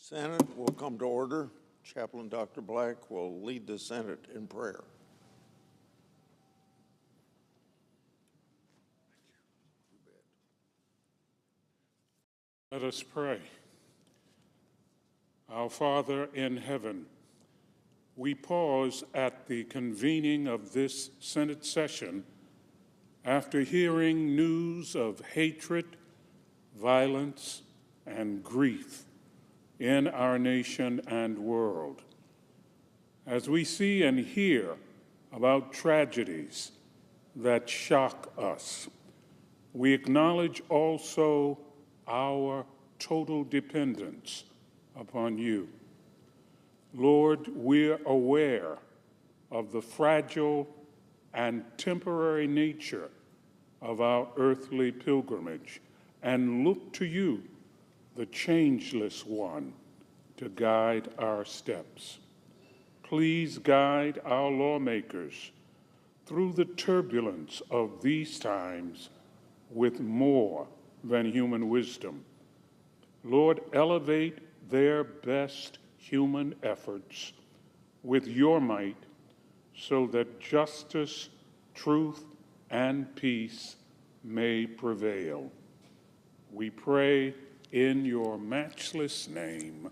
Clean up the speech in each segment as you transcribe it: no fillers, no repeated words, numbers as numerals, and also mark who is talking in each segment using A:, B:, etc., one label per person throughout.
A: Senate will come to order. Chaplain Dr. Black will lead the Senate in prayer.
B: Let us pray. Our Father in heaven, we pause at the convening of this Senate session after hearing news of hatred, violence, and grief in our nation and world. As we see and hear about tragedies that shock us, we acknowledge also our total dependence upon you. Lord, we're aware of the fragile and temporary nature of our earthly pilgrimage and look to you, the changeless one, to guide our steps. Please guide our lawmakers through the turbulence of these times with more than human wisdom. Lord, elevate their best human efforts with your might so that justice, truth, and peace may prevail. We pray in your matchless name.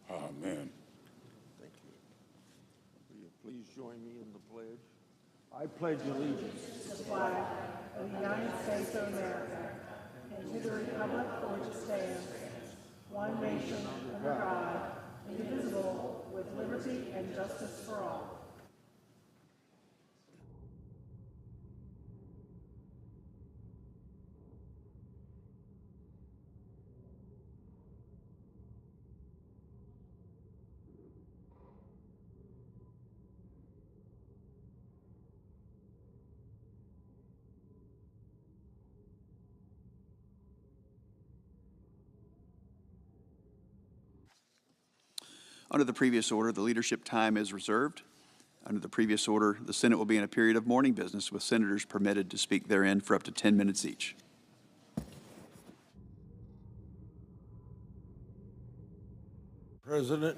B: Amen.
A: Thank you. Will you please join me in the pledge? I pledge allegiance
C: to the flag of the United States of America and to the republic for which it stands, one nation under God, indivisible, with liberty and justice for all.
D: Under the previous order, the leadership time is reserved. Under the previous order, the Senate will be in a period of morning business with senators permitted to speak therein for up to 10 minutes each.
A: President,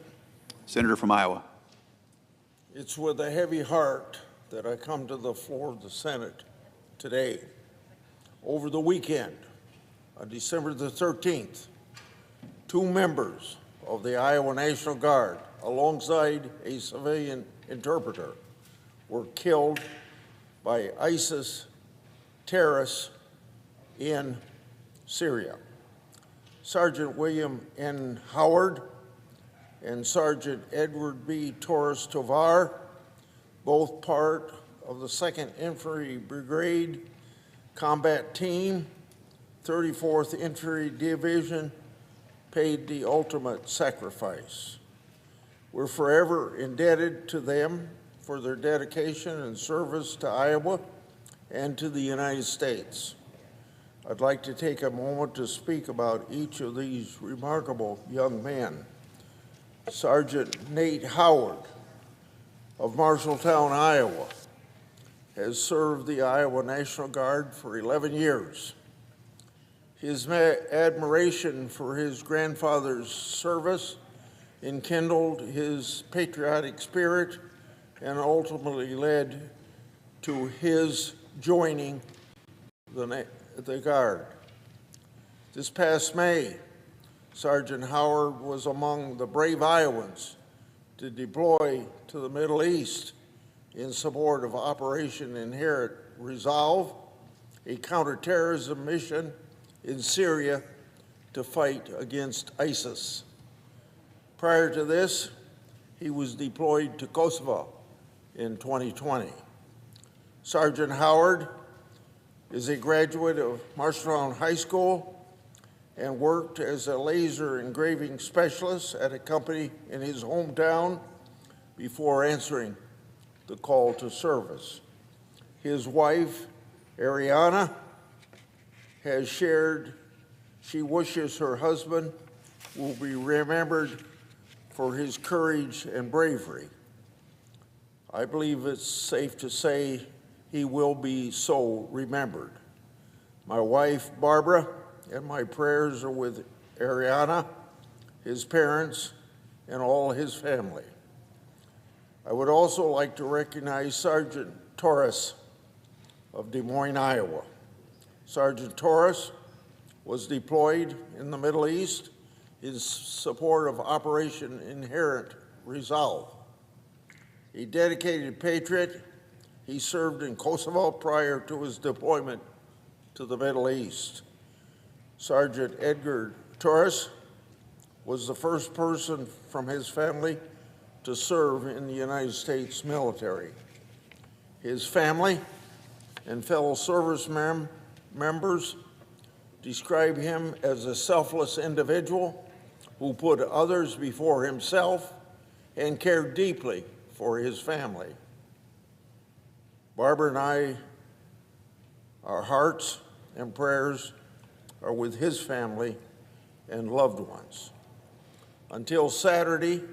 D: Senator from Iowa.
A: it's with a heavy heart that I come to the floor of the Senate today. Over the weekend, on December the 13th, 2 members of the Iowa National Guard, alongside a civilian interpreter, were killed by ISIS terrorists in Syria. Sergeant William N. Howard and Sergeant Edward B. Torres Tovar, both part of the 2nd Infantry Brigade Combat Team, 34th Infantry Division, paid the ultimate sacrifice. We're forever indebted to them for their dedication and service to Iowa and to the United States. I'd like to take a moment to speak about each of these remarkable young men. Sergeant Nate Howard of Marshalltown, Iowa, has served the Iowa National Guard for 11 years. His admiration for his grandfather's service enkindled his patriotic spirit and ultimately led to his joining the Guard. This past May, Sergeant Howard was among the brave Iowans to deploy to the Middle East in support of Operation Inherent Resolve, a counterterrorism mission in Syria to fight against ISIS. Prior to this, he was deployed to Kosovo in 2020. Sergeant Howard is a graduate of Marshalltown High School and worked as a laser engraving specialist at a company in his hometown before answering the call to service. His wife, Ariana, has shared she wishes her husband will be remembered for his courage and bravery. I believe it's safe to say he will be so remembered. My wife, Barbara, and my prayers are with Ariana, his parents, and all his family. I would also like to recognize Sergeant Torres of Des Moines, Iowa. Sergeant Torres was deployed in the Middle East in support of Operation Inherent Resolve. A dedicated patriot, he served in Kosovo prior to his deployment to the Middle East. Sergeant Edgar Torres was the first person from his family to serve in the United States military. His family and fellow service members describe him as a selfless individual who put others before himself and cared deeply for his family. Barbara and I, our hearts and prayers are with his family and loved ones. Until Saturday,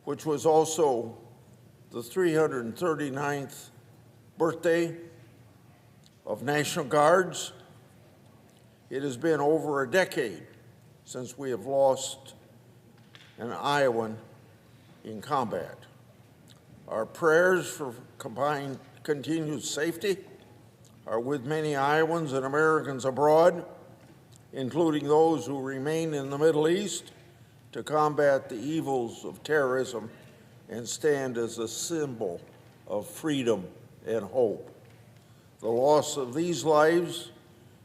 A: which was also the 339th birthday of National Guards, it has been over a decade since we have lost an Iowan in combat. Our prayers for continued safety are with many Iowans and Americans abroad, including those who remain in the Middle East to combat the evils of terrorism and stand as a symbol of freedom and hope. The loss of these lives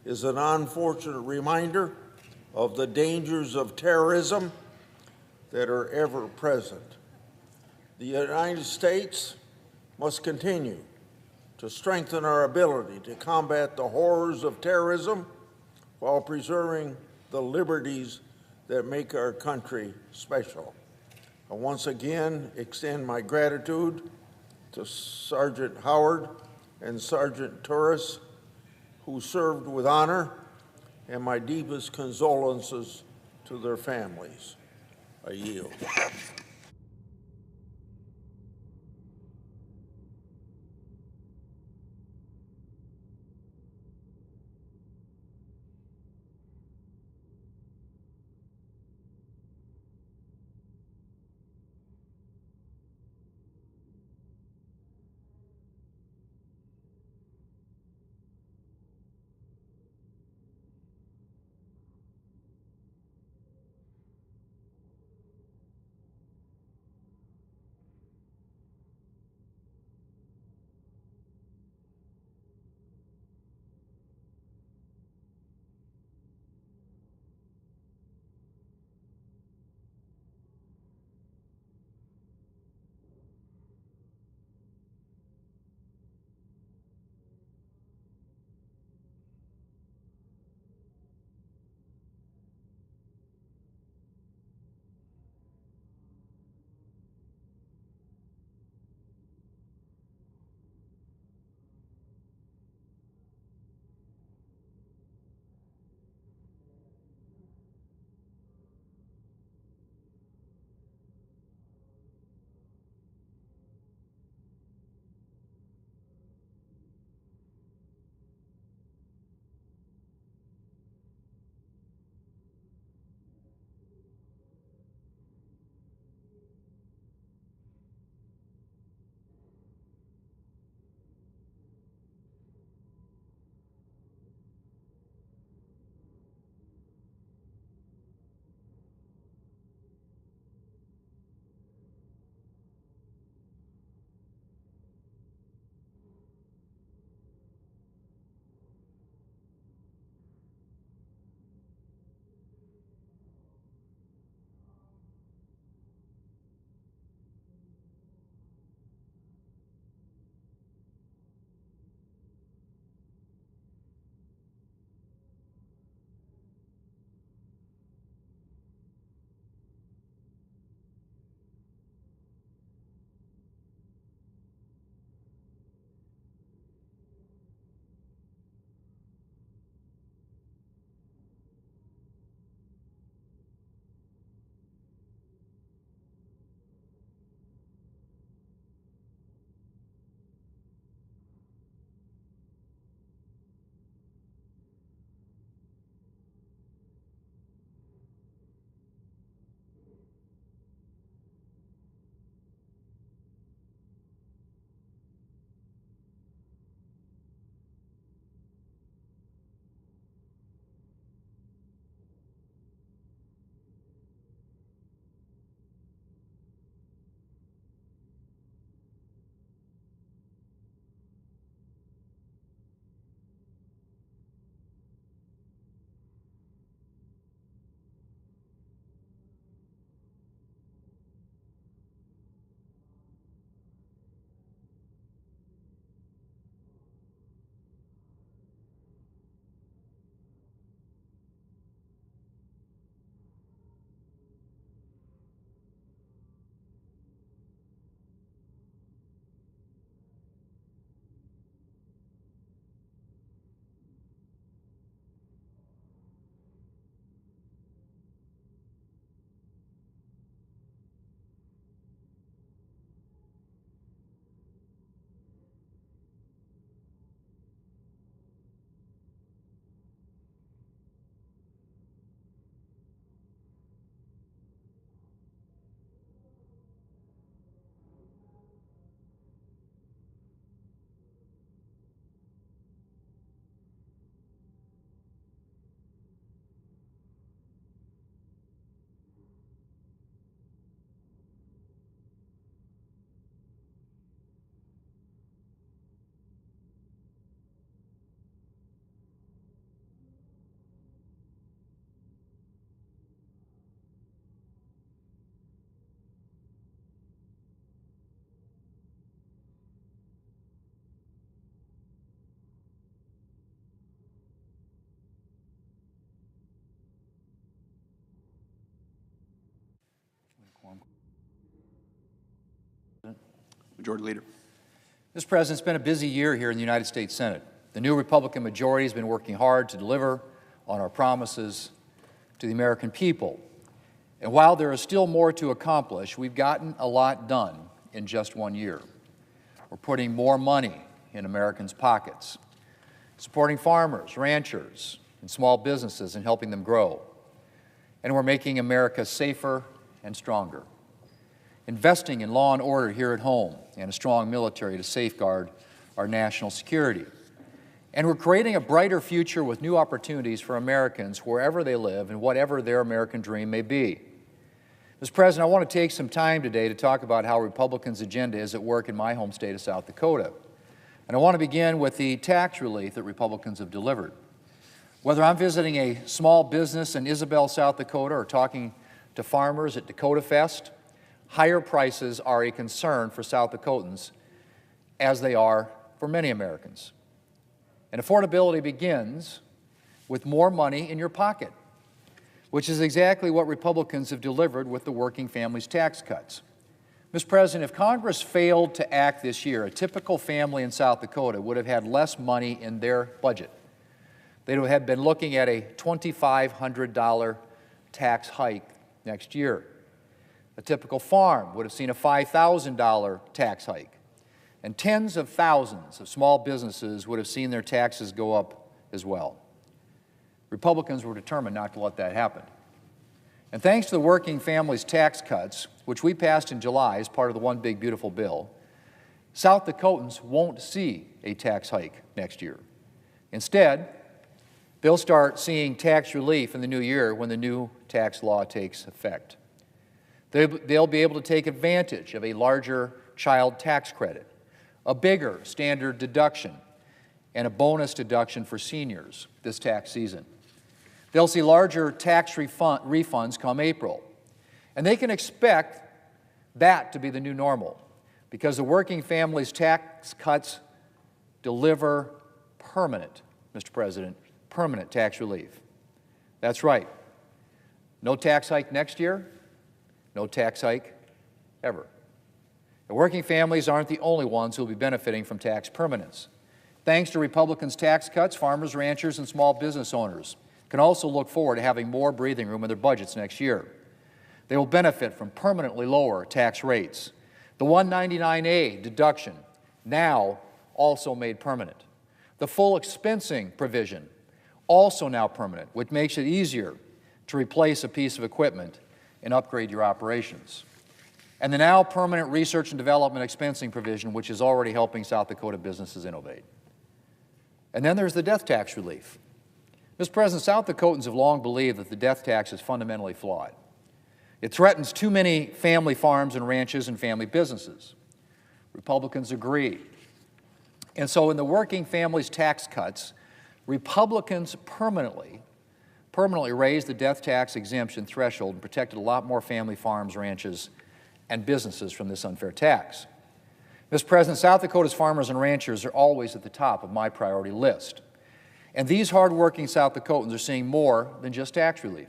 A: is an unfortunate reminder of the dangers of terrorism that are ever present. The United States must continue to strengthen our ability to combat the horrors of terrorism while preserving the liberties that make our country special. I once again extend my gratitude to Sergeant Howard and Sergeant Torres, who served with honor, and my deepest condolences to their families. I yield.
D: Majority Leader.
E: Mr. President, it's been a busy year here in the United States Senate. The new Republican majority has been working hard to deliver on our promises to the American people. And while there is still more to accomplish, we've gotten a lot done in just 1 year. We're putting more money in Americans' pockets, supporting farmers, ranchers, and small businesses and helping them grow. And we're making America safer and stronger, investing in law and order here at home and a strong military to safeguard our national security. And we're creating a brighter future with new opportunities for Americans wherever they live and whatever their American dream may be. Mr. President, I want to take some time today to talk about how Republicans' agenda is at work in my home state of South Dakota. And I want to begin with the tax relief that Republicans have delivered. Whether I'm visiting a small business in Isabel, South Dakota, or talking to farmers at Dakota Fest, higher prices are a concern for South Dakotans, as they are for many Americans. And affordability begins with more money in your pocket, which is exactly what Republicans have delivered with the working families tax cuts. Mr. President, if Congress failed to act this year, a typical family in South Dakota would have had less money in their budget. They would have been looking at a $2,500 tax hike next year. A typical farm would have seen a $5,000 tax hike. And tens of thousands of small businesses would have seen their taxes go up as well. Republicans were determined not to let that happen. And thanks to the working families tax cuts, which we passed in July as part of the One Big Beautiful Bill, South Dakotans won't see a tax hike next year. Instead, they'll start seeing tax relief in the new year when the new tax law takes effect. They'll be able to take advantage of a larger child tax credit, a bigger standard deduction, and a bonus deduction for seniors this tax season. They'll see larger tax refunds come April, and they can expect that to be the new normal because the working families tax cuts deliver permanent, Mr. President, permanent tax relief. That's right. No tax hike next year, no tax hike ever. The working families aren't the only ones who will be benefiting from tax permanence. Thanks to Republicans' tax cuts, farmers, ranchers, and small business owners can also look forward to having more breathing room in their budgets next year. They will benefit from permanently lower tax rates. The 199A deduction, now also made permanent. The full expensing provision, also now permanent, which makes it easier to replace a piece of equipment and upgrade your operations. And the now permanent research and development expensing provision, which is already helping South Dakota businesses innovate. And then there's the death tax relief. Mr. President, South Dakotans have long believed that the death tax is fundamentally flawed. It threatens too many family farms and ranches and family businesses. Republicans agree. And so in the working families tax cuts, Republicans permanently raised the death tax exemption threshold and protected a lot more family farms, ranches, and businesses from this unfair tax. Mr. President, South Dakota's farmers and ranchers are always at the top of my priority list. And these hardworking South Dakotans are seeing more than just tax relief.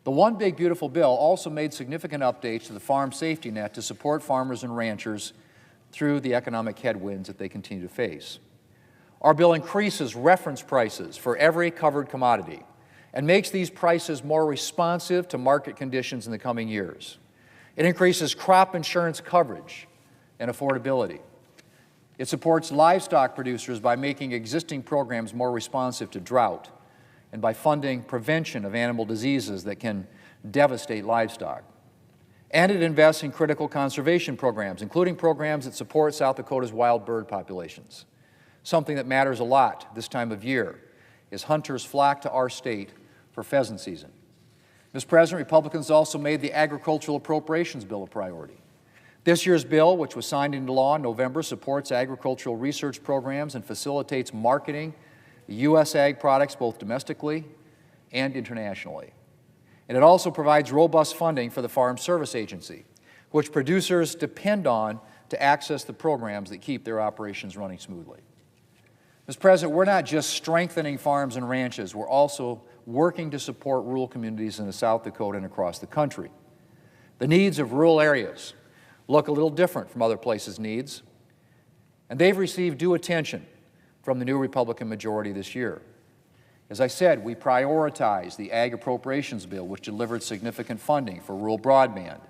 E: The One Big Beautiful Bill also made significant updates to the farm safety net to support farmers and ranchers through the economic headwinds that they continue to face. Our bill increases reference prices for every covered commodity and makes these prices more responsive to market conditions in the coming years. It increases crop insurance coverage and affordability. It supports livestock producers by making existing programs more responsive to drought and by funding prevention of animal diseases that can devastate livestock. And it invests in critical conservation programs, including programs that support South Dakota's wild bird populations. Something that matters a lot this time of year is hunters flock to our state for pheasant season. Mr. President, Republicans also made the agricultural appropriations bill a priority. This year's bill, which was signed into law in November, supports agricultural research programs and facilitates marketing U.S. ag products both domestically and internationally. And it also provides robust funding for the Farm Service Agency, which producers depend on to access the programs that keep their operations running smoothly. Mr. President, we're not just strengthening farms and ranches, we're also working to support rural communities in South Dakota and across the country. The needs of rural areas look a little different from other places' needs, and they've received due attention from the new Republican majority this year. As I said, we prioritized the Ag Appropriations Bill, which delivered significant funding for rural broadband.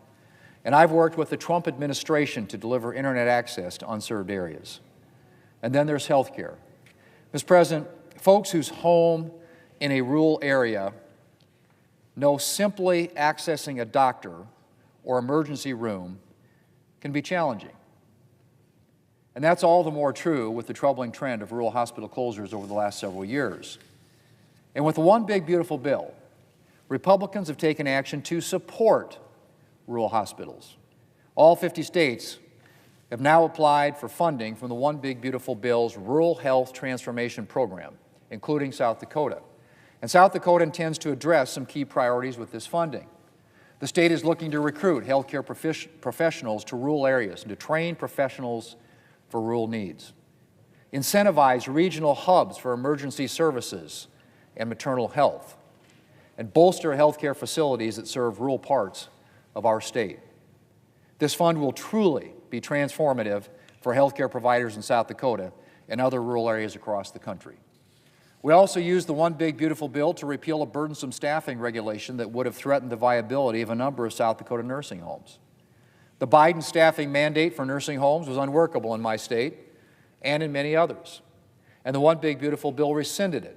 E: And I've worked with the Trump administration to deliver internet access to unserved areas. And then there's health care. Mr. President, folks whose home in a rural area know simply accessing a doctor or emergency room can be challenging. And that's all the more true with the troubling trend of rural hospital closures over the last several years. And with the One Big Beautiful Bill, Republicans have taken action to support rural hospitals. All 50 states have now applied for funding from the One Big Beautiful Bill's Rural Health Transformation Program, including South Dakota. And South Dakota intends to address some key priorities with this funding. The state is looking to recruit healthcare professionals to rural areas and to train professionals for rural needs, incentivize regional hubs for emergency services and maternal health, and bolster healthcare facilities that serve rural parts of our state. This fund will truly be transformative for healthcare providers in South Dakota and other rural areas across the country. We also used the One Big Beautiful Bill to repeal a burdensome staffing regulation that would have threatened the viability of a number of South Dakota nursing homes. The Biden staffing mandate for nursing homes was unworkable in my state and in many others, and the One Big Beautiful Bill rescinded it,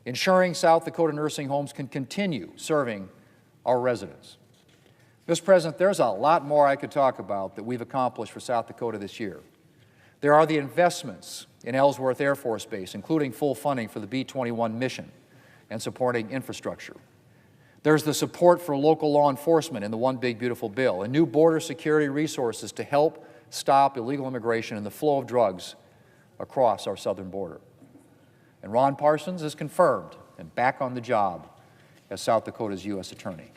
E: ensuring South Dakota nursing homes can continue serving our residents. Mr. President, there's a lot more I could talk about that we've accomplished for South Dakota this year. There are the investments in Ellsworth Air Force Base, including full funding for the B-21 mission and supporting infrastructure. There's the support for local law enforcement in the One Big Beautiful Bill and new border security resources to help stop illegal immigration and the flow of drugs across our southern border. And Ron Parsons is confirmed and back on the job as South Dakota's U.S. Attorney.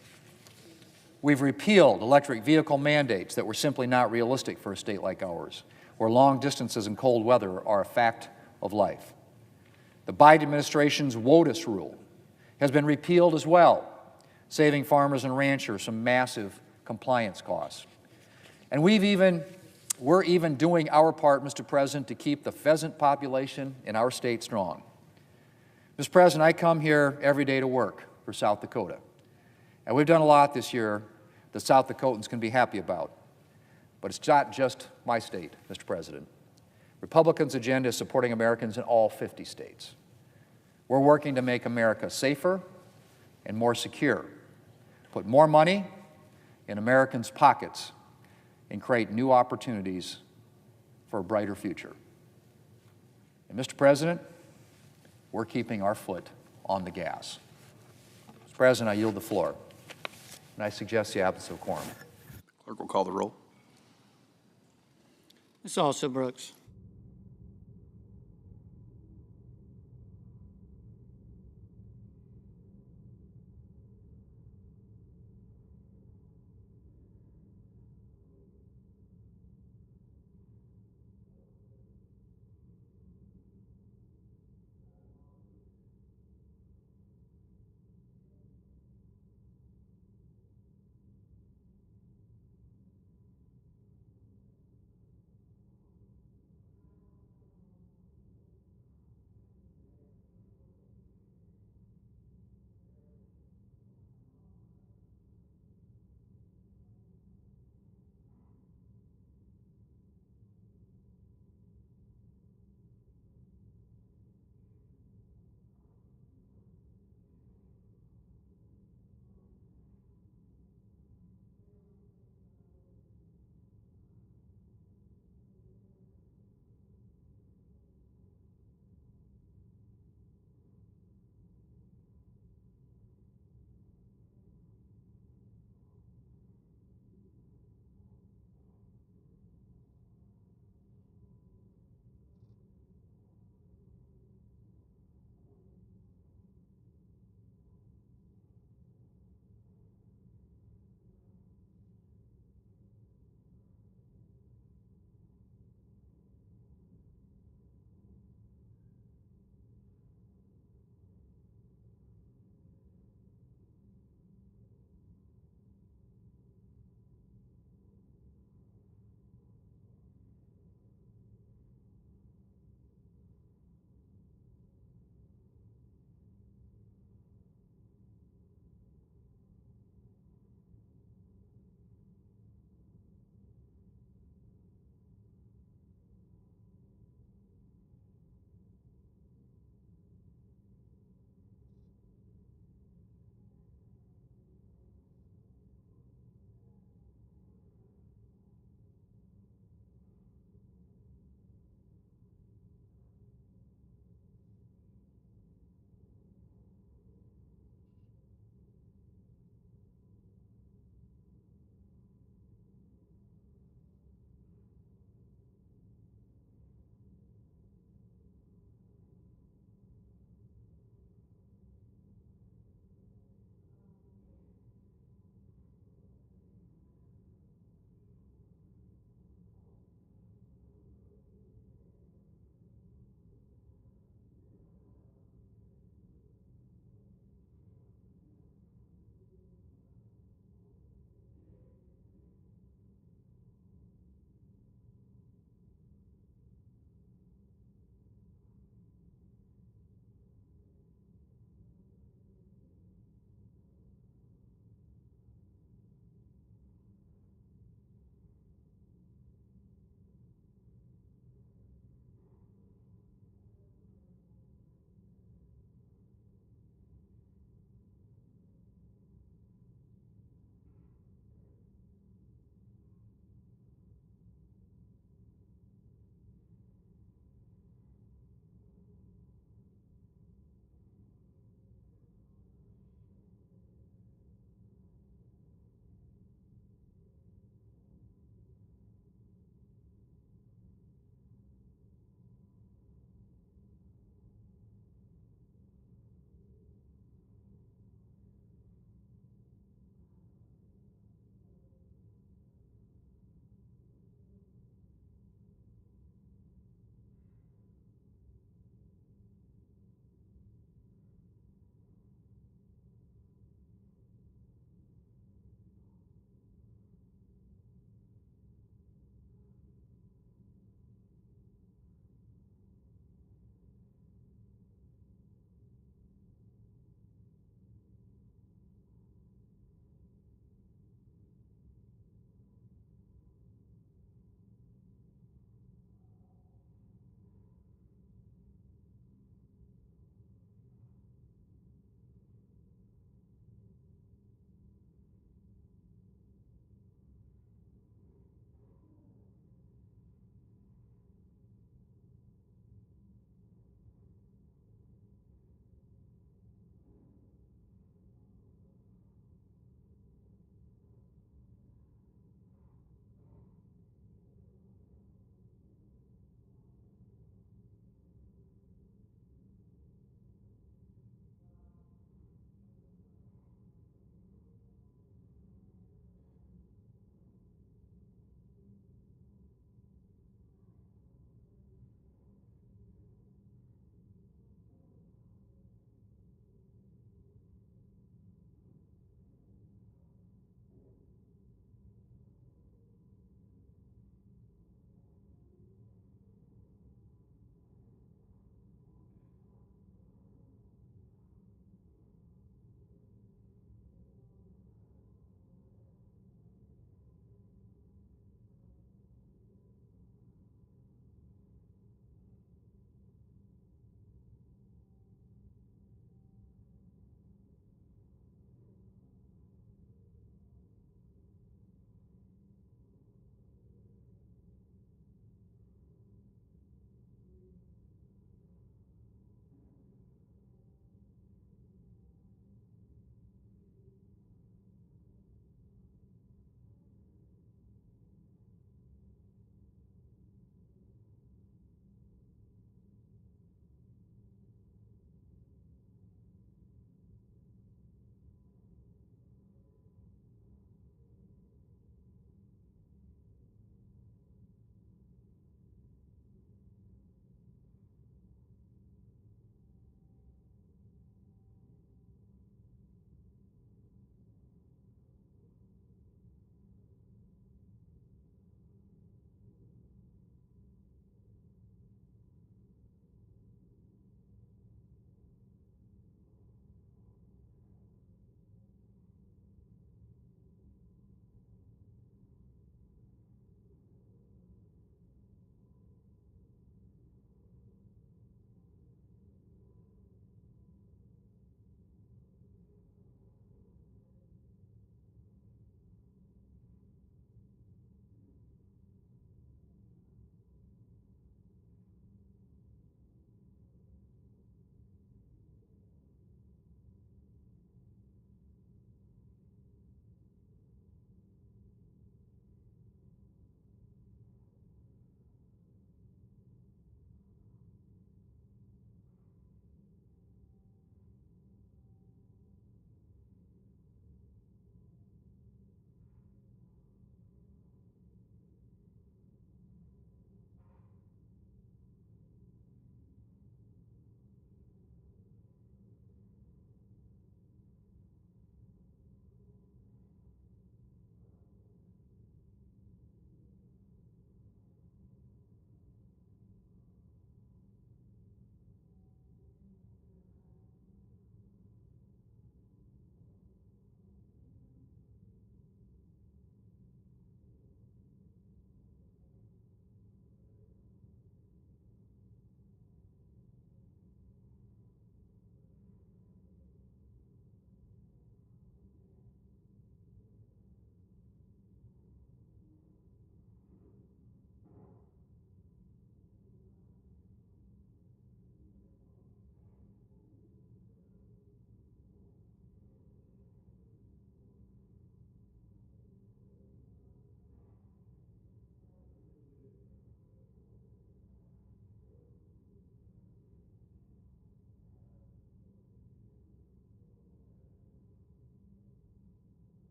E: We've repealed electric vehicle mandates that were simply not realistic for a state like ours, where long distances and cold weather are a fact of life. The Biden administration's WOTUS rule has been repealed as well, saving farmers and ranchers some massive compliance costs. And we're even doing our part, Mr. President, to keep the pheasant population in our state strong. Mr. President, I come here every day to work for South Dakota, and we've done a lot this year that South Dakotans can be happy about. But it's not just my state, Mr. President. Republicans' agenda is supporting Americans in all 50 states. We're working to make America safer and more secure, put more money in Americans' pockets, and create new opportunities for a brighter future. And Mr. President, we're keeping our foot on the gas. Mr. President, I yield the floor, and I suggest the absence of quorum.
D: Clerk will call the roll.
F: Ms. Alston-Brooks.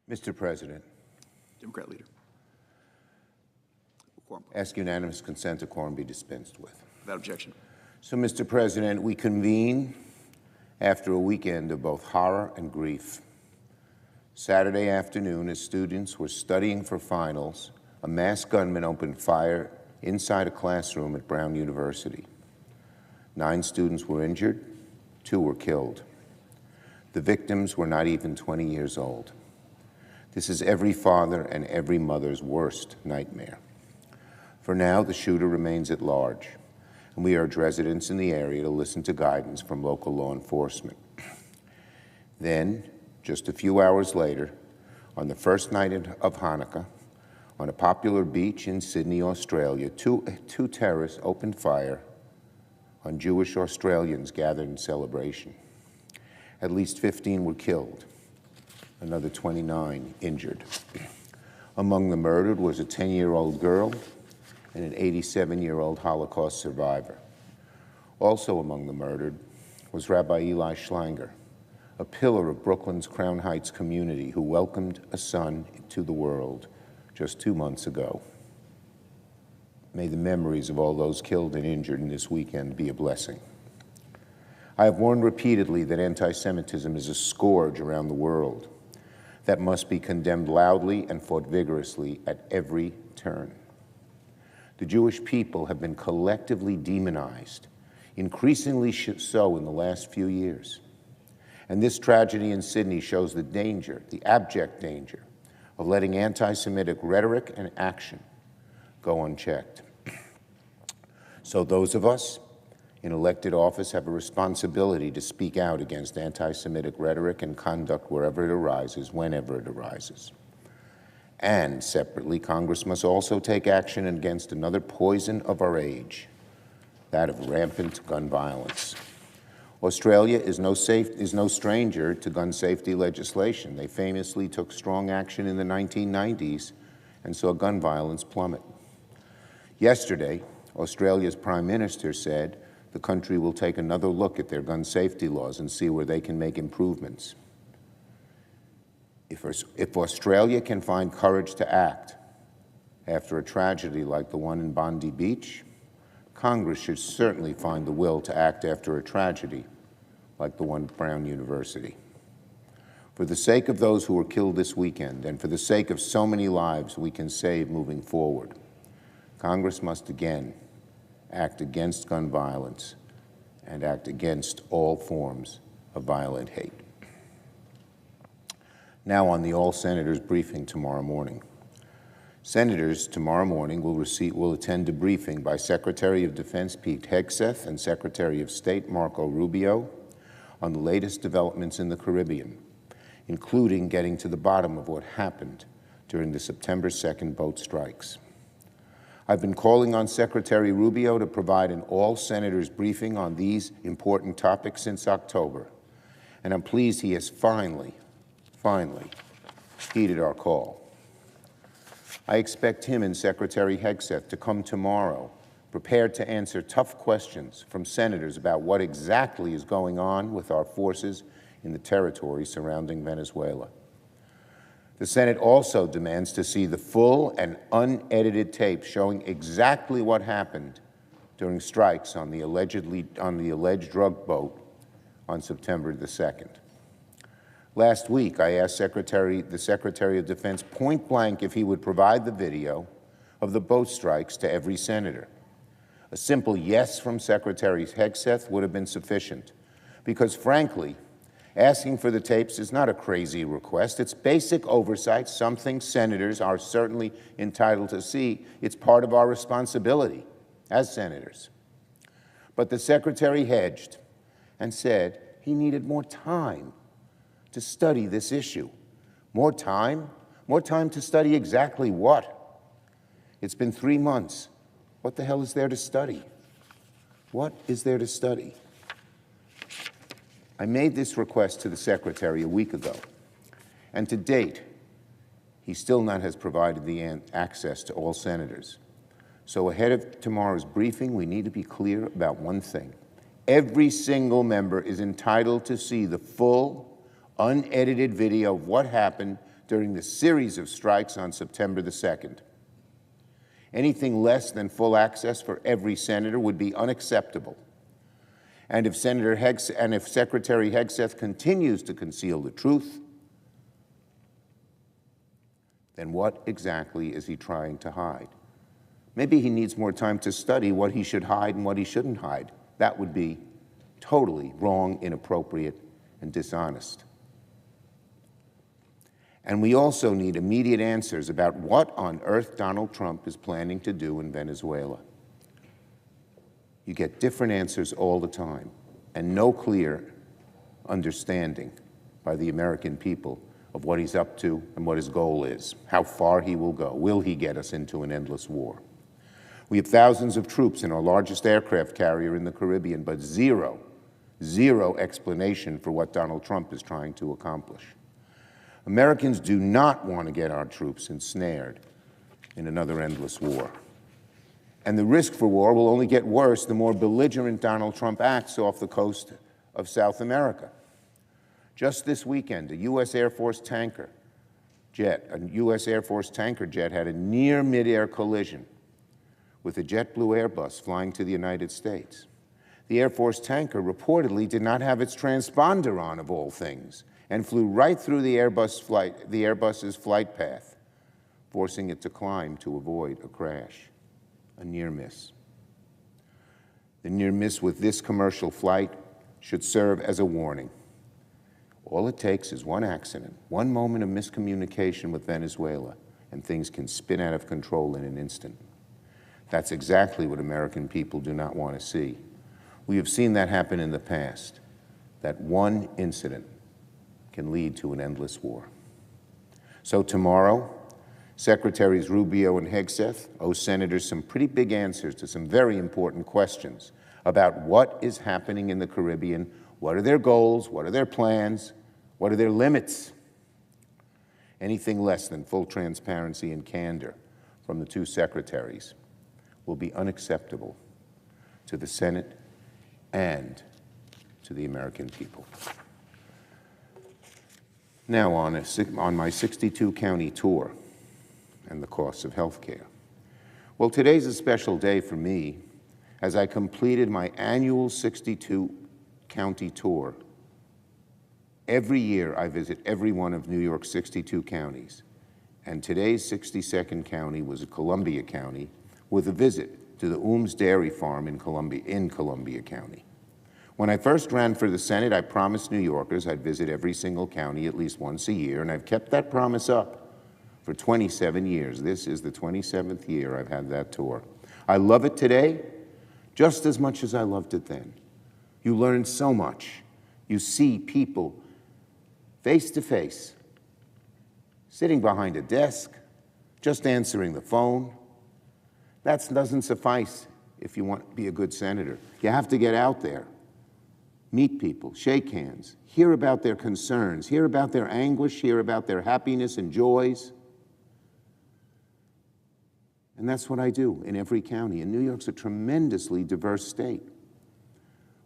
F: Mr. President,
D: Democrat leader. Quorum.
F: ask unanimous consent to quorum be dispensed with.
D: Without objection.
F: So, Mr. President, we convene after a weekend of both horror and grief. Saturday afternoon, as students were studying for finals, a masked gunman opened fire inside a classroom at Brown University. 9 students were injured, 2 were killed. The victims were not even 20 years old. This is every father and every mother's worst nightmare. For now, the shooter remains at large, and we urge residents in the area to listen to guidance from local law enforcement. Then, just a few hours later, on the first night of Hanukkah, on a popular beach in Sydney, Australia, two terrorists opened fire on Jewish Australians gathered in celebration. At least 15 were killed, another 29 injured. Among the murdered was a 10-year-old girl and an 87-year-old Holocaust survivor. Also among the murdered was Rabbi Eli Schlanger, a pillar of Brooklyn's Crown Heights community who welcomed a son to the world just 2 months ago. May the memories of all those killed and injured in this weekend be a blessing. I have warned repeatedly that anti-Semitism is a scourge around the world that must be condemned loudly and fought vigorously at every turn. The Jewish people have been collectively demonized, increasingly so in the last few years. And this tragedy in Sydney shows the danger, the abject danger, of letting anti-Semitic rhetoric and action go unchecked. So those of us in elected office have a responsibility to speak out against anti-Semitic rhetoric and conduct wherever it arises, whenever it arises. And separately, Congress must also take action against another poison of our age, that of rampant gun violence. Australia is no stranger to gun safety legislation. They famously took strong action in the 1990s and saw gun violence plummet. Yesterday, Australia's Prime Minister said the country will take another look at their gun safety laws and see where they can make improvements. If Australia can find courage to act after a tragedy like the one in Bondi Beach, Congress should certainly find the will to act after a tragedy like the one at Brown University. For the sake of those who were killed this weekend and for the sake of so many lives we can save moving forward, Congress must again act against gun violence and act against all forms of violent hate. Now on the all senators briefing tomorrow morning. Senators tomorrow morning will attend a briefing by Secretary of Defense Pete Hegseth and Secretary of State Marco Rubio on the latest developments in the Caribbean, including getting to the bottom of what happened during the September 2nd boat strikes. I've been calling on Secretary Rubio to provide an all senators briefing on these important topics since October, and I'm pleased he has finally heeded our call. I expect him and Secretary Hegseth to come tomorrow prepared to answer tough questions from senators about what exactly is going on with our forces in the territory surrounding Venezuela. The Senate also demands to see the full and unedited tape showing exactly what happened during strikes on the alleged drug boat on September the 2nd. Last week, I asked the Secretary of Defense point blank if he would provide the video of the boat strikes to every senator. A simple yes from Secretary Hegseth would have been sufficient, because frankly, asking for the tapes is not a crazy request. It's basic oversight, something senators are certainly entitled to see. It's part of our responsibility as senators. But the Secretary hedged and said he needed more time to study this issue. More time? More time to study exactly what? It's been 3 months. What the hell is there to study? What is there to study? I made this request to the Secretary a week ago, and to date, he still not has provided the access to all senators. So ahead of tomorrow's briefing, we need to be clear about one thing. Every single member is entitled to see the full, unedited video of what happened during the series of strikes on September the 2nd. Anything less than full access for every senator would be unacceptable. And if Secretary Hegseth continues to conceal the truth, then what exactly is he trying to hide? Maybe he needs more time to study what he should hide and what he shouldn't hide. That would be totally wrong, inappropriate, and dishonest. And we also need immediate answers about what on earth Donald Trump is planning to do in Venezuela. You get different answers all the time, and no clear understanding by the American people of what he's up to and what his goal is, how far he will go. Will he get us into an endless war? We have thousands of troops in our largest aircraft carrier in the Caribbean, but zero explanation for what Donald Trump is trying to accomplish. Americans do not want to get our troops ensnared in another endless war. And the risk for war will only get worse the more belligerent Donald Trump acts off the coast of South America. Just this weekend, a U.S. Air Force tanker jet had a near midair collision with a JetBlue Airbus flying to the United States. The Air Force tanker reportedly did not have its transponder on, of all things, and flew right through the Airbus's flight path, forcing it to climb to avoid a crash, a near miss. The near miss with this commercial flight should serve as a warning. All it takes is one accident, one moment of miscommunication with Venezuela, and things can spin out of control in an instant. That's exactly what American people do not want to see. We have seen that happen in the past. That one incident can lead to an endless war. So tomorrow, Secretaries Rubio and Hegseth owe senators some pretty big answers to some very important questions about what is happening in the Caribbean, what are their goals, what are their plans, what are their limits. Anything less than full transparency and candor from the two secretaries will be unacceptable to the Senate and to the American people. Now on my 62-county tour and the costs of health care. Well, today's a special day for me as I completed my annual 62-county tour. Every year I visit every one of New York's 62 counties, and today's 62nd county was Columbia County with a visit to the Ooms Dairy Farm in Columbia County. When I first ran for the Senate, I promised New Yorkers I'd visit every single county at least once a year, and I've kept that promise up for 27 years. This is the 27th year I've had that tour. I love it today just as much as I loved it then. You learn so much. You see people face to face, sitting behind a desk, just answering the phone. That doesn't suffice if you want to be a good senator. You have to get out there, meet people, shake hands, hear about their concerns, hear about their anguish, hear about their happiness and joys. And that's what I do in every county. And New York's a tremendously diverse state.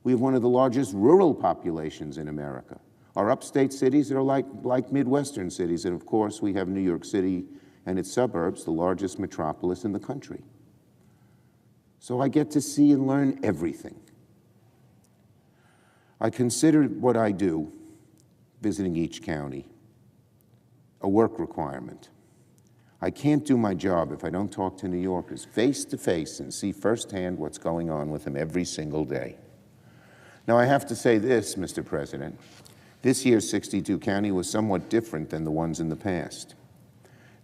F: We have one of the largest rural populations in America. Our upstate cities are like Midwestern cities, and of course we have New York City and its suburbs, the largest metropolis in the country. So I get to see and learn everything. I consider what I do, visiting each county, a work requirement. I can't do my job if I don't talk to New Yorkers face to face and see firsthand what's going on with them every single day. Now I have to say this, Mr. President. This year's 62 county was somewhat different than the ones in the past.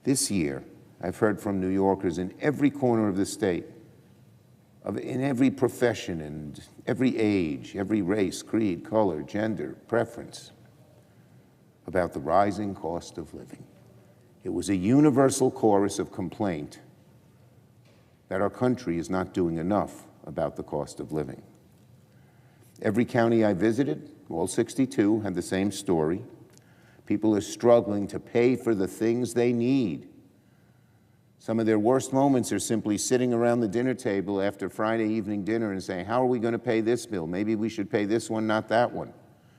F: This year, I've heard from New Yorkers in every corner of the state, in every profession and every age, every race, creed, color, gender, preference, about the rising cost of living. It was a universal chorus of complaint that our country is not doing enough about the cost of living. Every county I visited, all 62, had the same story. People are struggling to pay for the things they need. Some of their worst moments are simply sitting around the dinner table after Friday evening dinner and saying, how are we going to pay this bill? Maybe we should pay this one, not that one.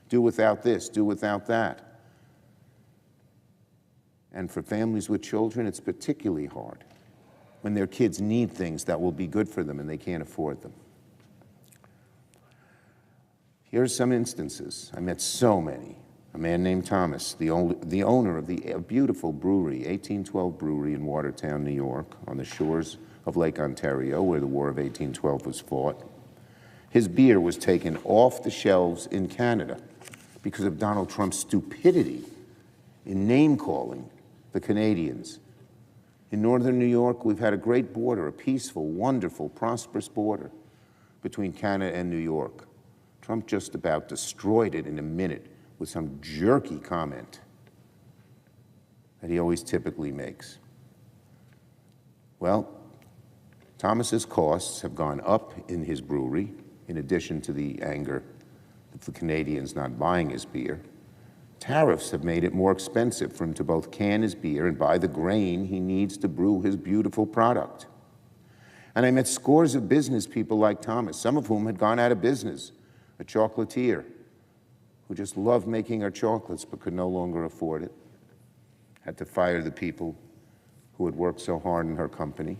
F: Do without this, do without that. And for families with children, it's particularly hard when their kids need things that will be good for them and they can't afford them. Here are some instances. I met so many. A man named Thomas, the owner of a beautiful brewery, 1812 Brewery in Watertown, New York, on the shores of Lake Ontario, where the War of 1812 was fought. His beer was taken off the shelves in Canada because of Donald Trump's stupidity in name-calling the Canadians. In northern New York, we've had a great border, a peaceful, wonderful, prosperous border between Canada and New York. Trump just about destroyed it in a minute with some jerky comment that he always typically makes. Well, Thomas's costs have gone up in his brewery, in addition to the anger of the Canadians not buying his beer. Tariffs have made it more expensive for him to both can his beer and buy the grain he needs to brew his beautiful product. And I met scores of business people like Thomas, some of whom had gone out of business, a chocolatier who just loved making her chocolates but could no longer afford it, had to fire the people who had worked so hard in her company.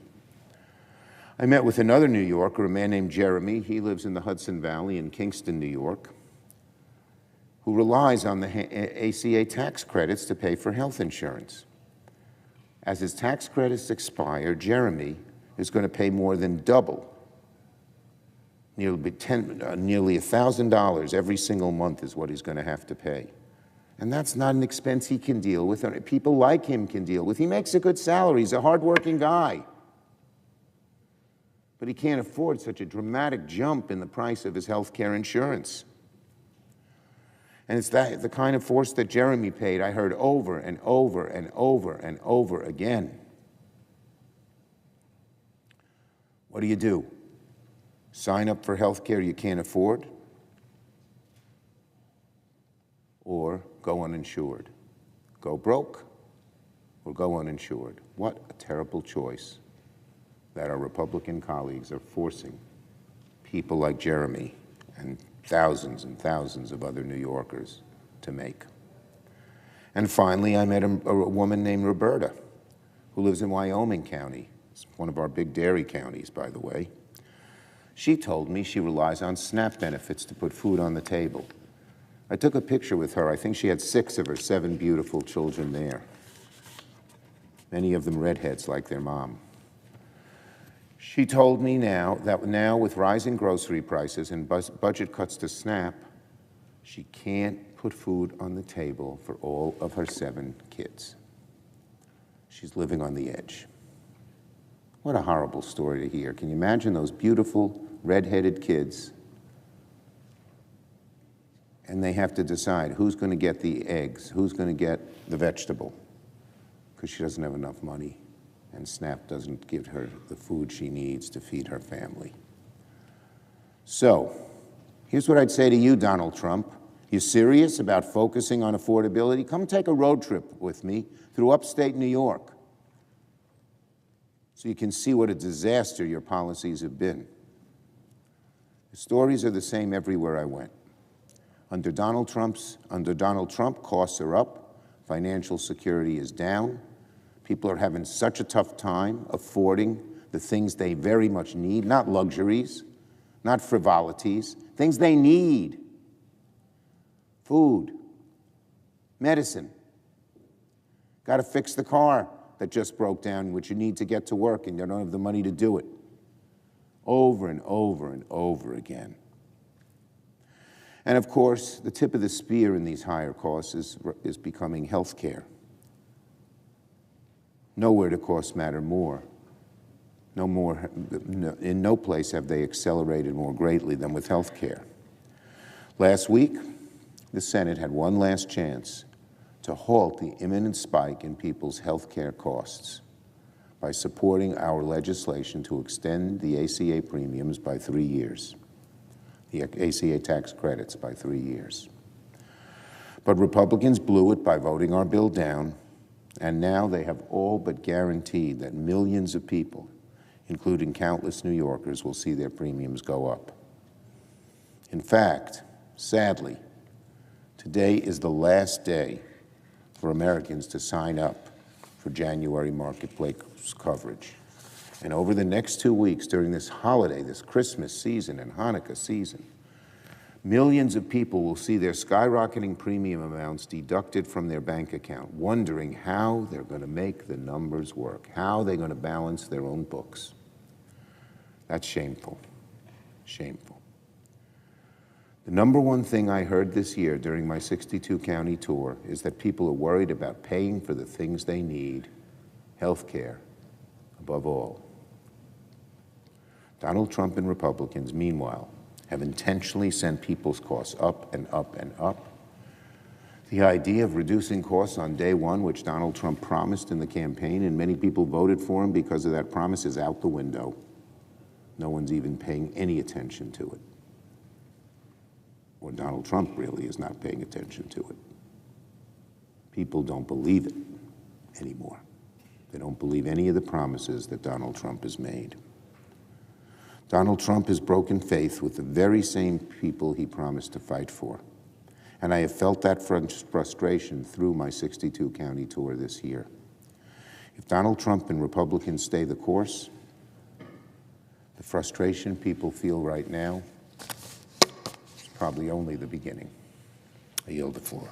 F: I met with another New Yorker, a man named Jeremy. He lives in the Hudson Valley in Kingston, New York, who relies on the ACA tax credits to pay for health insurance. As his tax credits expire, Jeremy is going to pay more than double, nearly $1,000 every single month is what he's going to have to pay. And that's not an expense he can deal with, or people like him can deal with. He makes a good salary. He's a hardworking guy. But he can't afford such a dramatic jump in the price of his health care insurance. And it's the kind of force that Jeremy paid, I heard over and over and over and over again. What do? Sign up for health care you can't afford? Or go uninsured? Go broke or go uninsured? What a terrible choice that our Republican colleagues are forcing people like Jeremy and thousands of other New Yorkers to make. And finally, I met a woman named Roberta, who lives in Wyoming County. It's one of our big dairy counties, by the way. She told me she relies on SNAP benefits to put food on the table. I took a picture with her. I think she had 6 of her 7 beautiful children there, many of them redheads like their mom. She told me that now with rising grocery prices and budget cuts to SNAP, she can't put food on the table for all of her 7 kids. She's living on the edge. What a horrible story to hear. Can you imagine those beautiful red-headed kids? And they have to decide who's going to get the eggs, who's going to get the vegetable, because she doesn't have enough money. And SNAP doesn't give her the food she needs to feed her family. So, here's what I'd say to you, Donald Trump. You serious about focusing on affordability? Come take a road trip with me through upstate New York so you can see what a disaster your policies have been. The stories are the same everywhere I went. Under Donald Trump, costs are up, financial security is down, people are having such a tough time affording the things they very much need, not luxuries, not frivolities, things they need. Food, medicine. Got to fix the car that just broke down, which you need to get to work and you don't have the money to do it. Over and over and over again. And of course, the tip of the spear in these higher costs is becoming health care. Nowhere do costs matter more. In no place have they accelerated more greatly than with health care. Last week, the Senate had one last chance to halt the imminent spike in people's health care costs by supporting our legislation to extend the ACA premiums by 3 years, the ACA tax credits by 3 years. But Republicans blew it by voting our bill down, and now they have all but guaranteed that millions of people, including countless New Yorkers, will see their premiums go up. In fact, sadly, today is the last day for Americans to sign up for January marketplace coverage. And over the next 2 weeks during this holiday, this Christmas season and Hanukkah season, millions of people will see their skyrocketing premium amounts deducted from their bank account, wondering how they're going to make the numbers work, how they're going to balance their own books. That's shameful, shameful. The number one thing I heard this year during my 62-county tour is that people are worried about paying for the things they need, health care, above all. Donald Trump and Republicans, meanwhile, have intentionally sent people's costs up and up and up. The idea of reducing costs on day one, which Donald Trump promised in the campaign, and many people voted for him because of that promise, is out the window. No one's even paying any attention to it. Or Donald Trump really is not paying attention to it. People don't believe it anymore. They don't believe any of the promises that Donald Trump has made. Donald Trump has broken faith with the very same people he promised to fight for. And I have felt that frustration through my 62-county tour this year. If Donald Trump and Republicans stay the course, the frustration people feel right now is probably only the beginning. I yield the floor.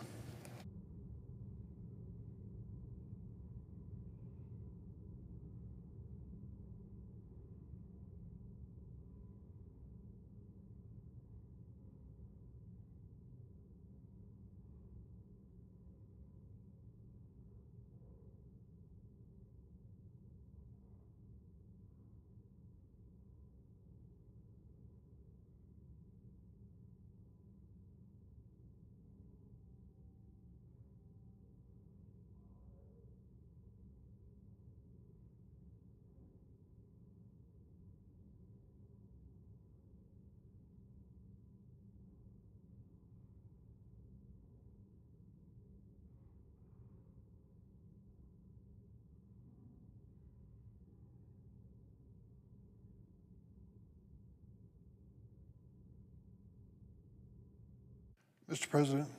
G: Mr. President.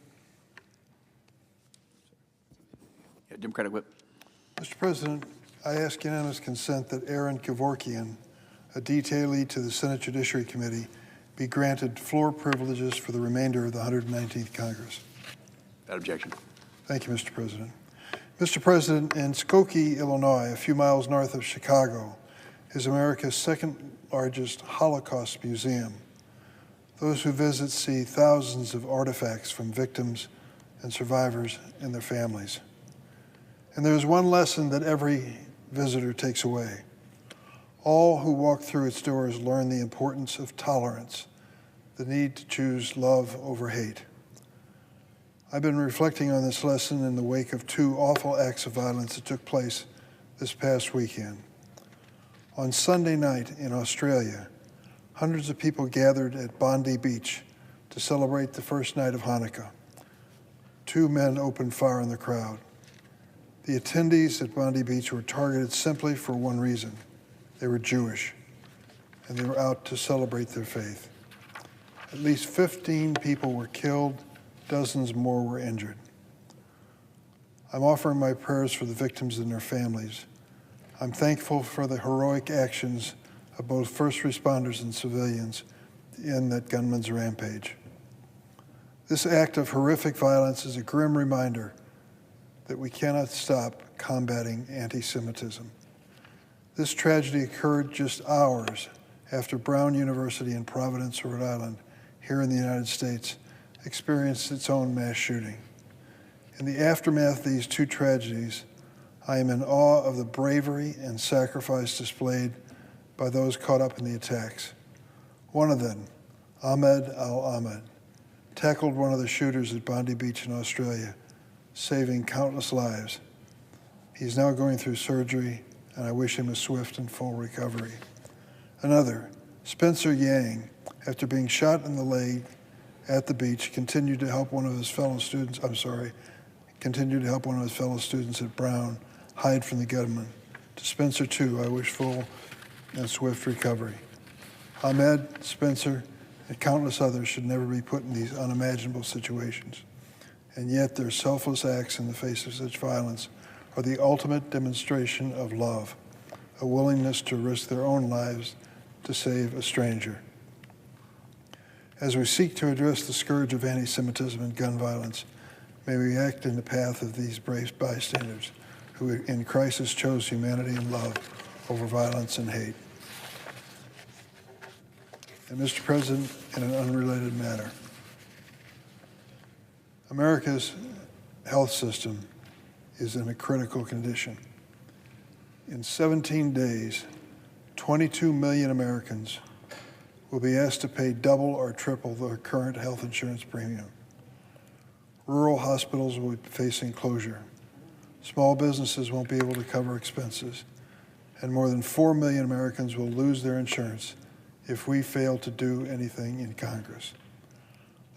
D: Yeah, Democratic Whip.
G: Mr. President, I ask unanimous consent that Aaron Kevorkian, a detailee to the Senate Judiciary Committee, be granted floor privileges for the remainder of the 119th Congress.
D: Without objection.
G: Thank you, Mr. President. Mr. President, in Skokie, Illinois, a few miles north of Chicago, is America's second largest Holocaust museum. Those who visit see thousands of artifacts from victims and survivors and their families. And there is one lesson that every visitor takes away. All who walk through its doors learn the importance of tolerance, the need to choose love over hate. I've been reflecting on this lesson in the wake of two awful acts of violence that took place this past weekend. On Sunday night in Australia, hundreds of people gathered at Bondi Beach to celebrate the first night of Hanukkah. Two men opened fire on the crowd. The attendees at Bondi Beach were targeted simply for one reason. They were Jewish, and they were out to celebrate their faith. At least 15 people were killed, dozens more were injured. I'm offering my prayers for the victims and their families. I'm thankful for the heroic actions of both first responders and civilians in that gunman's rampage. This act of horrific violence is a grim reminder that we cannot stop combating anti-Semitism. This tragedy occurred just hours after Brown University in Providence, Rhode Island, here in the United States, experienced its own mass shooting. In the aftermath of these two tragedies, I am in awe of the bravery and sacrifice displayed by those caught up in the attacks. One of them, Ahmed al-Ahmed, tackled one of the shooters at Bondi Beach in Australia, saving countless lives. He's now going through surgery, and I wish him a swift and full recovery. Another, Spencer Yang, after being shot in the leg at the beach, continued to help one of his fellow students at Brown hide from the gunman. To Spencer, too, I wish full and swift recovery. Ahmed, Spencer, and countless others should never be put in these unimaginable situations. And yet their selfless acts in the face of such violence are the ultimate demonstration of love, a willingness to risk their own lives to save a stranger. As we seek to address the scourge of anti-Semitism and gun violence, may we act in the path of these brave bystanders who in crisis chose humanity and love over violence and hate. And Mr. President, in an unrelated matter, America's health system is in a critical condition. In 17 days, 22 million Americans will be asked to pay double or triple their current health insurance premium. Rural hospitals will be facing closure. Small businesses won't be able to cover expenses. And more than 4 million Americans will lose their insurance if we fail to do anything in Congress.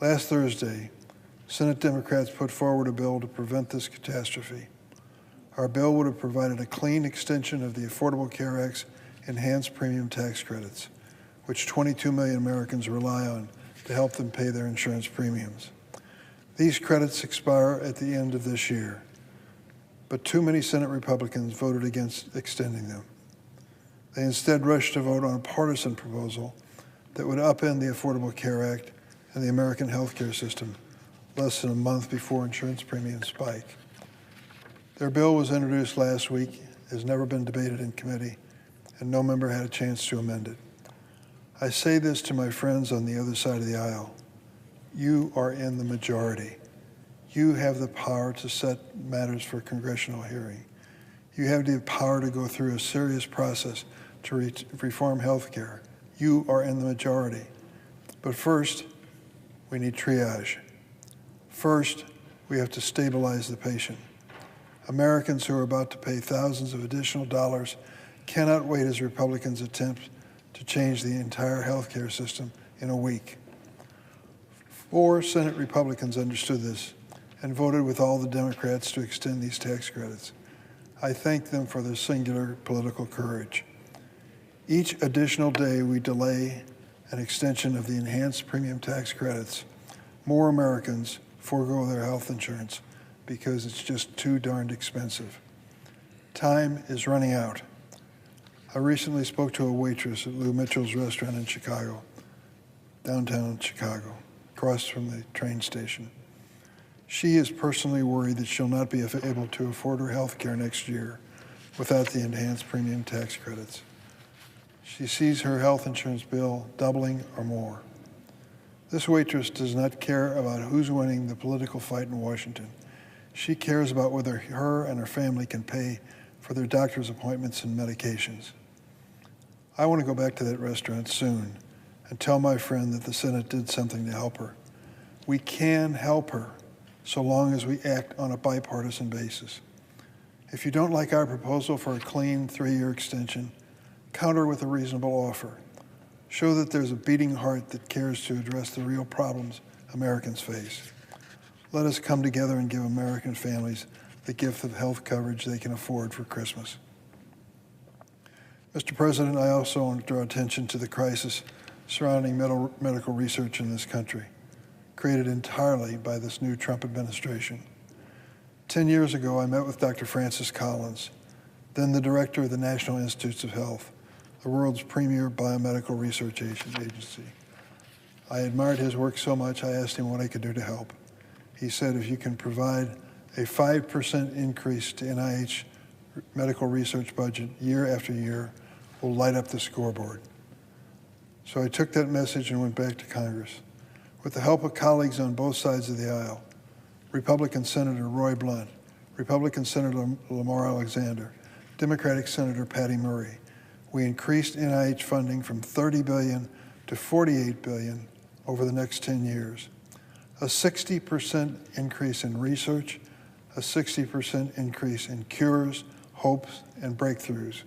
G: Last Thursday, Senate Democrats put forward a bill to prevent this catastrophe. Our bill would have provided a clean extension of the Affordable Care Act's enhanced premium tax credits, which 22 million Americans rely on to help them pay their insurance premiums. These credits expire at the end of this year, but too many Senate Republicans voted against extending them. They instead rushed to vote on a partisan proposal that would upend the Affordable Care Act and the American healthcare system less than a month before insurance premiums spike. Their bill was introduced last week, has never been debated in committee, and no member had a chance to amend it. I say this to my friends on the other side of the aisle. You are in the majority. You have the power to set matters for congressional hearing. You have the power to go through a serious process to reform health care. You are in the majority. But first, we need triage. First, we have to stabilize the patient. Americans who are about to pay thousands of additional dollars cannot wait as Republicans attempt to change the entire healthcare system in a week. 4 Senate Republicans understood this and voted with all the Democrats to extend these tax credits. I thank them for their singular political courage. Each additional day we delay an extension of the enhanced premium tax credits, more Americans forego their health insurance because it's just too darned expensive. Time is running out. I recently spoke to a waitress at Lou Mitchell's restaurant in Chicago, downtown Chicago, across from the train station. She is personally worried that she'll not be able to afford her health care next year without the enhanced premium tax credits. She sees her health insurance bill doubling or more. This waitress does not care about who's winning the political fight in Washington. She cares about whether her and her family can pay for their doctor's appointments and medications. I want to go back to that restaurant soon and tell my friend that the Senate did something to help her. We can help her so long as we act on a bipartisan basis. If you don't like our proposal for a clean 3-year extension, counter with a reasonable offer. Show that there's a beating heart that cares to address the real problems Americans face. Let us come together and give American families the gift of health coverage they can afford for Christmas. Mr. President, I also want to draw attention to the crisis surrounding medical research in this country, created entirely by this new Trump administration. 10 years ago, I met with Dr. Francis Collins, then the director of the National Institutes of Health, the world's premier biomedical research agency. I admired his work so much, I asked him what I could do to help. He said, if you can provide a 5% increase to NIH medical research budget year after year, we'll light up the scoreboard. So I took that message and went back to Congress. With the help of colleagues on both sides of the aisle, Republican Senator Roy Blunt, Republican Senator Lamar Alexander, Democratic Senator Patty Murray, we increased NIH funding from $30 billion to $48 billion over the next 10 years. A 60% increase in research, a 60% increase in cures, hopes, and breakthroughs.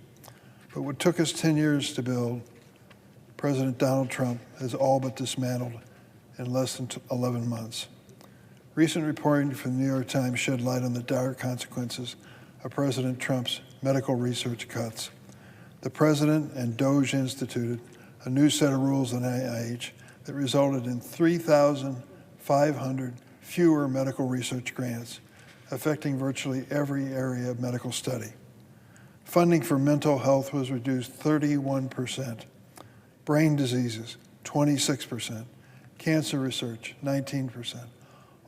G: But what took us 10 years to build, President Donald Trump has all but dismantled in less than 11 months. Recent reporting from the New York Times shed light on the dire consequences of President Trump's medical research cuts. The president and DOJ instituted a new set of rules in NIH that resulted in 3,500 fewer medical research grants, affecting virtually every area of medical study. Funding for mental health was reduced 31%, brain diseases 26%, cancer research 19%.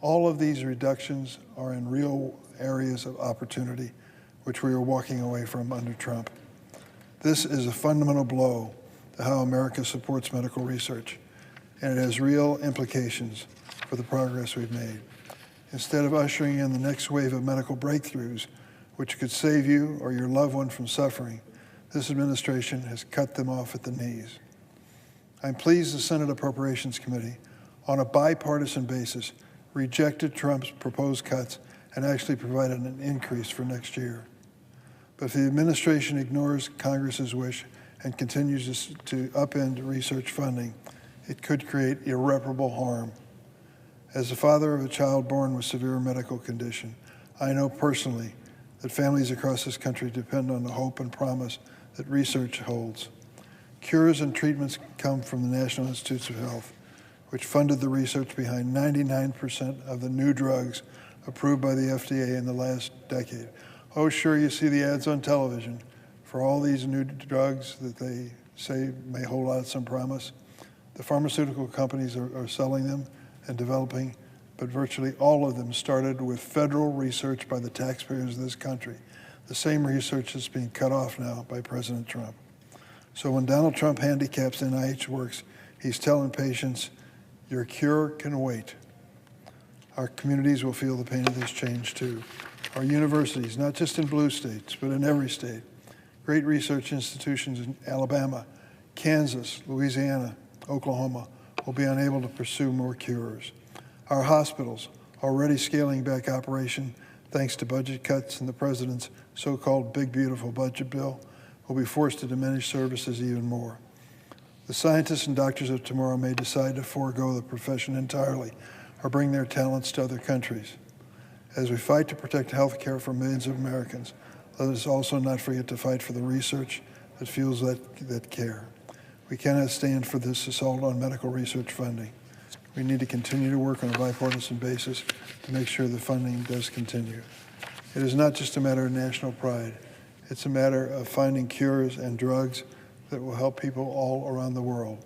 G: All of these reductions are in real areas of opportunity, which we are walking away from under Trump. This is a fundamental blow to how America supports medical research, and it has real implications for the progress we've made. Instead of ushering in the next wave of medical breakthroughs, which could save you or your loved one from suffering, this administration has cut them off at the knees. I'm pleased the Senate Appropriations Committee, on a bipartisan basis, rejected Trump's proposed cuts and actually provided an increase for next year. But if the administration ignores Congress's wish and continues to upend research funding, it could create irreparable harm. As the father of a child born with severe medical condition, I know personally that families across this country depend on the hope and promise that research holds. Cures and treatments come from the National Institutes of Health, which funded the research behind 99% of the new drugs approved by the FDA in the last decade. Oh, sure, you see the ads on television for all these new drugs that they say may hold out some promise. The pharmaceutical companies are selling them and developing, but virtually all of them started with federal research by the taxpayers of this country, the same research that's being cut off now by President Trump. So when Donald Trump handicaps NIH works, he's telling patients, your cure can wait. Our communities will feel the pain of this change too. Our universities, not just in blue states, but in every state, great research institutions in Alabama, Kansas, Louisiana, Oklahoma, will be unable to pursue more cures. Our hospitals, already scaling back operation thanks to budget cuts and the president's so-called big beautiful budget bill, will be forced to diminish services even more. The scientists and doctors of tomorrow may decide to forego the profession entirely or bring their talents to other countries. As we fight to protect health care for millions of Americans, let us also not forget to fight for the research that fuels that care. We cannot stand for this assault on medical research funding. We need to continue to work on a bipartisan basis to make sure the funding does continue. It is not just a matter of national pride. It's a matter of finding cures and drugs that will help people all around the world.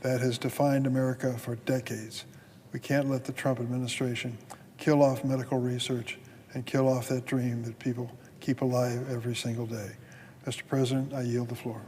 G: That has defined America for decades. We can't let the Trump administration kill off medical research and kill off that dream that people keep alive every single day. Mr. President, I yield the floor.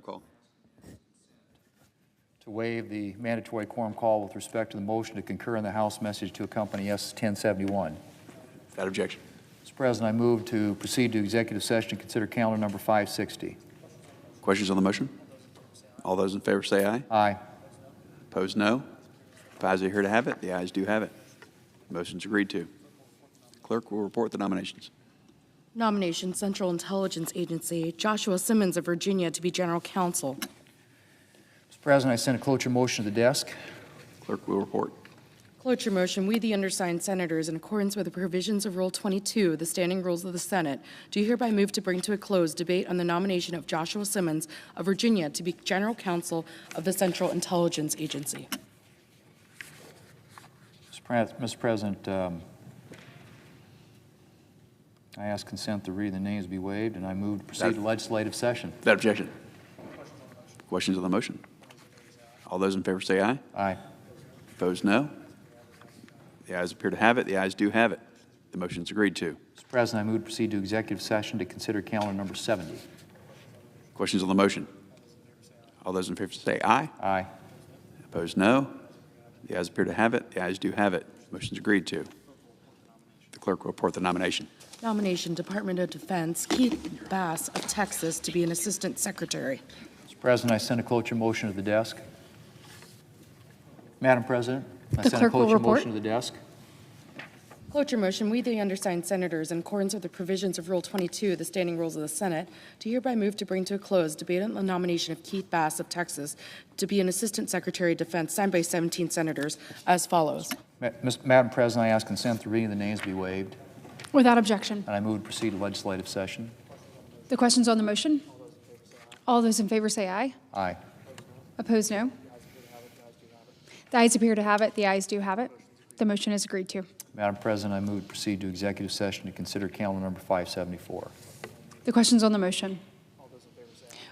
D: quorum call.
E: To waive the mandatory quorum call with respect to the motion to concur in the House message to accompany S-1071.
D: Without objection.
E: Mr. President, I move to proceed to executive session and consider calendar number 560.
D: Questions on the motion? All those in favor say aye.
E: Aye.
D: Opposed, no. If ayes are here to have it, the ayes do have it. Motion's agreed to. Clerk will report the nominations.
H: Nomination, Central Intelligence Agency, Joshua Simmons of Virginia to be General Counsel.
E: Mr. President, I send a cloture motion to the desk.
D: Clerk will report.
H: Cloture motion, we the undersigned senators, in accordance with the provisions of Rule 22, the standing rules of the Senate, do hereby move to bring to a close debate on the nomination of Joshua Simmons of Virginia to be General Counsel of the Central Intelligence Agency.
E: Mr. President, I ask consent to read the names be waived, and I move to proceed to legislative session.
D: Without objection. Questions on the motion? All those in favor say aye.
E: Aye.
D: Opposed, no. The ayes appear to have it. The ayes do have it. The motion's agreed to.
E: Mr. President, I move to proceed to executive session to consider calendar number 70.
D: Questions on the motion? All those in favor say aye.
E: Aye.
D: Opposed, no. The ayes appear to have it. The ayes do have it. Motion's agreed to. The clerk will report the nomination.
H: Nomination, Department of Defense, Keith Bass of Texas to be an Assistant Secretary.
E: Mr. President, I send a cloture motion to the desk. Madam President, I
I: The
E: send a
I: clerk will
E: cloture
I: report.
E: motion to the desk.
H: Cloture motion, we the undersigned senators, in accordance with the provisions of Rule 22, the standing rules of the Senate, do hereby move to bring to a close debate on the nomination of Keith Bass of Texas to be an Assistant Secretary of Defense, signed by 17 senators, as follows.
E: Madam President, I ask consent to reading the names be waived,
I: Without objection.
E: and I move to proceed to legislative session.
I: The questions on the motion? All those in favor say aye.
E: Aye.
I: Opposed, no. The ayes appear to have it. The ayes do have it. The motion is agreed to.
E: Madam President, I move to proceed to executive session to consider calendar number 574.
I: The questions on the motion?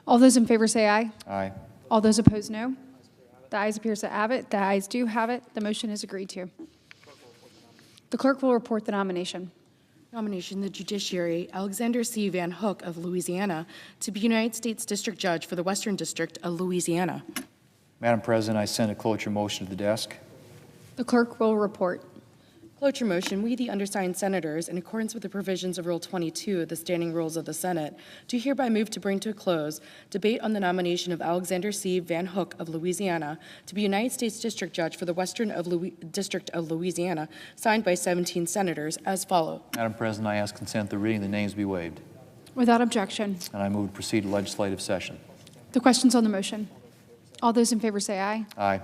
I: All those in favor say aye.
E: Aye.
I: All those opposed, no. The ayes appear to have it. The ayes do have it. The motion is agreed to. The clerk will report the nomination.
H: Nomination, the Judiciary, Alexander C. Van Hook of Louisiana to be United States District Judge for the Western District of Louisiana.
E: Madam President, I send a cloture motion to the desk.
I: The clerk will report.
H: Cloture motion, we the undersigned senators, in accordance with the provisions of Rule 22, the standing rules of the Senate, do hereby move to bring to a close debate on the nomination of Alexander C. Van Hook of Louisiana to be United States District Judge for the Western District of Louisiana, signed by 17 senators, as follows.
E: Madam President, I ask consent to reading the names be waived,
I: Without objection.
E: and I move to proceed to legislative session.
I: The questions on the motion? All those in favor say aye.
E: Aye.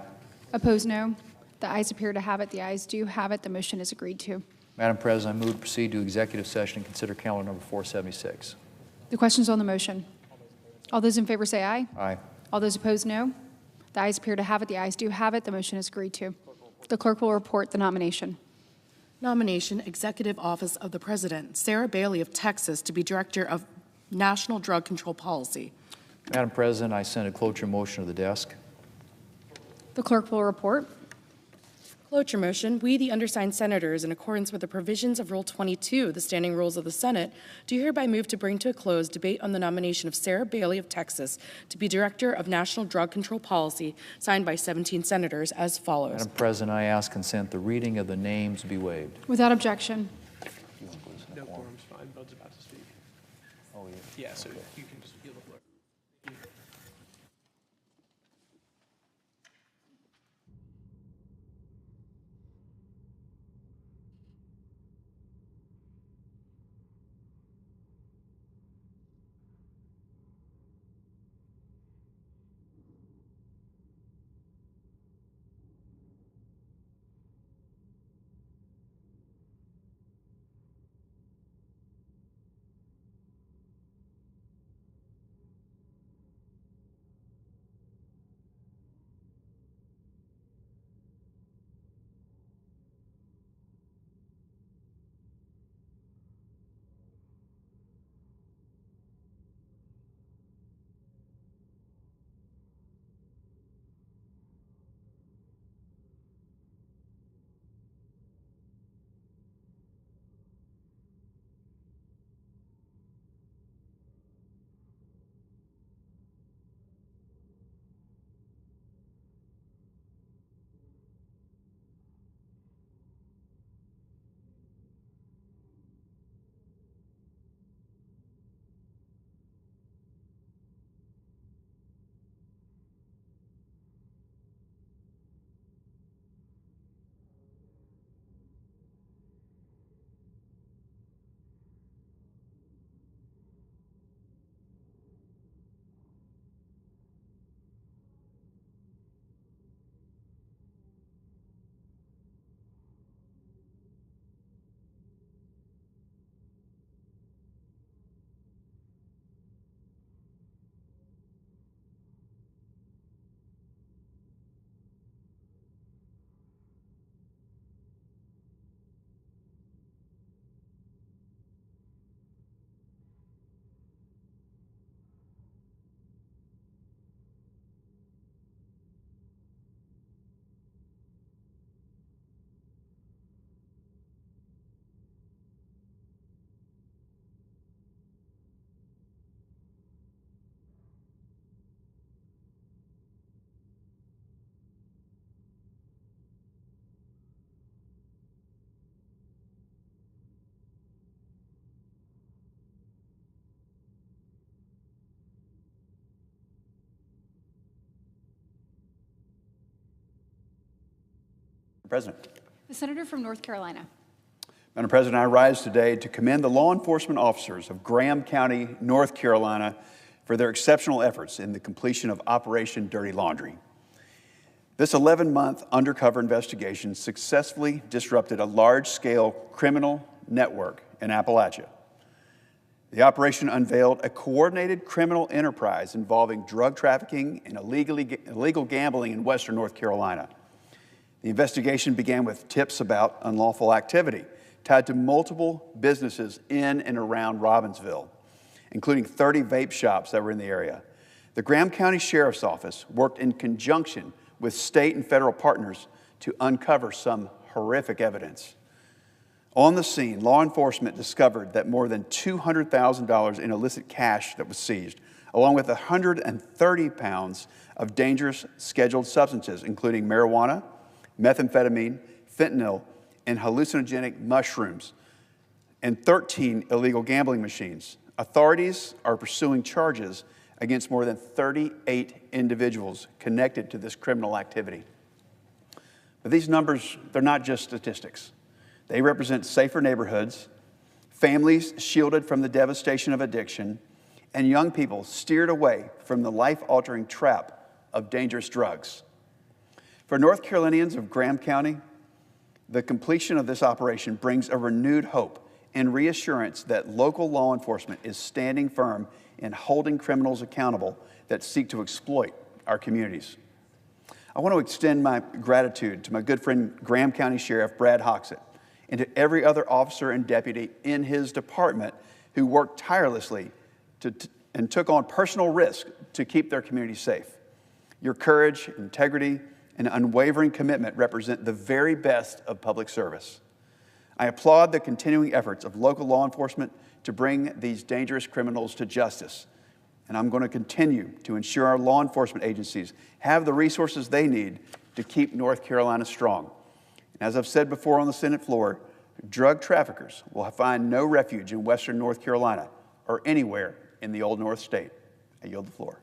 I: Opposed, no. The ayes appear to have it. The ayes do have it. The motion is agreed to.
E: Madam President, I move to proceed to executive session and consider calendar number 476.
I: The questions on the motion? All those in favor say aye.
E: Aye.
I: All those opposed, no. The ayes appear to have it. The ayes do have it. The motion is agreed to. The clerk will report the nomination.
H: Nomination, Executive Office of the President, Sarah Bailey of Texas to be Director of National Drug Control Policy.
E: Madam President, I send a cloture motion to the desk.
I: The clerk will report.
H: Cloture motion, we the undersigned senators, in accordance with the provisions of Rule 22, the standing rules of the Senate, do hereby move to bring to a close debate on the nomination of Sarah Bailey of Texas to be Director of National Drug Control Policy, signed by 17 senators, as follows.
E: Madam President, I ask consent the reading of the names be waived.
I: Without objection.
J: No quorum's fine. Bud's about to speak.
E: Oh, yeah.
J: Yeah, so you can just yield the floor.
D: President.
I: The Senator from North Carolina.
D: Madam President, I rise today to commend the law enforcement officers of Graham County, North Carolina, for their exceptional efforts in the completion of Operation Dirty Laundry. This 11-month undercover investigation successfully disrupted a large-scale criminal network in Appalachia. The operation unveiled a coordinated criminal enterprise involving drug trafficking and illegal gambling in western North Carolina. The investigation began with tips about unlawful activity tied to multiple businesses in and around Robbinsville, including 30 vape shops that were in the area. The Graham County Sheriff's Office worked in conjunction with state and federal partners to uncover some horrific evidence. On the scene, law enforcement discovered that more than $200,000 in illicit cash that was seized, along with 130 pounds of dangerous scheduled substances, including marijuana, methamphetamine, fentanyl, and hallucinogenic mushrooms, and 13 illegal gambling machines. Authorities are pursuing charges against more than 38 individuals connected to this criminal activity. But these numbers, they're not just statistics. They represent safer neighborhoods, families shielded from the devastation of addiction, and young people steered away from the life-altering trap of dangerous drugs. For North Carolinians of Graham County, the completion of this operation brings a renewed hope and reassurance that local law enforcement is standing firm in holding criminals accountable that seek to exploit our communities. I want to extend my gratitude to my good friend Graham County Sheriff Brad Hoxett and to every other officer and deputy in his department who worked tirelessly and took on personal risk to keep their community safe. Your courage, integrity, and unwavering commitment represent the very best of public service. I applaud the continuing efforts of local law enforcement to bring these dangerous criminals to justice, and I'm going to continue to ensure our law enforcement agencies have the resources they need to keep North Carolina strong. And as I've said before on the Senate floor, drug traffickers will find no refuge in western North Carolina or anywhere in the Old North State. I yield the floor.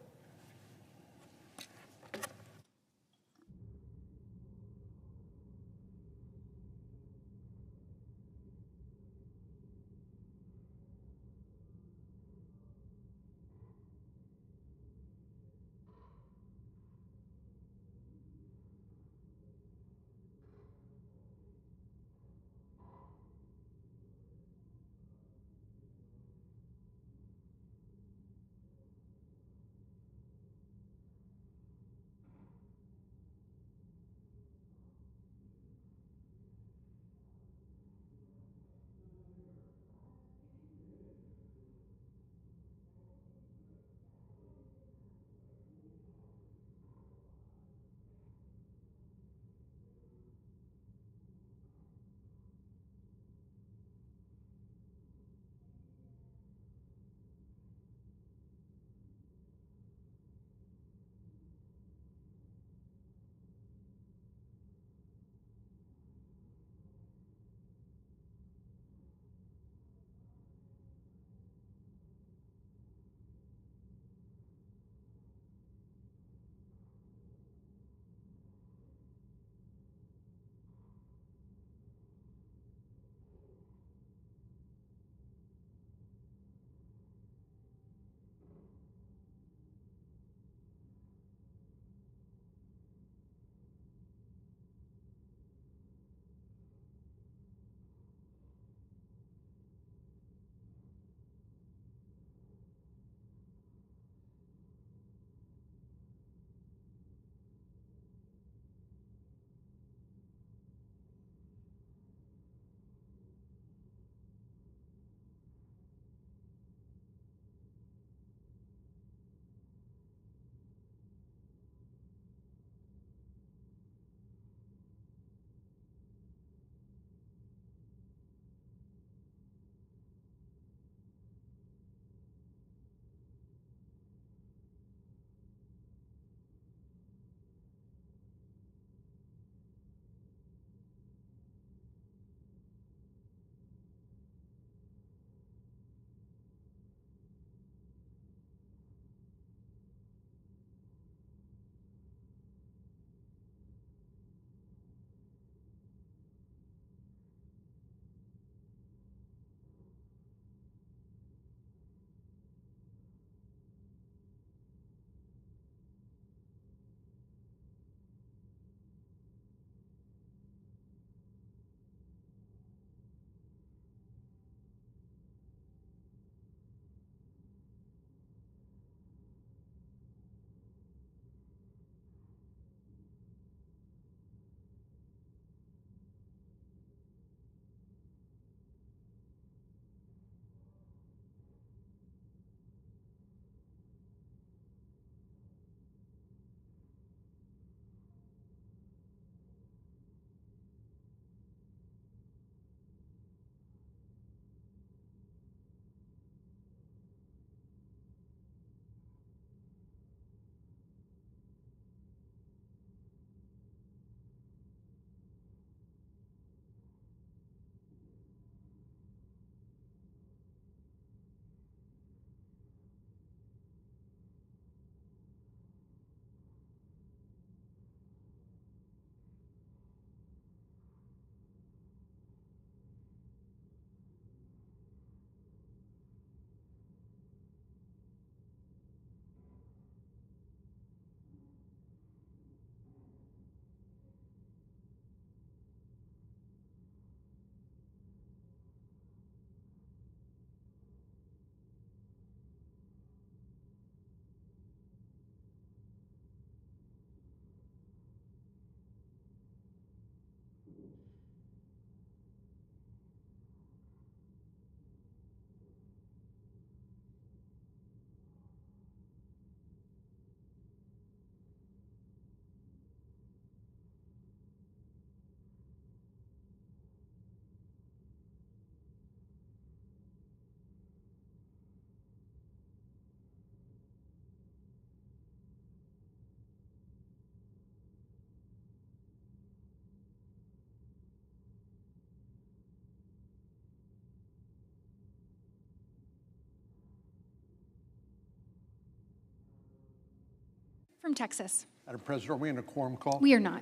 I: From Texas.
K: Madam President, are we in a quorum call?
I: We are not.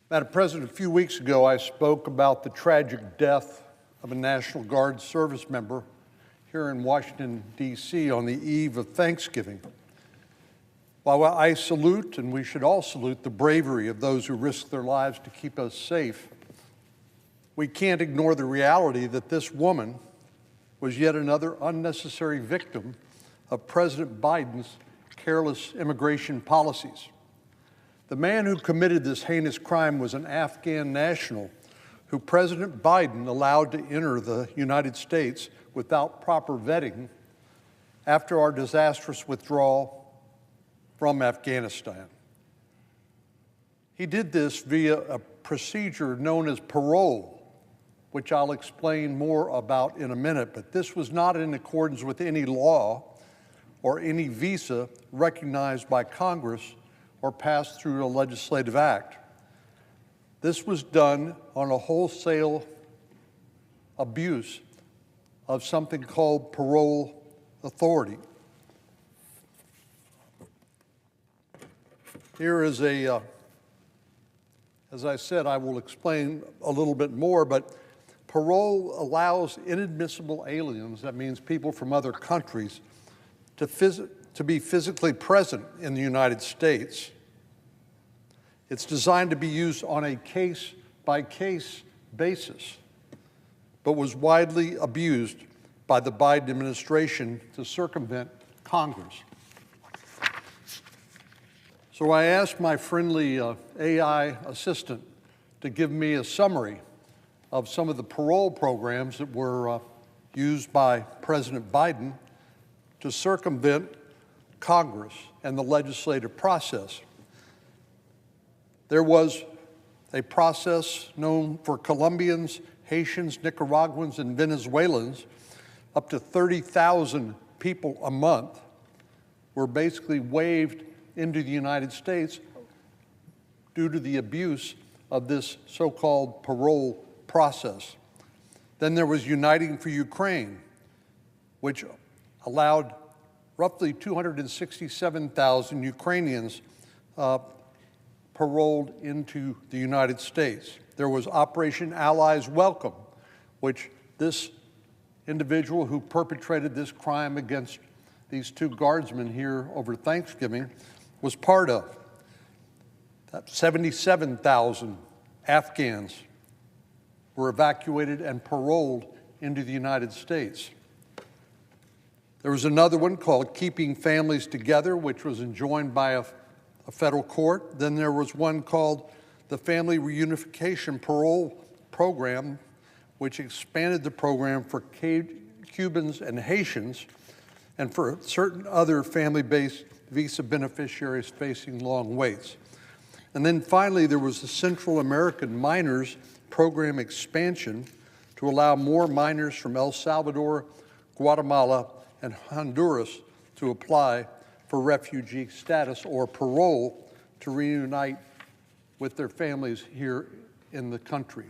K: Madam President, a few weeks ago I spoke about the tragic death of a National Guard service member here in Washington, D.C. on the eve of Thanksgiving. While I salute, and we should all salute, the bravery of those who risk their lives to keep us safe, we can't ignore the reality that this woman was yet another unnecessary victim of President Biden's careless immigration policies. The man who committed this heinous crime was an Afghan national who President Biden allowed to enter the United States without proper vetting after our disastrous withdrawal from Afghanistan. He did this via a procedure known as parole, which I'll explain more about in a minute, but this was not in accordance with any law or any visa recognized by Congress or passed through a legislative act. This was done on a wholesale abuse of something called parole authority. Here is as I said, I will explain a little bit more, but parole allows inadmissible aliens, that means people from other countries, to be physically present in the United States. It's designed to be used on a case-by-case basis, but was widely abused by the Biden administration to circumvent Congress. So I asked my friendly AI assistant to give me a summary of some of the parole programs that were used by President Biden to circumvent Congress and the legislative process. There was a process known for Colombians, Haitians, Nicaraguans, and Venezuelans. Up to 30,000 people a month were basically waived into the United States due to the abuse of this so-called parole process. Then there was Uniting for Ukraine, which allowed roughly 267,000 Ukrainians paroled into the United States. There was Operation Allies Welcome, which this individual who perpetrated this crime against these two guardsmen here over Thanksgiving was part of. That 77,000 Afghans were evacuated and paroled into the United States. There was another one called Keeping Families Together, which was enjoined by a federal court. Then there was one called the Family Reunification Parole Program, which expanded the program for Cubans and Haitians and for certain other family-based visa beneficiaries facing long waits. And then finally, there was the Central American Minors Program expansion to allow more minors from El Salvador, Guatemala, and Honduras to apply for refugee status or parole to reunite with their families here in the country.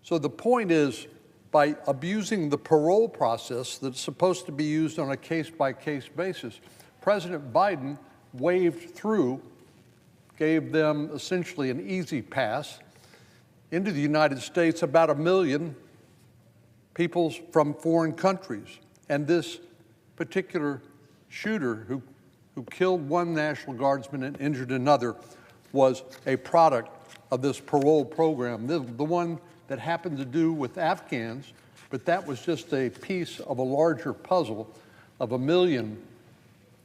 K: So the point is, by abusing the parole process that's supposed to be used on a case-by-case basis, President Biden waved through, gave them essentially an easy pass into the United States, about 1 million people from foreign countries. And this particular shooter who killed one National Guardsman and injured another was a product of this parole program, the one that happened to do with Afghans, but that was just a piece of a larger puzzle of 1 million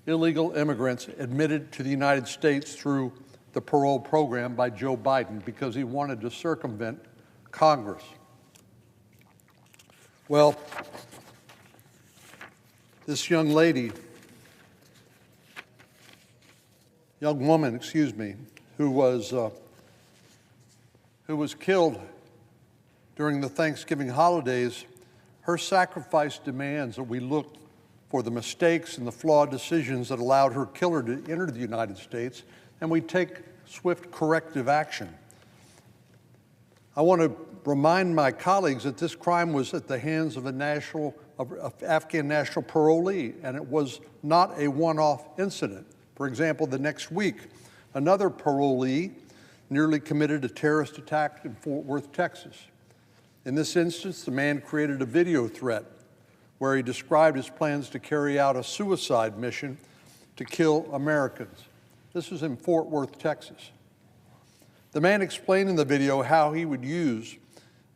K: illegal immigrants admitted to the United States through the parole program by Joe Biden because he wanted to circumvent Congress. Well, this young woman, who was killed during the Thanksgiving holidays, her sacrifice demands that we look for the mistakes and the flawed decisions that allowed her killer to enter the United States, and we take swift corrective action. I want to remind my colleagues that this crime was at the hands of a Afghan national parolee, and it was not a one-off incident. For example, the next week, another parolee nearly committed a terrorist attack in Fort Worth, Texas. In this instance, the man created a video threat where he described his plans to carry out a suicide mission to kill Americans. This was in Fort Worth, Texas. The man explained in the video how he would use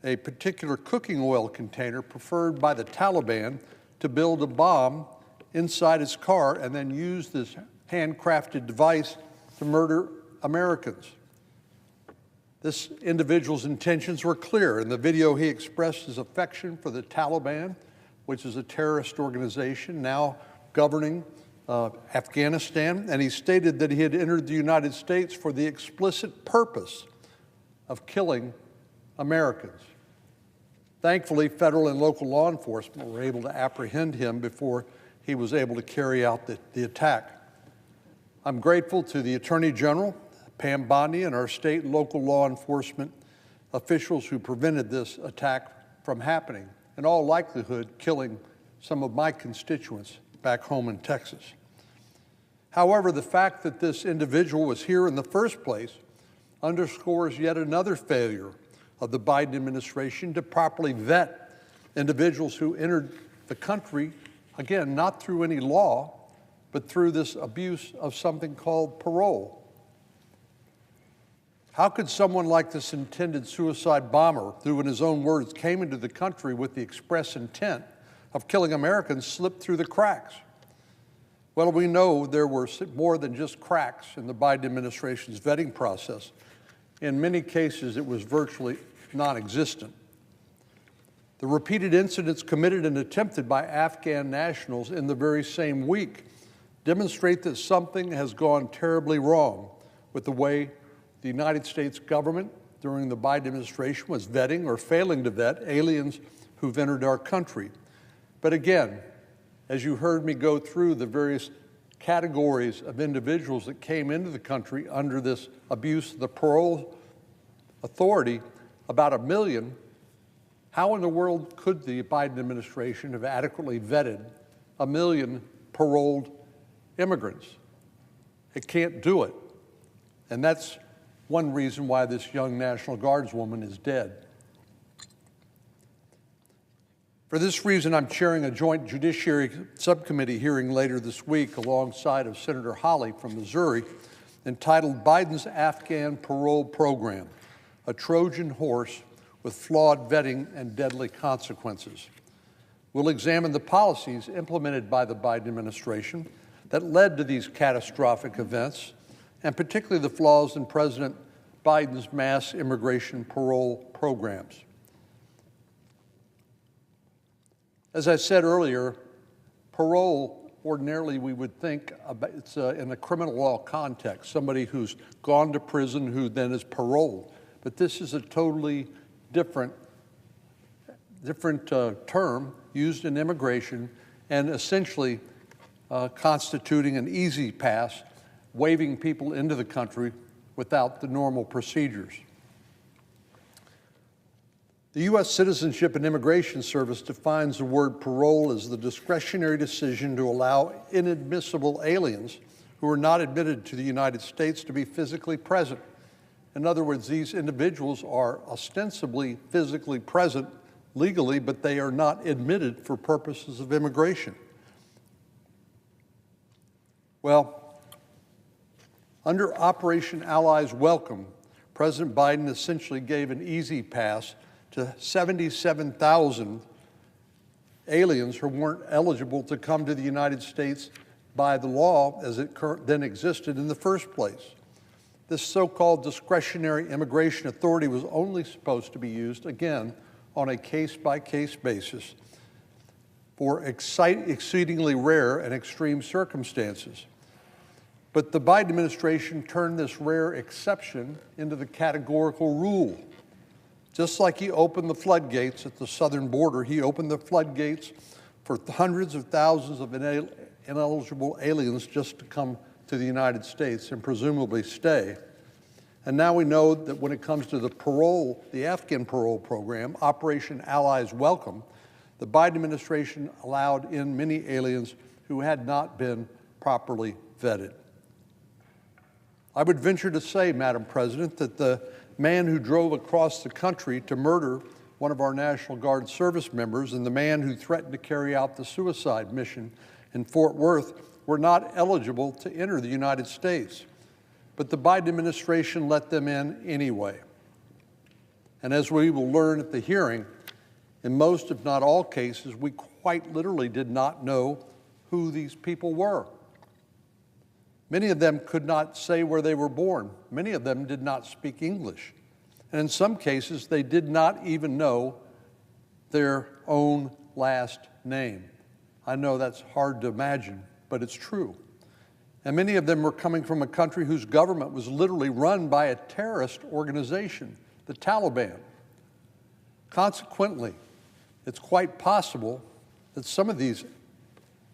K: a particular cooking oil container preferred by the Taliban to build a bomb inside his car and then use this handcrafted device to murder Americans. This individual's intentions were clear. In the video, he expressed his affection for the Taliban, which is a terrorist organization now governing Afghanistan, and he stated that he had entered the United States for the explicit purpose of killing Americans. Thankfully, federal and local law enforcement were able to apprehend him before he was able to carry out the attack. I'm grateful to the Attorney General, Pam Bondi, and our state and local law enforcement officials who prevented this attack from happening, in all likelihood killing some of my constituents back home in Texas. However, the fact that this individual was here in the first place underscores yet another failure of the Biden administration to properly vet individuals who entered the country, again, not through any law, but through this abuse of something called parole. How could someone like this intended suicide bomber, who in his own words came into the country with the express intent of killing Americans, slip through the cracks? Well, we know there were more than just cracks in the Biden administration's vetting process. In many cases, it was virtually non-existent. The repeated incidents committed and attempted by Afghan nationals in the very same week demonstrate that something has gone terribly wrong with the way the United States government during the Biden administration was vetting or failing to vet aliens who've entered our country. But again, as you heard me go through the various categories of individuals that came into the country under this abuse of the parole authority, about 1 million, how in the world could the Biden administration have adequately vetted 1 million paroled immigrants? It can't do it. And that's one reason why this young National Guardswoman is dead. For this reason, I'm chairing a joint Judiciary Subcommittee hearing later this week alongside of Senator Hawley from Missouri, entitled Biden's Afghan Parole Program, a Trojan Horse with Flawed Vetting and Deadly Consequences. We'll examine the policies implemented by the Biden administration that led to these catastrophic events, and particularly the flaws in President Biden's mass immigration parole programs. As I said earlier, parole, ordinarily we would think about it's in a criminal law context, somebody who's gone to prison who then is paroled. But this is a totally different term used in immigration and essentially constituting an easy pass, waving people into the country without the normal procedures. The U.S. Citizenship and Immigration Service defines the word parole as the discretionary decision to allow inadmissible aliens who are not admitted to the United States to be physically present. In other words, these individuals are ostensibly physically present legally, but they are not admitted for purposes of immigration. Well, under Operation Allies Welcome, President Biden essentially gave an easy pass to 77,000 aliens who weren't eligible to come to the United States by the law as it then existed in the first place. This so-called discretionary immigration authority was only supposed to be used, again, on a case-by-case basis for exceedingly rare and extreme circumstances. But the Biden administration turned this rare exception into the categorical rule. Just like he opened the floodgates at the southern border, he opened the floodgates for hundreds of thousands of ineligible aliens just to come to the United States and presumably stay. And now we know that when it comes to the Afghan parole program, Operation Allies Welcome, the Biden administration allowed in many aliens who had not been properly vetted. I would venture to say, Madam President, that the man who drove across the country to murder one of our National Guard service members and the man who threatened to carry out the suicide mission in Fort Worth were not eligible to enter the United States. But the Biden administration let them in anyway. And as we will learn at the hearing, in most, if not all cases, we quite literally did not know who these people were. Many of them could not say where they were born. Many of them did not speak English. And in some cases, they did not even know their own last name. I know that's hard to imagine, but it's true. And many of them were coming from a country whose government was literally run by a terrorist organization, the Taliban. Consequently, it's quite possible that some of these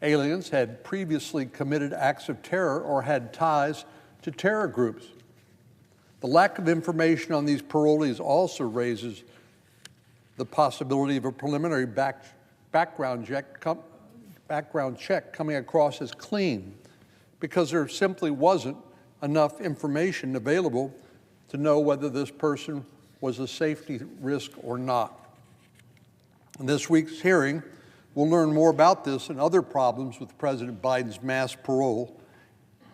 K: aliens had previously committed acts of terror or had ties to terror groups. The lack of information on these parolees also raises the possibility of a preliminary background check coming across as clean, because there simply wasn't enough information available to know whether this person was a safety risk or not. In this week's hearing, we'll learn more about this and other problems with President Biden's mass parole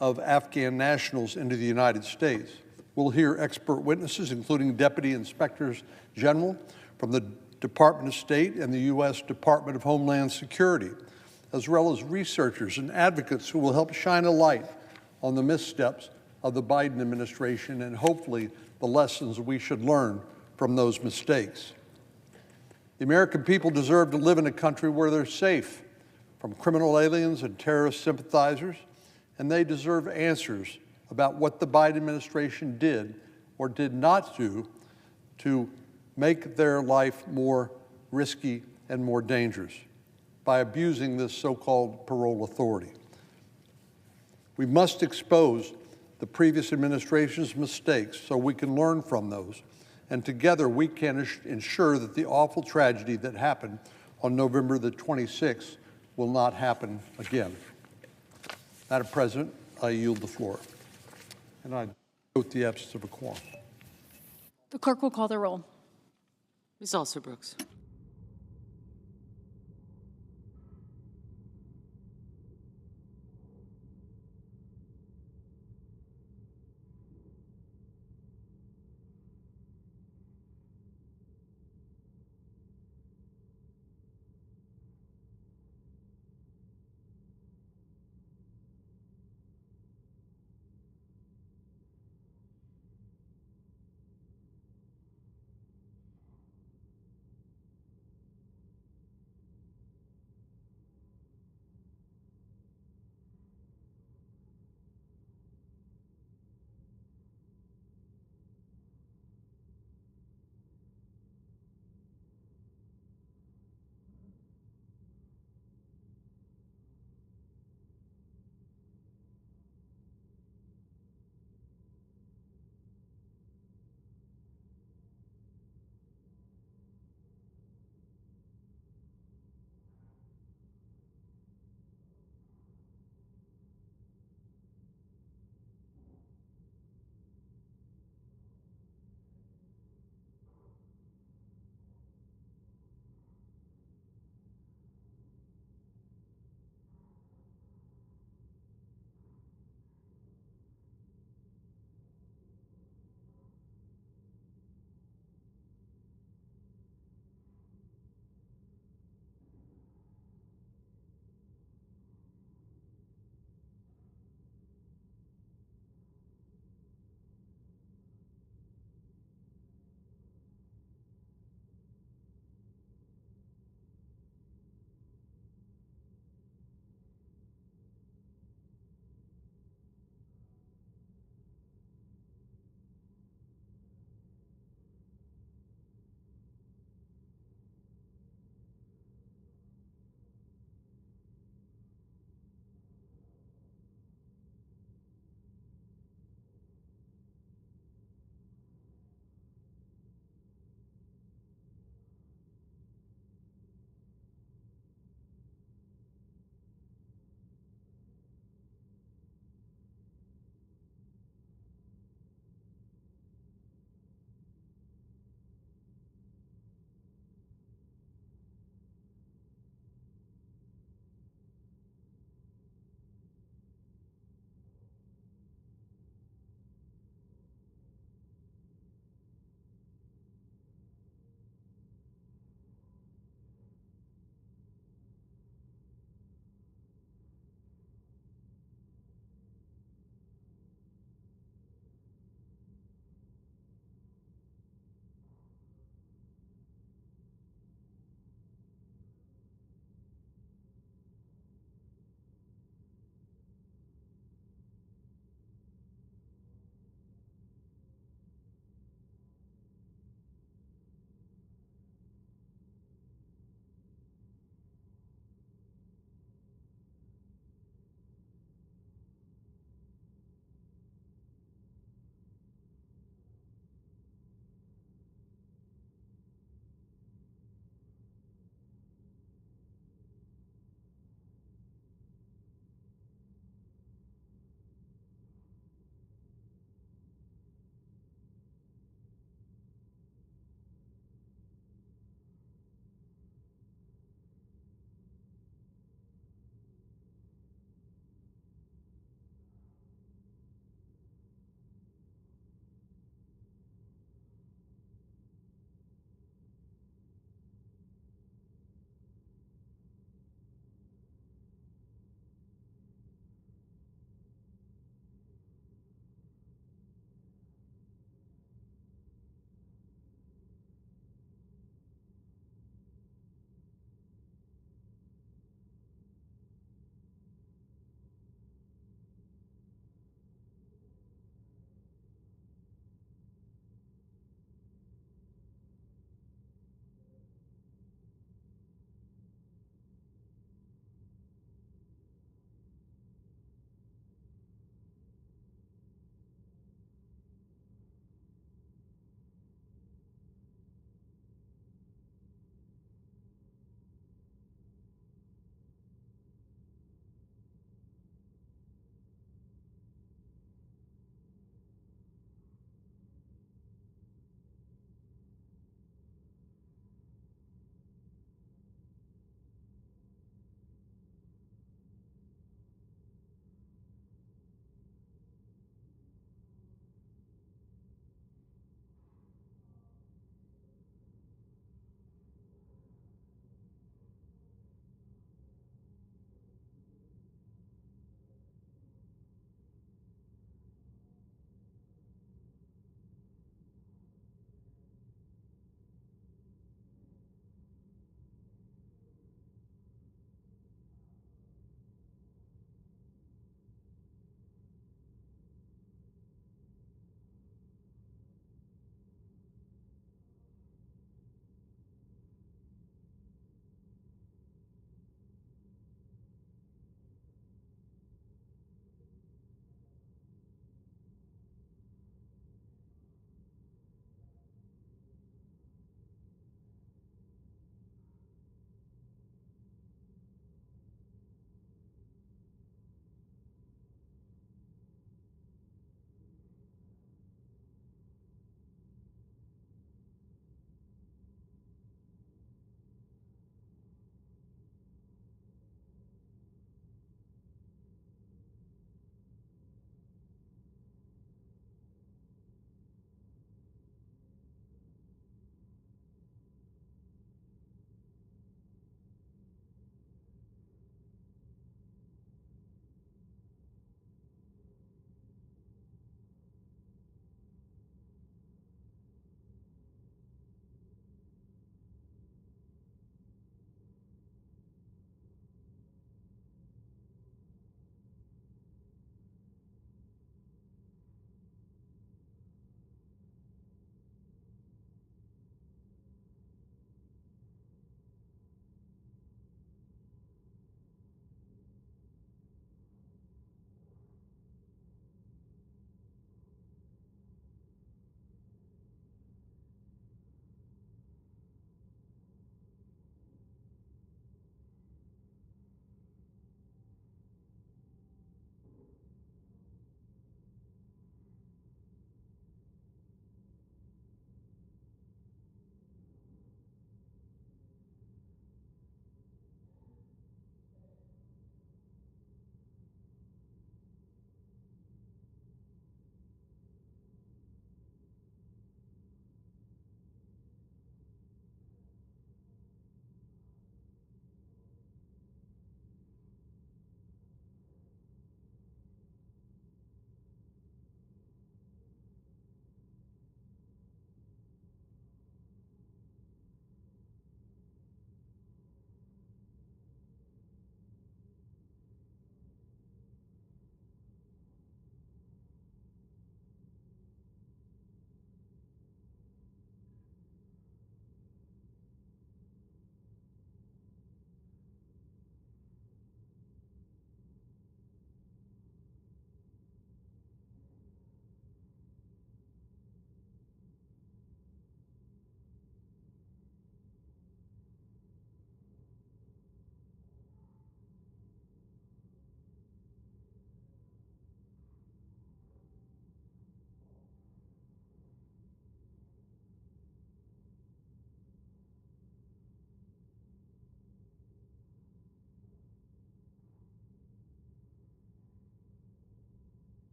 K: of Afghan nationals into the United States. We'll hear expert witnesses, including Deputy Inspectors General from the Department of State and the U.S. Department of Homeland Security, as well as researchers and advocates who will help shine a light on the missteps of the Biden administration and hopefully the lessons we should learn from those mistakes. The American people deserve to live in a country where they're safe from criminal aliens and terrorist sympathizers, and they deserve answers about what the Biden administration did or did not do to make their life more risky and more dangerous by abusing this so-called parole authority. We must expose the previous administration's mistakes so we can learn from those, and together we can ensure that the awful tragedy that happened on November the 26th will not happen again. Madam President, I yield the floor. And I note the absence of a quorum.
I: The clerk will call the roll.
L: Ms. Alsobrooks.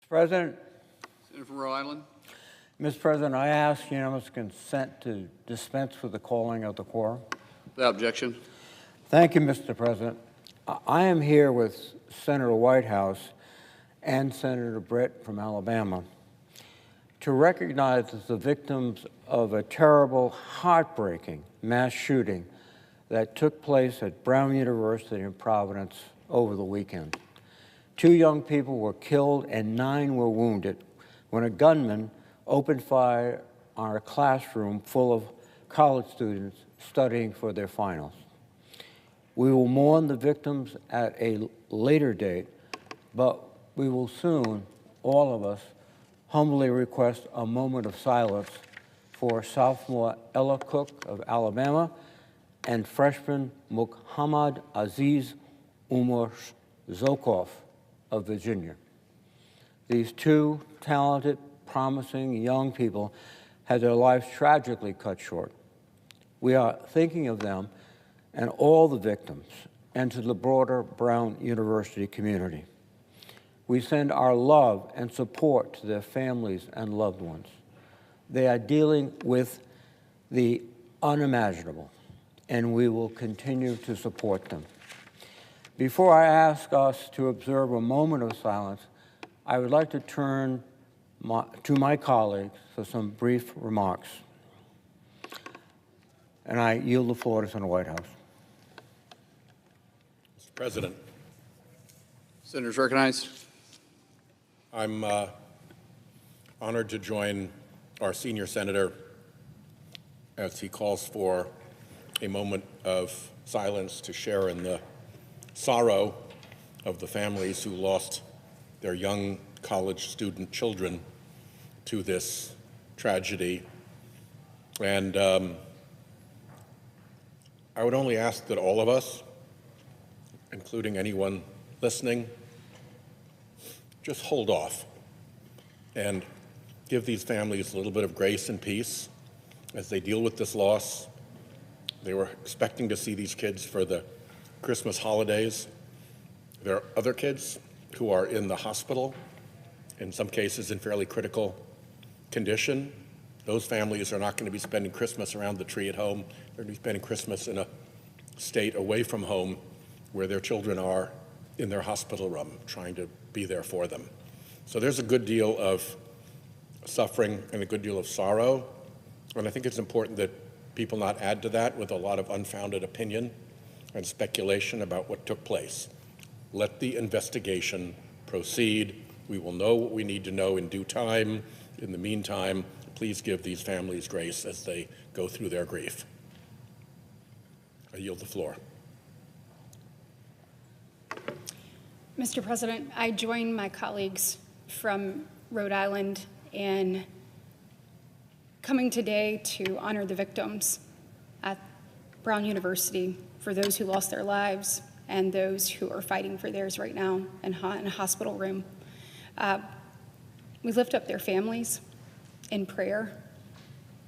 M: President,
E: Senator from Rhode Island.
M: Mr. President, I ask unanimous consent to dispense with the calling of the quorum.
E: Without objection.
M: Thank you, Mr. President. I am here with Senator Whitehouse and Senator Britt from Alabama to recognize the victims of a terrible, heartbreaking mass shooting that took place at Brown University in Providence over the weekend. 2 young people were killed and 9 were wounded when a gunman opened fire on a classroom full of college students studying for their finals. We will mourn the victims at a later date, but we will soon, all of us, humbly request a moment of silence for sophomore Ella Cook of Alabama and freshman Muhammad Aziz Umar Zokov of Virginia. These 2 talented, promising young people had their lives tragically cut short. We are thinking of them and all the victims and to the broader Brown University community. We send our love and support to their families and loved ones. They are dealing with the unimaginable, and we will continue to support them. Before I ask us to observe a moment of silence, I would like to turn to my colleagues for some brief remarks. And I yield the floor to Senator Whitehouse.
N: Mr. President.
E: Senators recognized.
N: I'm honored to join our senior senator as he calls for a moment of silence to share in the sorrow of the families who lost their young college student children to this tragedy. And I would only ask that all of us, including anyone listening, just hold off and give these families a little bit of grace and peace as they deal with this loss. They were expecting to see these kids for the Christmas holidays. There are other kids who are in the hospital, in some cases in fairly critical condition. Those families are not going to be spending Christmas around the tree at home. They're going to be spending Christmas in a state away from home where their children are in their hospital room, trying to be there for them. So there's a good deal of suffering and a good deal of sorrow, and I think it's important that people not add to that with a lot of unfounded opinion and speculation about what took place. Let the investigation proceed. We will know what we need to know in due time. In the meantime, please give these families grace as they go through their grief. I yield the floor.
I: Mr. President, I join my colleagues from Rhode Island in coming today to honor the victims at Brown University, for those who lost their lives and those who are fighting for theirs right now in a hospital room. We lift up their families in prayer.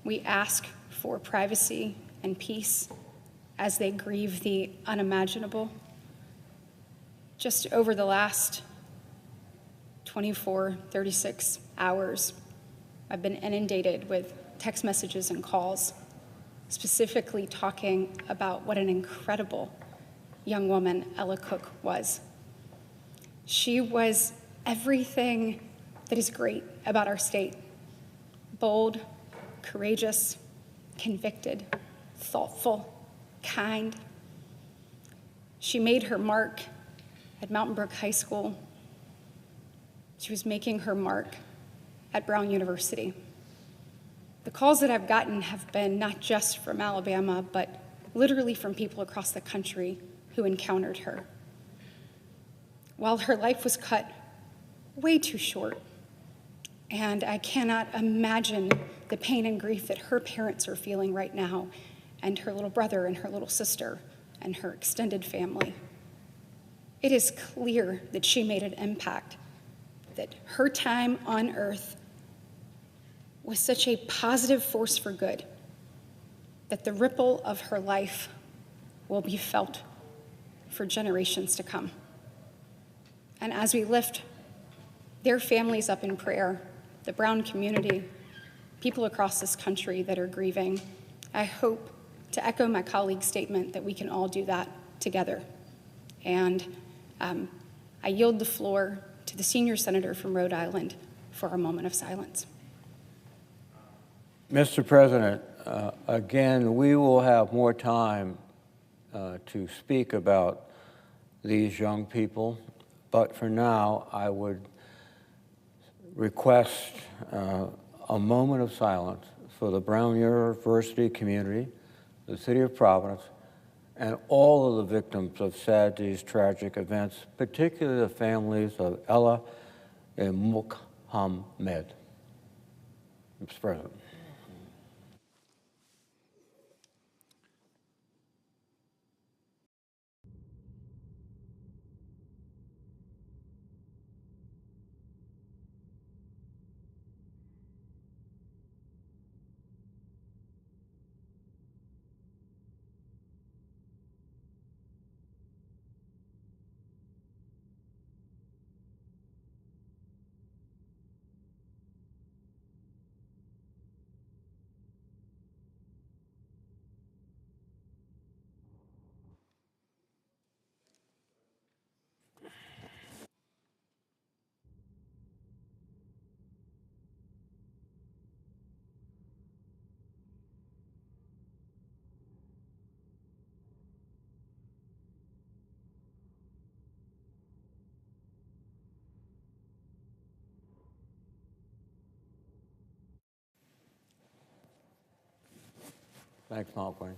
I: We ask for privacy and peace as they grieve the unimaginable. Just over the last 36 hours, I've been inundated with text messages and calls, specifically talking about what an incredible young woman Ella Cook was. She was everything that is great about our state: bold, courageous, convicted, thoughtful, kind. She made her mark at Mountain Brook High School. She was making her mark at Brown University. The calls that I've gotten have been not just from Alabama, but literally from people across the country who encountered her. While her life was cut way too short, and I cannot imagine the pain and grief that her parents are feeling right now, and her little brother and her little sister and her extended family, it is clear that she made an impact, that her time on earth was such a positive force for good, that the ripple of her life will be felt for generations to come. And as we lift their families up in prayer, the Brown community, people across this country that are grieving. I hope to echo my colleague's statement that we can all do that together. And I yield the floor to the senior senator from Rhode Island for a moment of silence.
M: Mr. President, again, we will have more time to speak about these young people, but for now, I would request a moment of silence for the Brown University community, the city of Providence, and all of the victims of these tragic events, particularly the families of Ella and Muhammad. Mr. President. Thanks, Malcolm.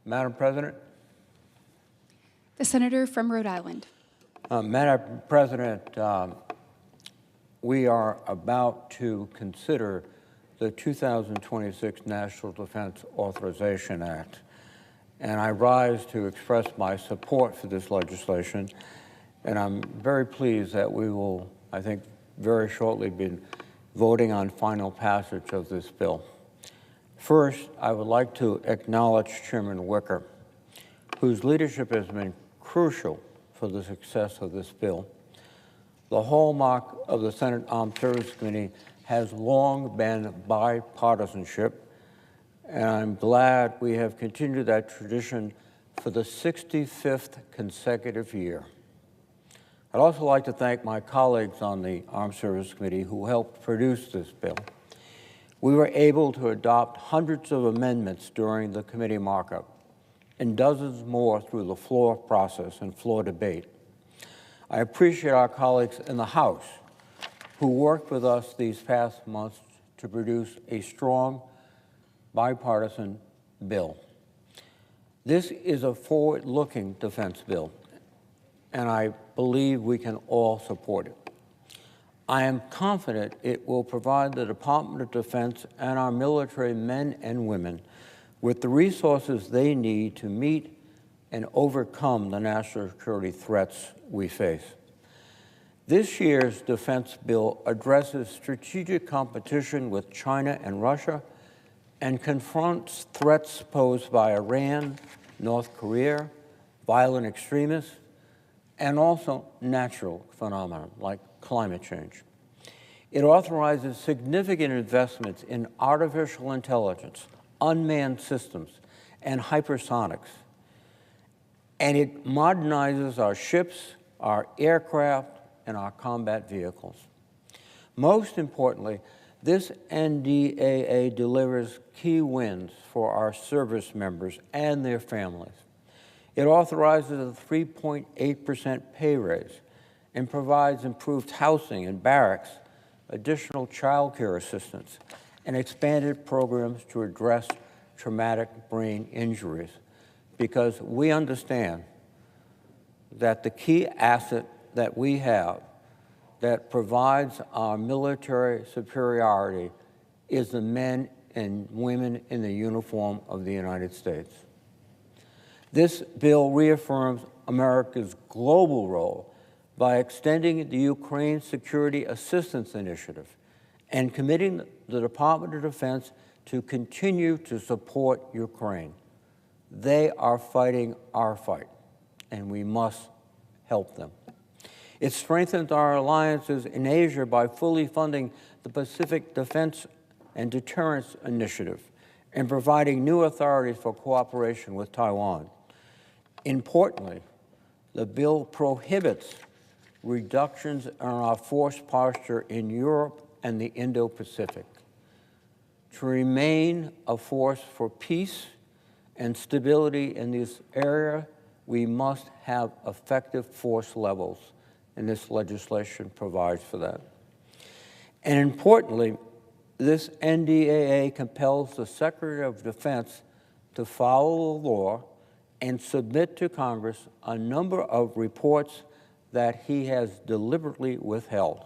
M: Madam President?
I: The senator from Rhode Island.
M: Madam President, we are about to consider the 2026 National Defense Authorization Act, and I rise to express my support for this legislation, and I'm very pleased that we will, I think, very shortly be voting on final passage of this bill. First, I would like to acknowledge Chairman Wicker, whose leadership has been crucial for the success of this bill. The hallmark of the Senate Armed Services Committee has long been bipartisanship, and I'm glad we have continued that tradition for the 65th consecutive year. I'd also like to thank my colleagues on the Armed Services Committee who helped produce this bill. We were able to adopt hundreds of amendments during the committee markup and dozens more through the floor process and floor debate. I appreciate our colleagues in the House who worked with us these past months to produce a strong bipartisan bill. This is a forward-looking defense bill, and I believe we can all support it. I am confident it will provide the Department of Defense and our military men and women with the resources they need to meet and overcome the national security threats we face. This year's defense bill addresses strategic competition with China and Russia and confronts threats posed by Iran, North Korea, violent extremists, and also natural phenomena like climate change. It authorizes significant investments in artificial intelligence, unmanned systems, and hypersonics. And it modernizes our ships, our aircraft, and our combat vehicles. Most importantly, this NDAA delivers key wins for our service members and their families. It authorizes a 3.8% pay raise and provides improved housing and barracks, additional child care assistance, and expanded programs to address traumatic brain injuries, because we understand that the key asset that we have that provides our military superiority is the men and women in the uniform of the United States. This bill reaffirms America's global role by extending the Ukraine Security Assistance Initiative and committing the Department of Defense to continue to support Ukraine. They are fighting our fight, and we must help them. It strengthens our alliances in Asia by fully funding the Pacific Defense and Deterrence Initiative and providing new authorities for cooperation with Taiwan. Importantly, the bill prohibits reductions in our force posture in Europe and the Indo-Pacific. To remain a force for peace and stability in this area, we must have effective force levels, and this legislation provides for that. And importantly, this NDAA compels the Secretary of Defense to follow the law and submit to Congress a number of reports that he has deliberately withheld.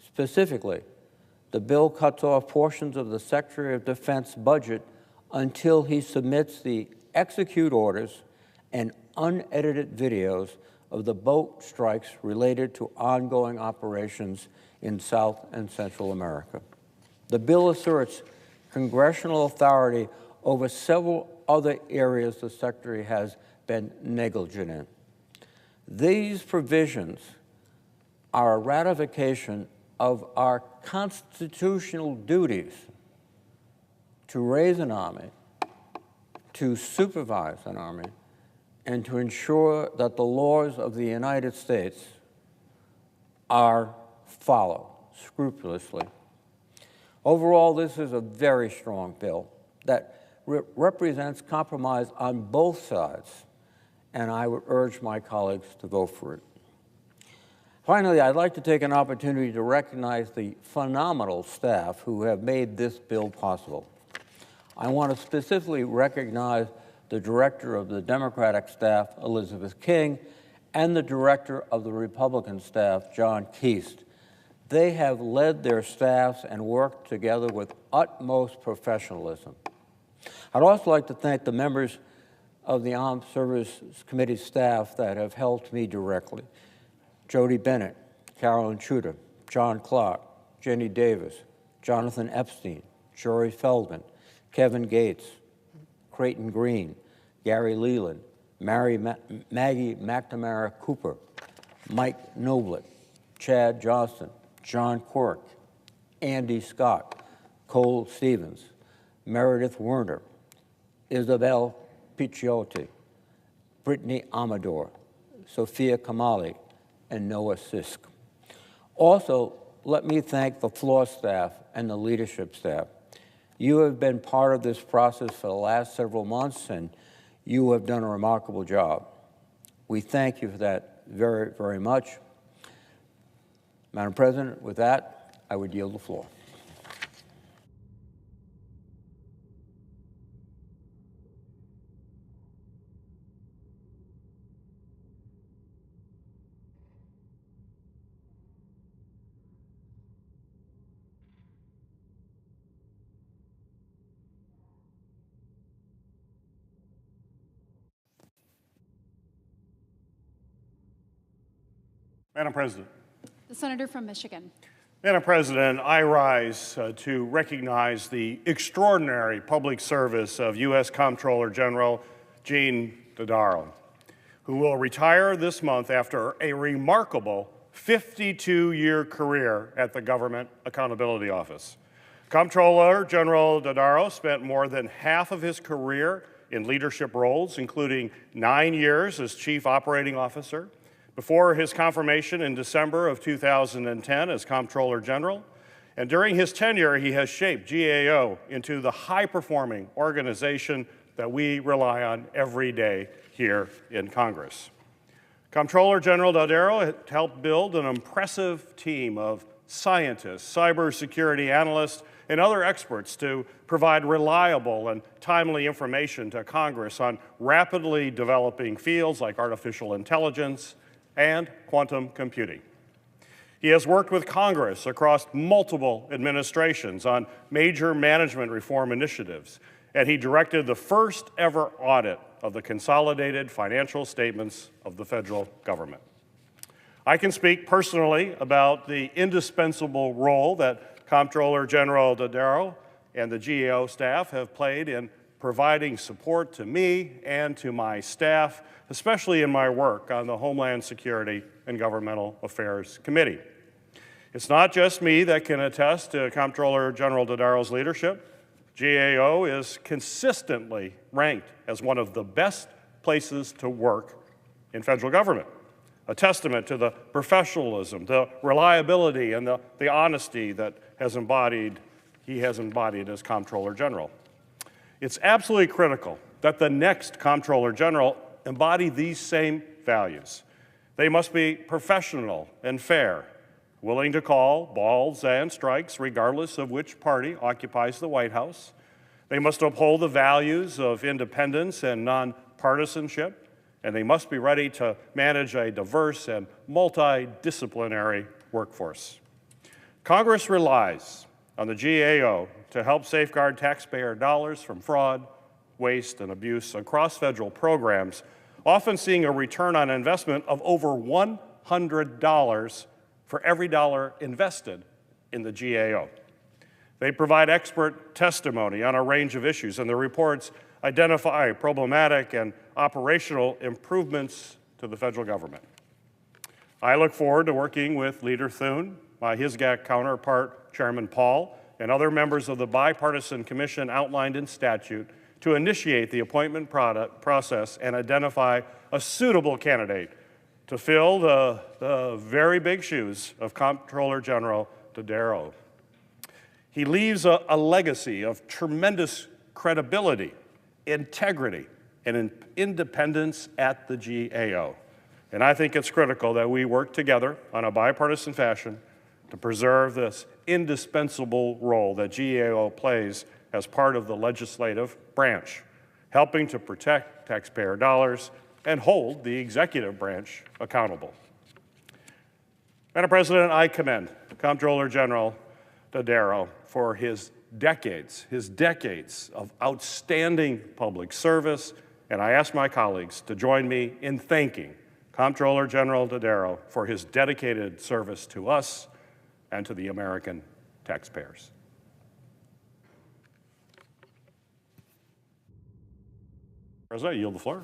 M: Specifically, the bill cuts off portions of the Secretary of Defense budget until he submits the execute orders and unedited videos of the boat strikes related to ongoing operations in South and Central America. The bill asserts congressional authority over several other areas the Secretary has been negligent in. These provisions are a ratification of our constitutional duties to raise an army, to supervise an army, and to ensure that the laws of the United States are followed scrupulously. Overall, this is a very strong bill that represents compromise on both sides, and I would urge my colleagues to vote for it. Finally, I'd like to take an opportunity to recognize the phenomenal staff who have made this bill possible. I want to specifically recognize the director of the Democratic staff, Elizabeth King, and the director of the Republican staff, John Keast. They have led their staffs and worked together with utmost professionalism. I'd also like to thank the members of the Armed Services Committee staff that have helped me directly. Jody Bennett, Carolyn Chuda, John Clark, Jenny Davis, Jonathan Epstein, Jory Feldman, Kevin Gates, Creighton Green, Gary Leland, Maggie McNamara Cooper, Mike Noblet, Chad Johnston, John Quirk, Andy Scott, Cole Stevens, Meredith Werner, Isabel Picciotti, Brittany Amador, Sophia Kamali, and Noah Sisk. Also, let me thank the floor staff and the leadership staff. You have been part of this process for the last several months, and you have done a remarkable job. We thank you for that very, very much. Madam President, with that, I would yield the floor.
O: Madam President.
I: The Senator from Michigan.
O: Madam President, I rise to recognize the extraordinary public service of U.S. Comptroller General Gene Dodaro, who will retire this month after a remarkable 52-year career at the Government Accountability Office. Comptroller General Dodaro spent more than half of his career in leadership roles, including 9 years as Chief Operating Officer, before his confirmation in December of 2010 as Comptroller General. And during his tenure, he has shaped GAO into the high-performing organization that we rely on every day here in Congress. Comptroller General Dodaro helped build an impressive team of scientists, cybersecurity analysts, and other experts to provide reliable and timely information to Congress on rapidly developing fields like artificial intelligence and quantum computing. He has worked with Congress across multiple administrations on major management reform initiatives, and he directed the first ever audit of the consolidated financial statements of the federal government. I can speak personally about the indispensable role that Comptroller General Dodaro and the GAO staff have played in providing support to me and to my staff, especially in my work on the Homeland Security and Governmental Affairs Committee. It's not just me that can attest to Comptroller General Dodaro's leadership. GAO is consistently ranked as one of the best places to work in federal government, a testament to the professionalism, the reliability, and the honesty that he has embodied as Comptroller General. It's absolutely critical that the next Comptroller General embody these same values. They must be professional and fair, willing to call balls and strikes regardless of which party occupies the White House. They must uphold the values of independence and nonpartisanship, and they must be ready to manage a diverse and multidisciplinary workforce. Congress relies on the GAO to help safeguard taxpayer dollars from fraud, waste, and abuse across federal programs, often seeing a return on investment of over $100 for every dollar invested in the GAO. They provide expert testimony on a range of issues, and the reports identify problematic and operational improvements to the federal government. I look forward to working with Leader Thune, my HISGAC counterpart, Chairman Paul, and other members of the bipartisan commission outlined in statute to initiate the appointment process and identify a suitable candidate to fill the very big shoes of Comptroller General Dodaro. He leaves a legacy of tremendous credibility, integrity, and independence at the GAO. And I think it's critical that we work together on a bipartisan fashion to preserve this indispensable role that GAO plays as part of the legislative branch, helping to protect taxpayer dollars and hold the executive branch accountable. Madam President, I commend Comptroller General Dodaro for his decades of outstanding public service, and I ask my colleagues to join me in thanking Comptroller General Dodaro for his dedicated service to us and to the American taxpayers. President, I yield the floor.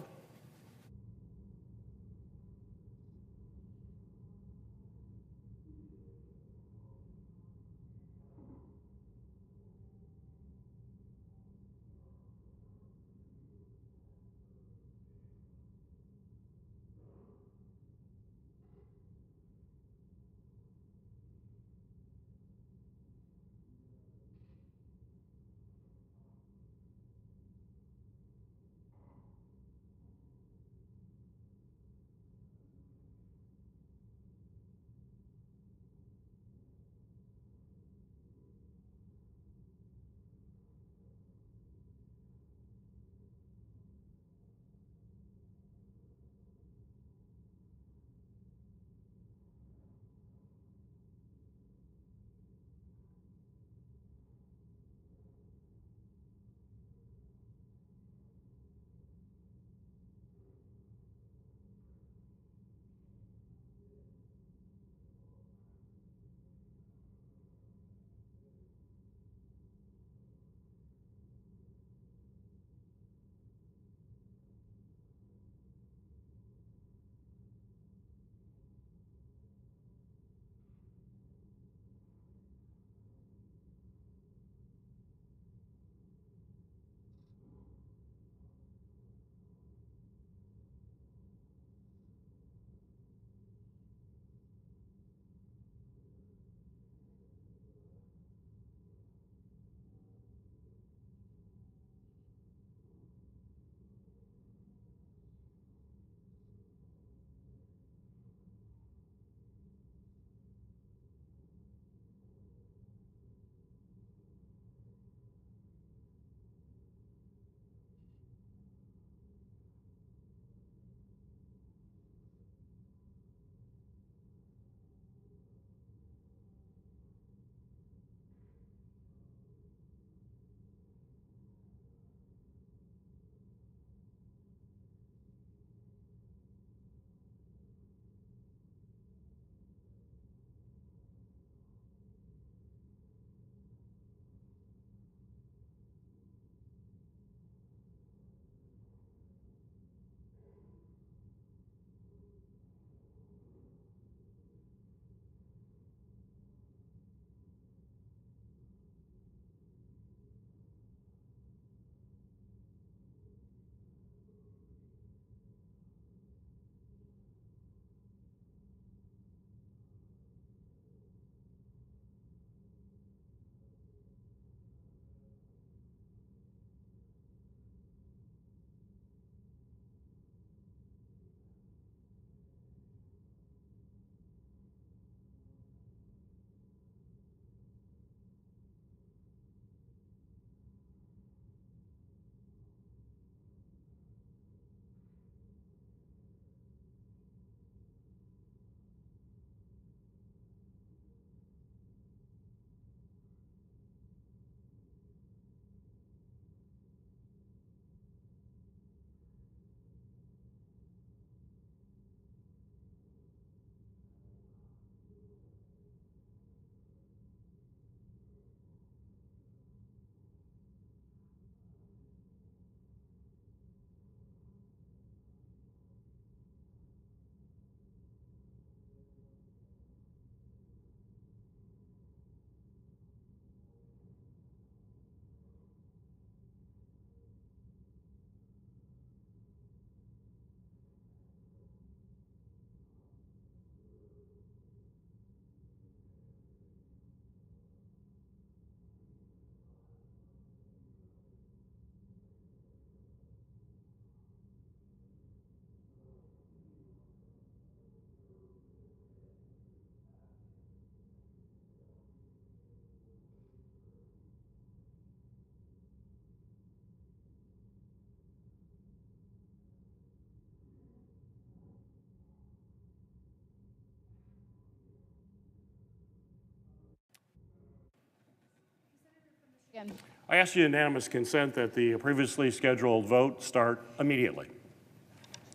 I: Again.
O: I ask unanimous consent that the previously scheduled vote start immediately.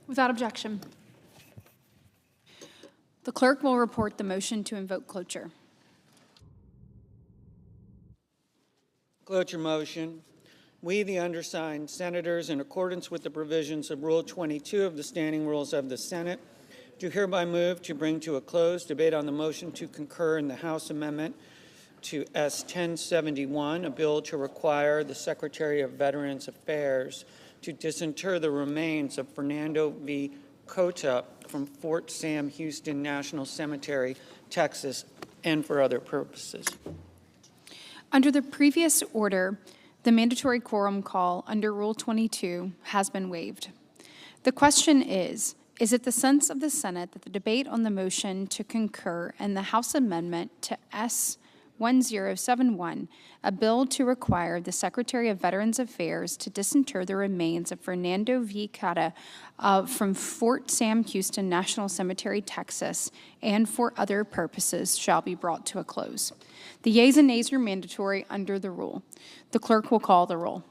I: Without objection. The clerk will report the motion to invoke cloture.
P: Cloture motion. We, the undersigned senators, in accordance with the provisions of Rule 22 of the Standing Rules of the Senate, do hereby move to bring to a close debate on the motion to concur in the House amendment to S-1071, a bill to require the Secretary of Veterans Affairs to disinter the remains of Fernando V. Cota from Fort Sam Houston National Cemetery, Texas, and for other purposes.
I: Under the previous order, the mandatory quorum call under Rule 22 has been waived. The question is it the sense of the Senate that the debate on the motion to concur in the House amendment to S-1071, a bill to require the Secretary of Veterans Affairs to disinter the remains of Fernando V. Cota from Fort Sam Houston National Cemetery, Texas, and for other purposes shall be brought to a close. The yeas and nays are mandatory under the rule. The clerk will call the roll.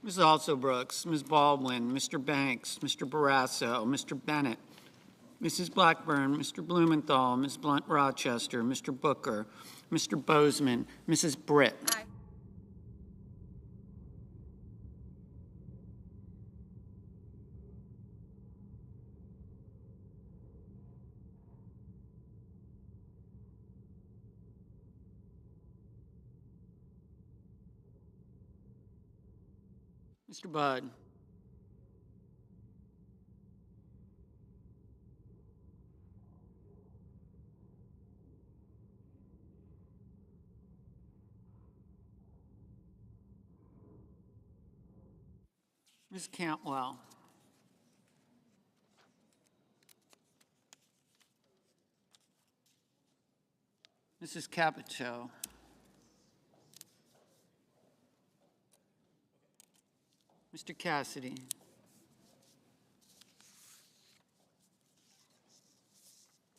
P: Ms. Alsobrooks, Ms. Baldwin, Mr. Banks, Mr. Barrasso, Mr. Bennett, Mrs. Blackburn, Mr. Blumenthal, Ms. Blunt Rochester, Mr. Booker, Mr. Bozeman, Mrs. Britt.
I: Aye.
P: Mr. Budd. Ms. Cantwell. Mrs. Capito. Mr. Cassidy.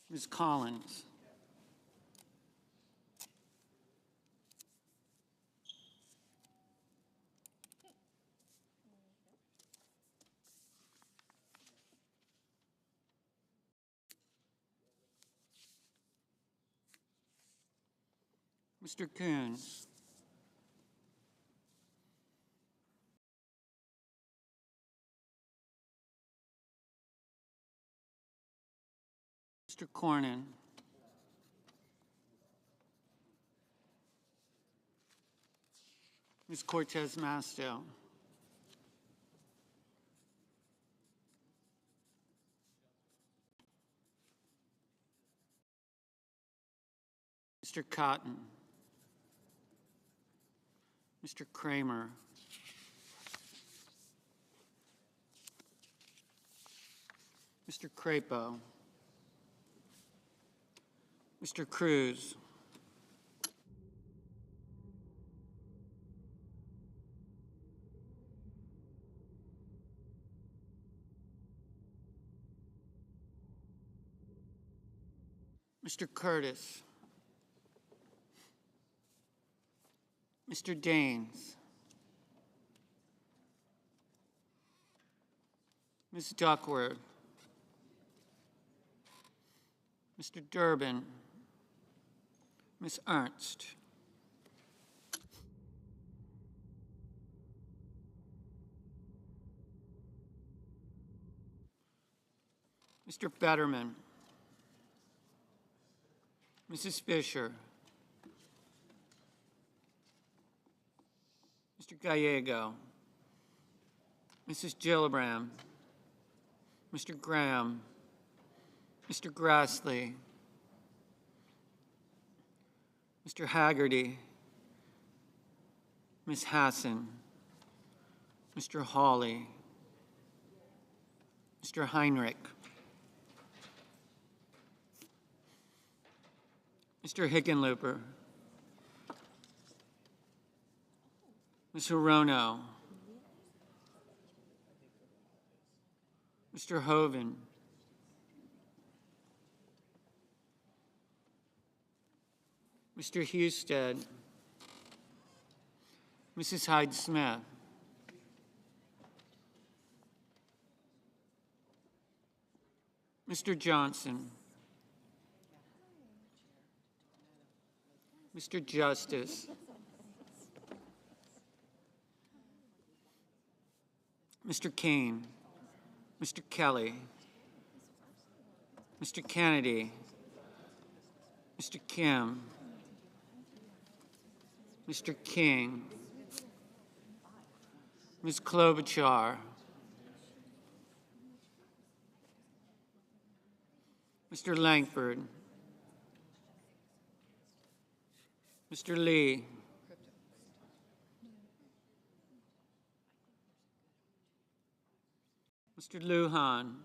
P: Ms. Collins. Mr. Coons. Mr. Cornyn. Ms. Cortez Masto. Mr. Cotton. Mr. Kramer. Mr. Crapo. Mr. Cruz. Mr. Curtis. Mr. Daines. Ms. Duckworth. Mr. Durbin. Ms. Ernst. Mr. Fetterman. Mrs. Fisher. Mr. Gallego. Mrs. Gillibrand. Mr. Graham. Mr. Grassley. Mr. Haggerty. Ms. Hassan. Mr. Hawley. Mr. Heinrich. Mr. Hickenlooper. Ms. Hirono. Mr. Hoven. Mr. Husted. Mrs. Hyde Smith. Mr. Johnson. Mr. Justice. Mr. Kane. Mr. Kelly. Mr. Kennedy. Mr. Kim. Mr. King. Ms. Klobuchar. Mr. Langford. Mr. Lee. Mr. Lujan.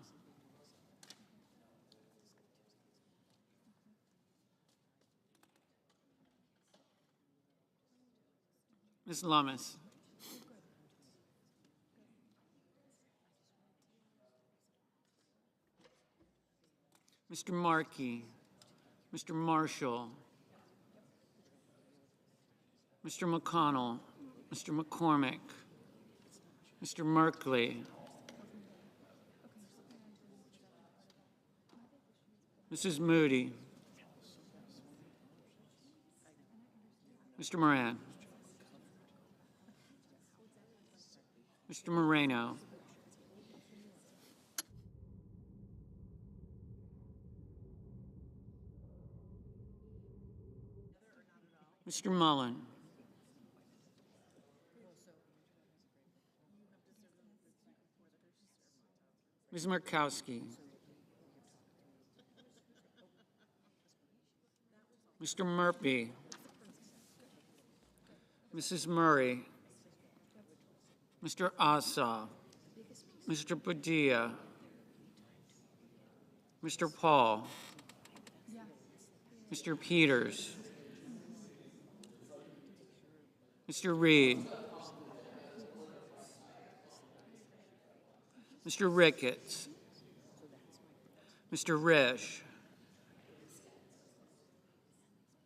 P: Ms. Lummis. Mr. Markey. Mr. Marshall. Mr. McConnell. Mr. McCormick. Mr. Merkley. Mrs. Moody. Mr. Moran. Mr. Moreno. Mr. Mullen. Ms. Markowski. Mr. Murphy. Mrs. Murray. Mr. Ossoff. Mr. Padilla. Mr. Paul. Mr. Peters. Mr. Reed. Mr. Ricketts. Mr. Risch.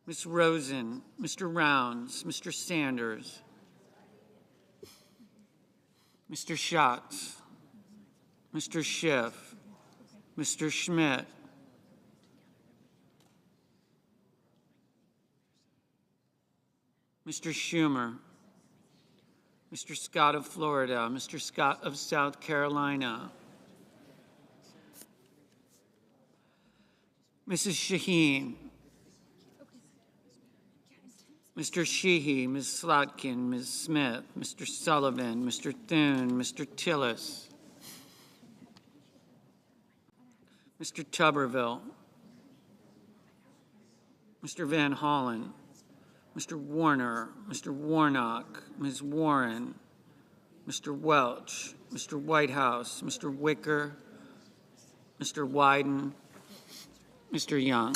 P: Ms. Rosen. Mr. Rounds. Mr. Sanders. Mr. Schatz. Mr. Schiff. Mr. Schmidt. Mr. Schumer. Mr. Scott of Florida. Mr. Scott of South Carolina. Mrs. Shaheen. Mr. Sheehy, Ms. Slotkin, Ms. Smith, Mr. Sullivan, Mr. Thune, Mr. Tillis, Mr. Tuberville, Mr. Van Hollen, Mr. Warner, Mr. Warnock, Ms. Warren, Mr. Welch, Mr. Whitehouse, Mr. Wicker, Mr. Wyden, Mr. Young.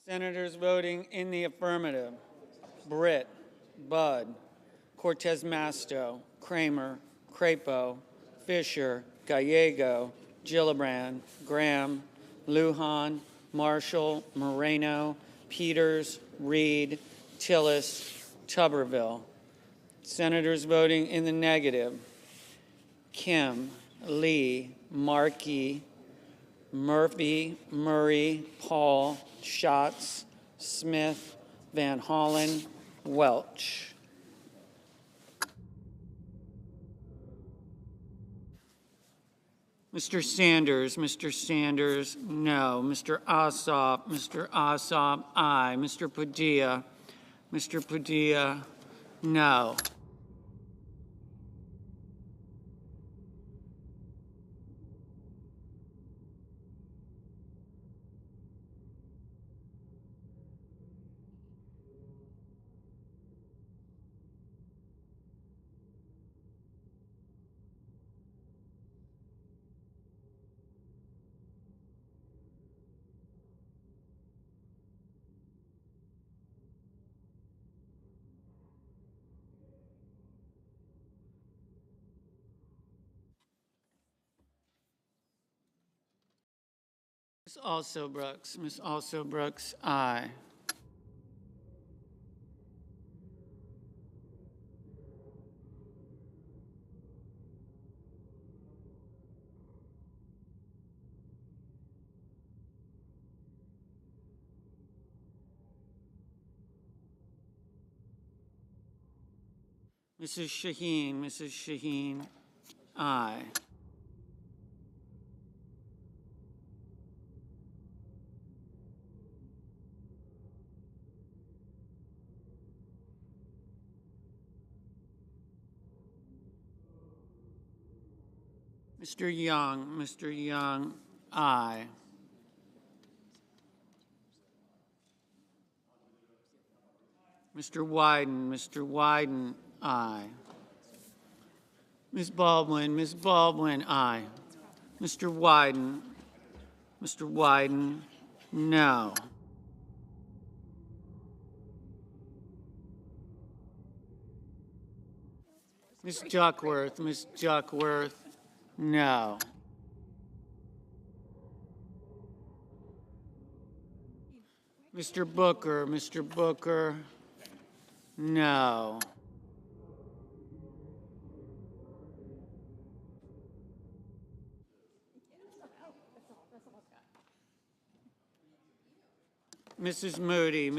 P: Senators voting in the affirmative: Britt, Budd, Cortez Masto, Kramer, Crapo, Fisher, Gallego, Gillibrand, Graham, Lujan, Marshall, Moreno, Peters, Reed, Tillis, Tuberville. Senators voting in the negative: Kim, Lee, Markey, Murphy, Murray, Paul, Schatz, Smith, Van Hollen, Welch. Mr. Sanders, no. Mr. Ossoff, aye. Mr. Padilla, no. Ms. Also Brooks, aye. Mrs. Shaheen, aye. Mr. Young, aye. Mr. Wyden, aye. Ms. Baldwin, aye. Mr. Wyden, no. Ms. Duckworth, no. Mr. Booker, no. Mrs. Moody,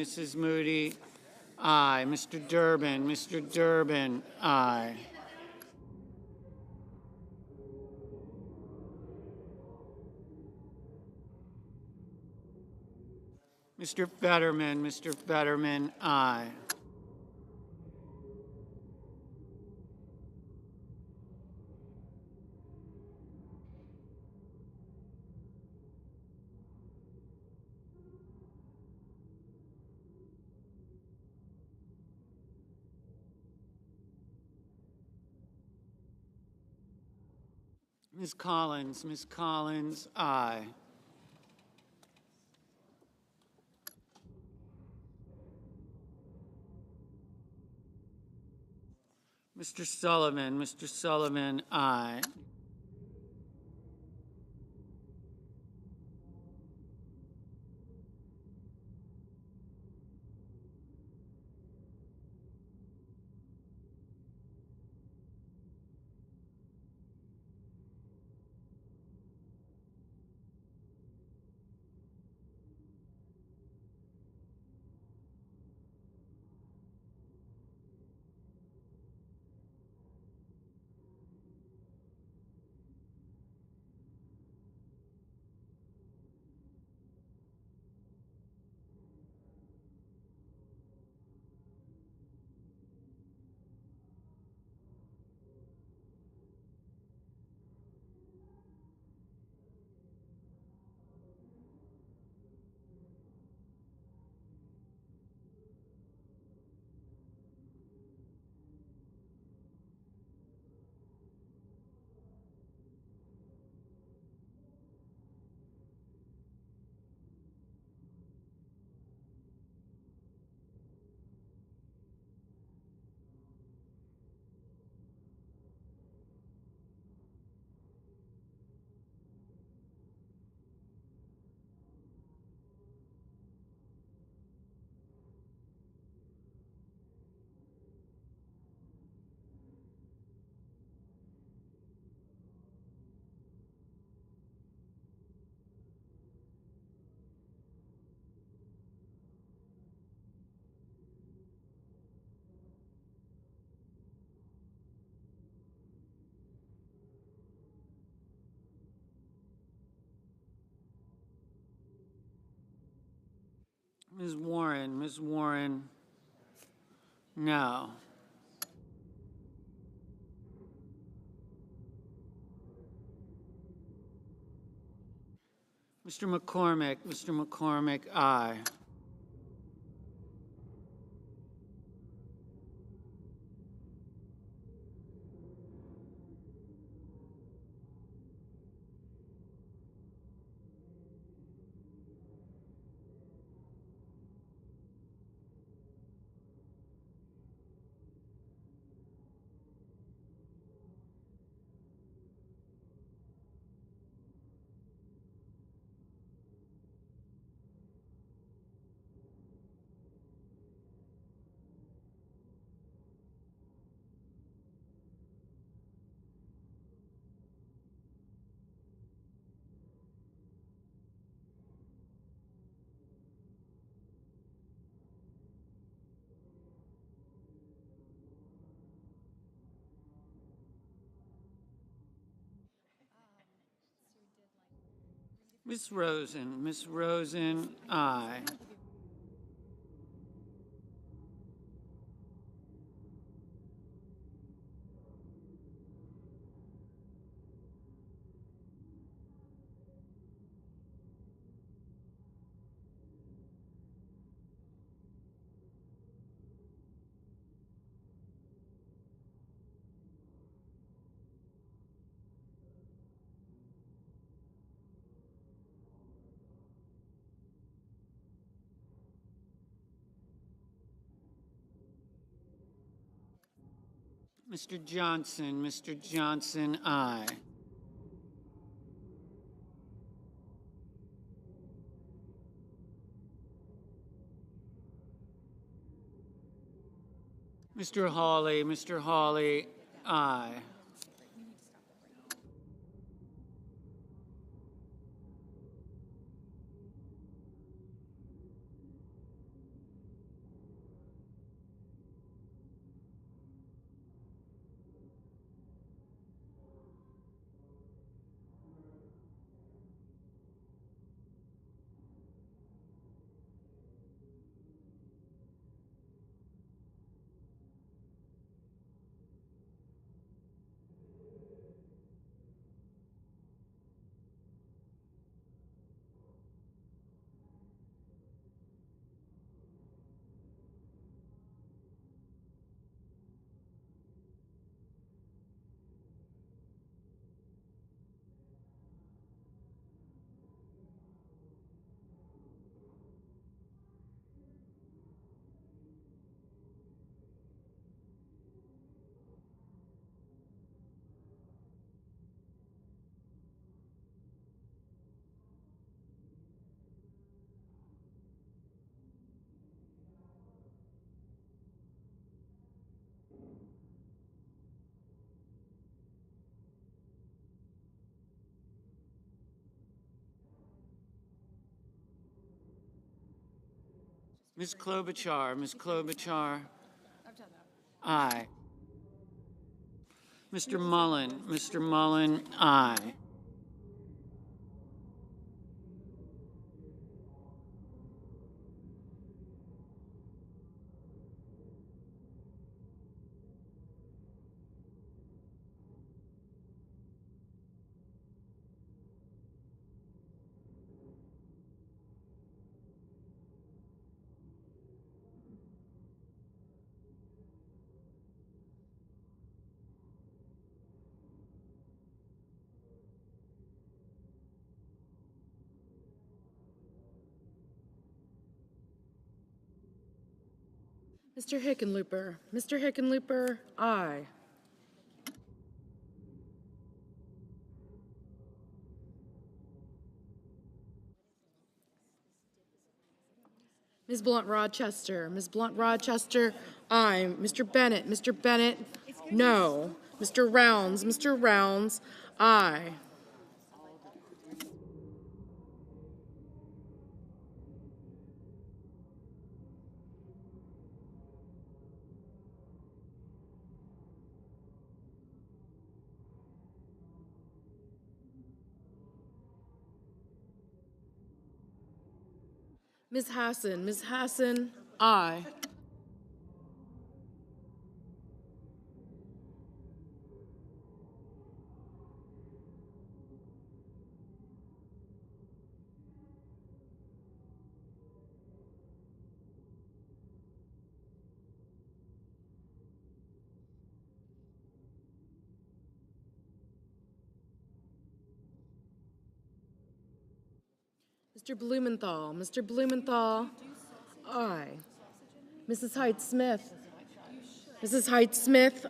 P: aye. Mr. Durbin, aye. Mr. Fetterman, aye. Ms. Collins, aye. Mr. Sullivan, aye. Ms. Warren, no. Mr. McCormick, aye. Ms. Rosen, aye. Mr. Johnson, aye. Mr. Hawley, aye. Ms. Klobuchar, aye. Mr. Mullen, aye.
H: Mr. Hickenlooper, aye. Ms. Blunt Rochester, aye. Mr. Bennett, no. Mr. Rounds, aye. Ms. Hassan, aye. Mr. Blumenthal, aye. Mrs. Height-Smith,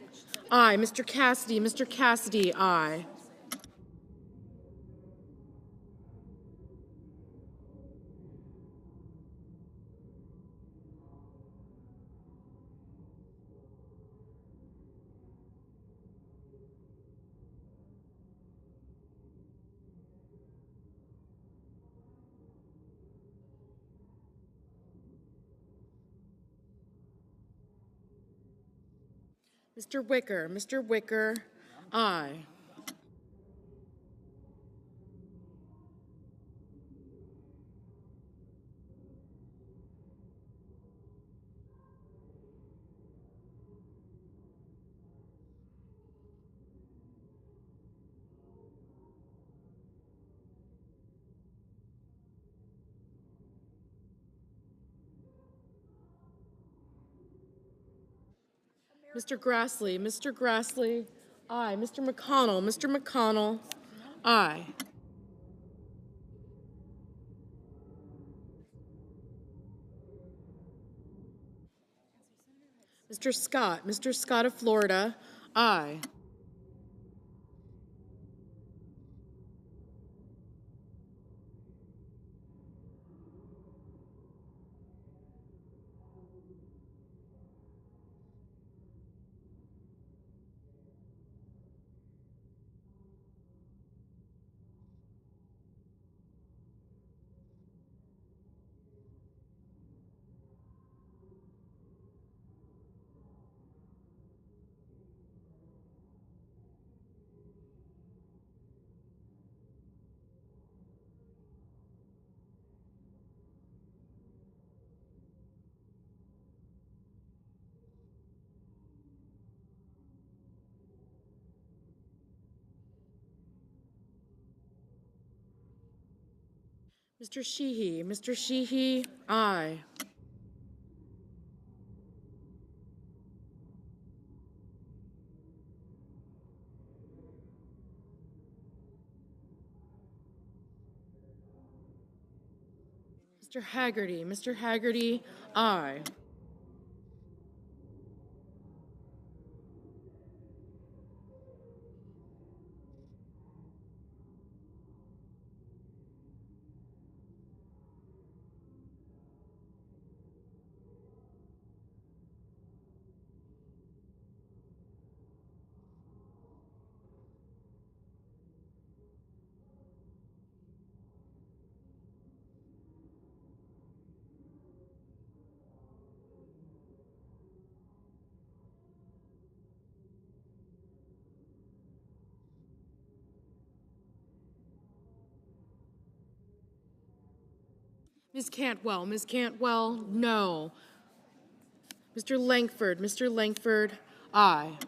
H: aye. Mr. Cassidy, aye. Mr. Wicker, aye. Mr. Grassley, aye. Mr. McConnell, aye. Mr. Scott of Florida, aye. Mr. Sheehy, aye. Mr. Haggerty, aye. Ms. Cantwell, no. Mr. Langford, aye.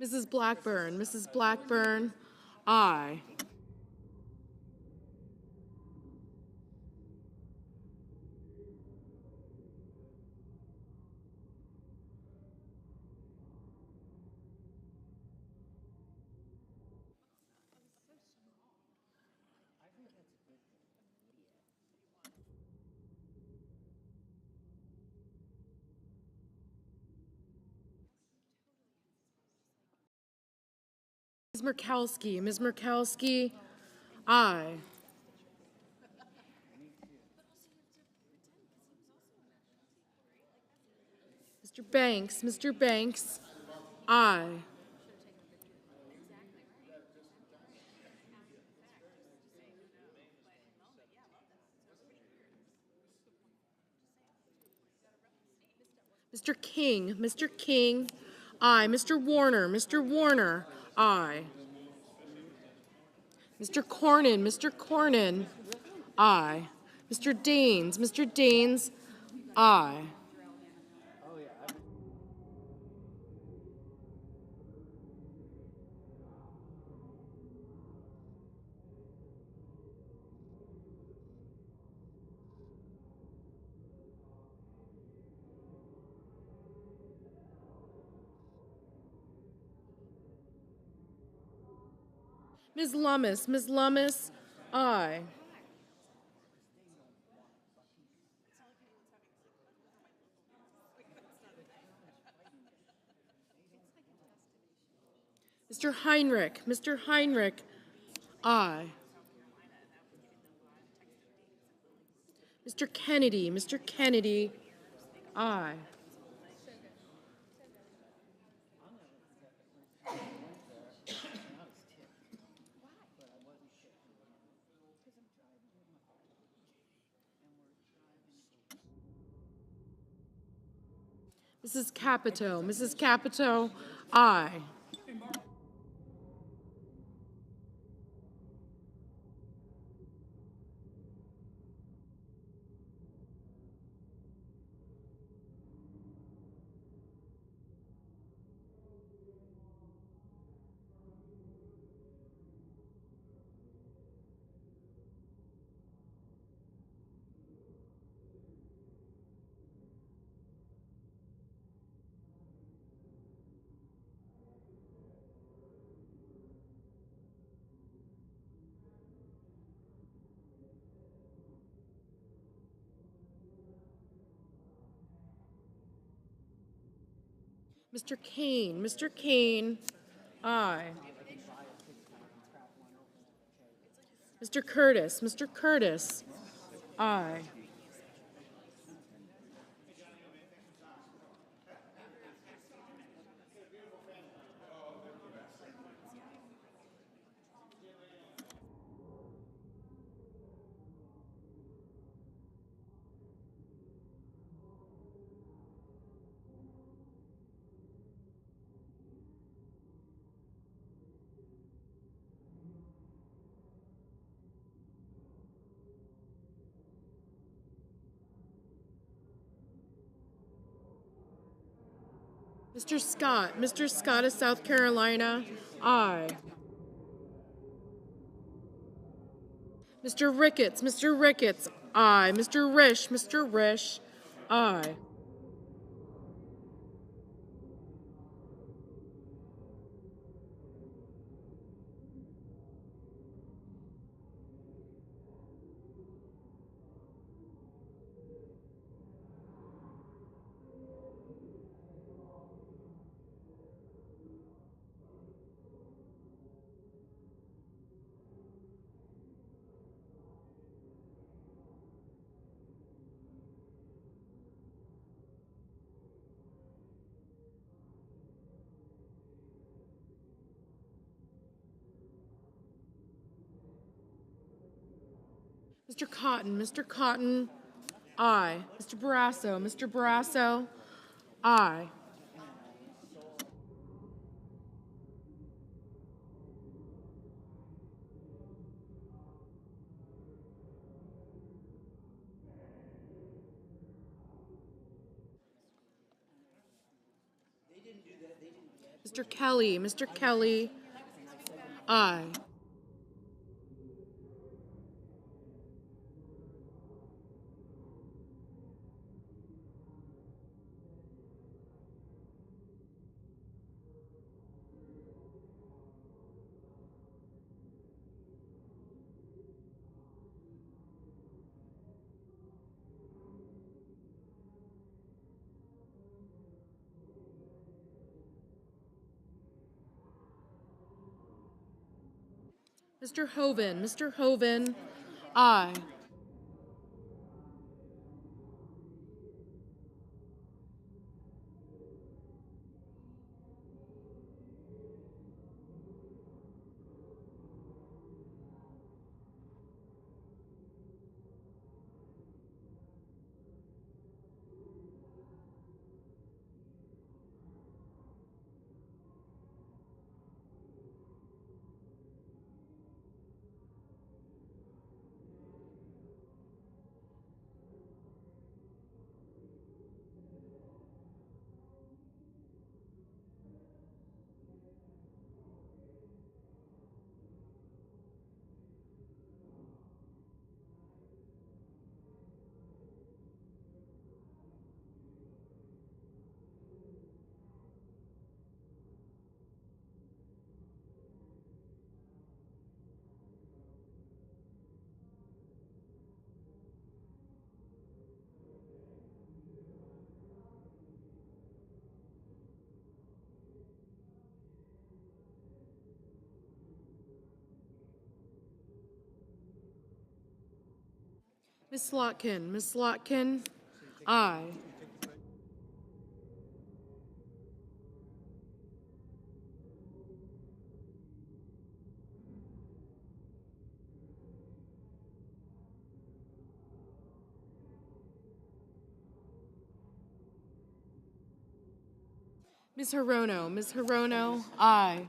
H: Mrs. Blackburn, aye. Ms. Murkowski, aye. Mr. Banks, aye. Mr. King, aye. Mr. Warner, aye. Mr. Cornyn, aye. Mr. Daines, aye. Ms. Lummis, aye. Mr. Heinrich, aye. Mr. Kennedy, aye. Mrs. Capito, aye. Mr. Kane, aye. Mr. Curtis, aye. Mr. Scott of South Carolina, aye. Mr. Ricketts, aye. Mr. Risch, aye. Mr. Cotton, aye. Mr. Barrasso, aye. Mr. Kelly, aye. Mr. Hoven, aye. Ms. Slotkin. Ms. Slotkin. Aye. Ms. Hirono. Ms. Hirono. Aye.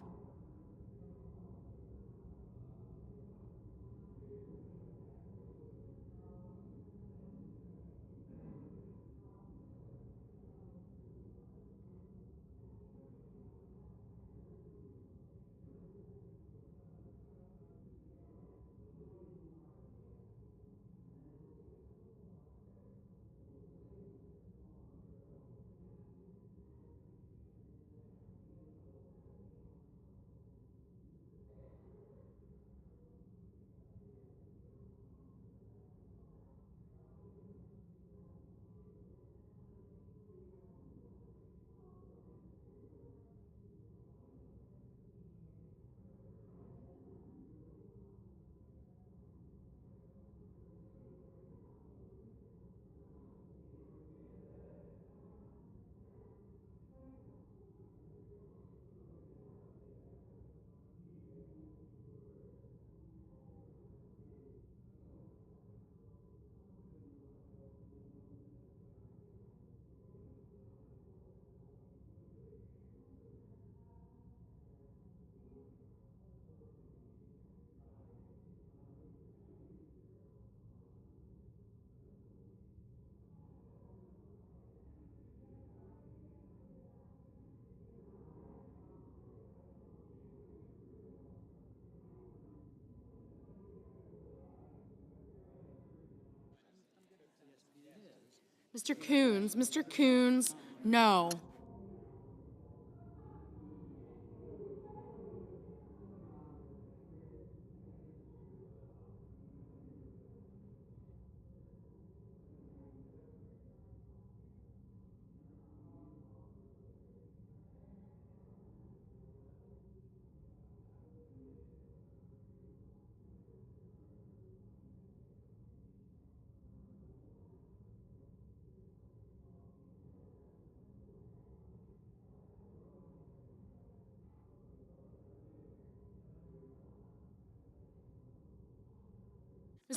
H: Mr. Coons. Mr. Coons. No.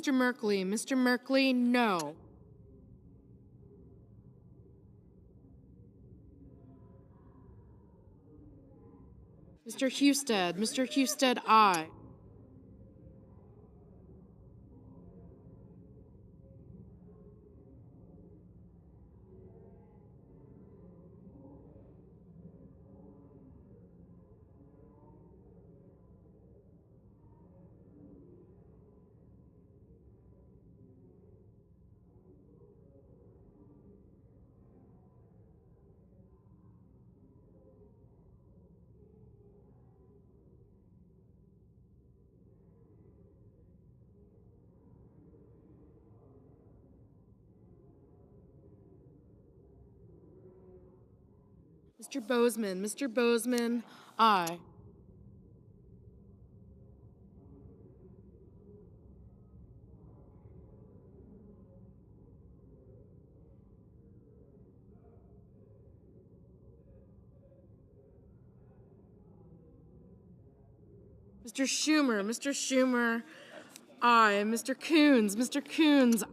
H: Mr. Merkley. Mr. Merkley. No. Mr. Husted. Mr. Husted. Aye. Mr. Bozeman. Mr. Bozeman. Aye. Mr. Schumer. Mr. Schumer. Aye. Mr. Coons. Mr. Coons.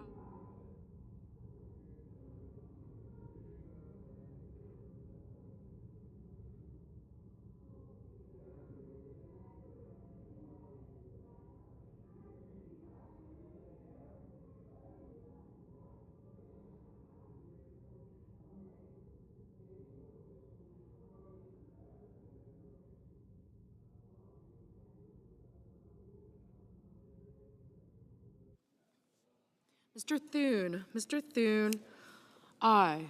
H: Mr. Thune. Mr. Thune. Aye.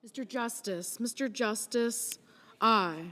H: Mr. Justice, Mr. Justice, aye.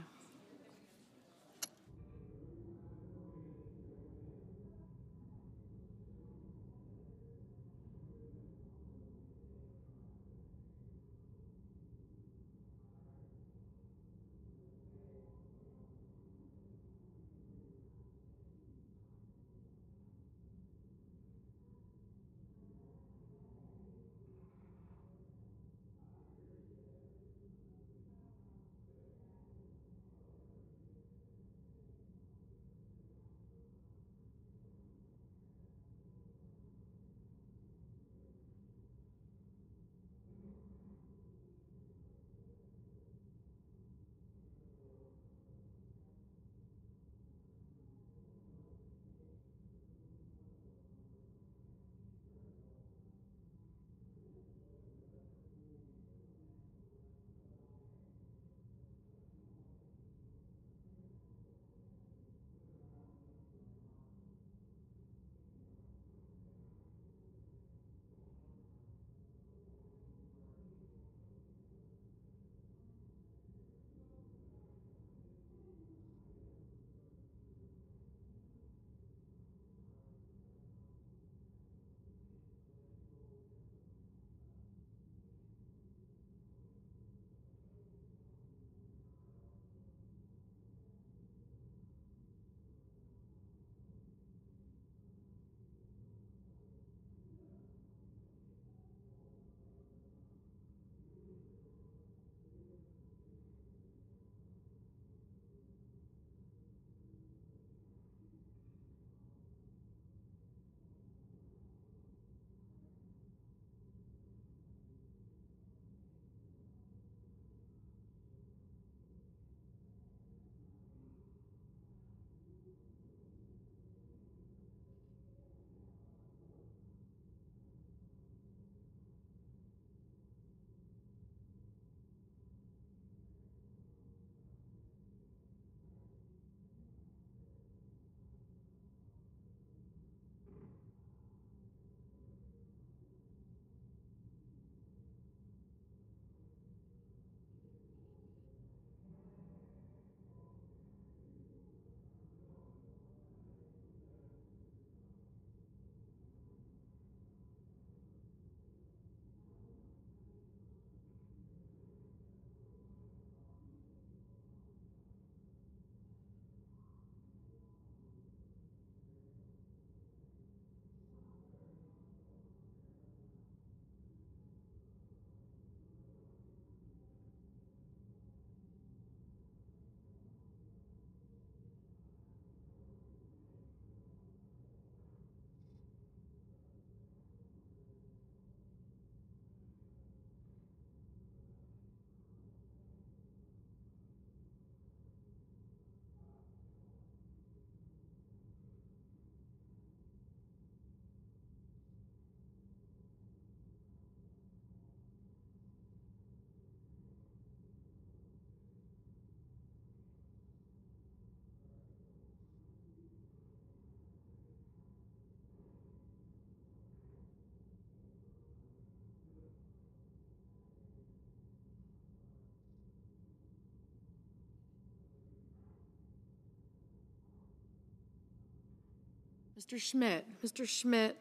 H: Mr. Schmidt,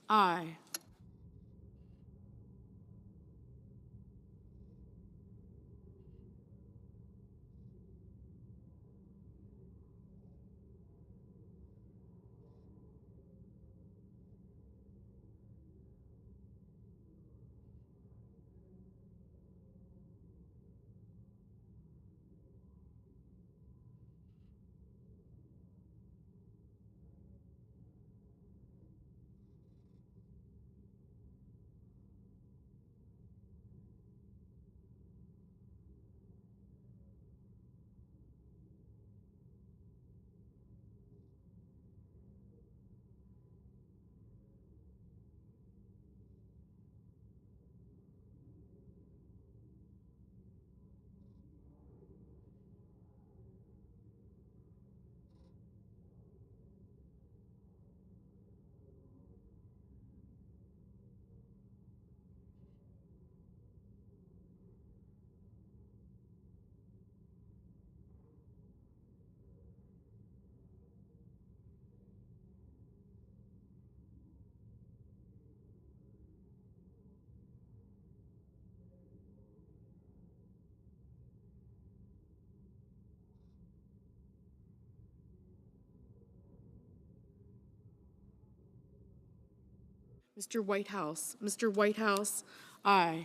H: aye. Mr. Whitehouse. Mr. Whitehouse, aye.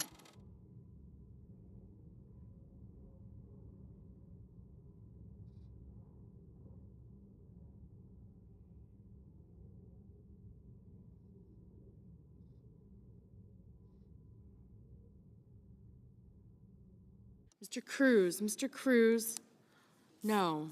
H: Mr. Cruz. Mr. Cruz, no.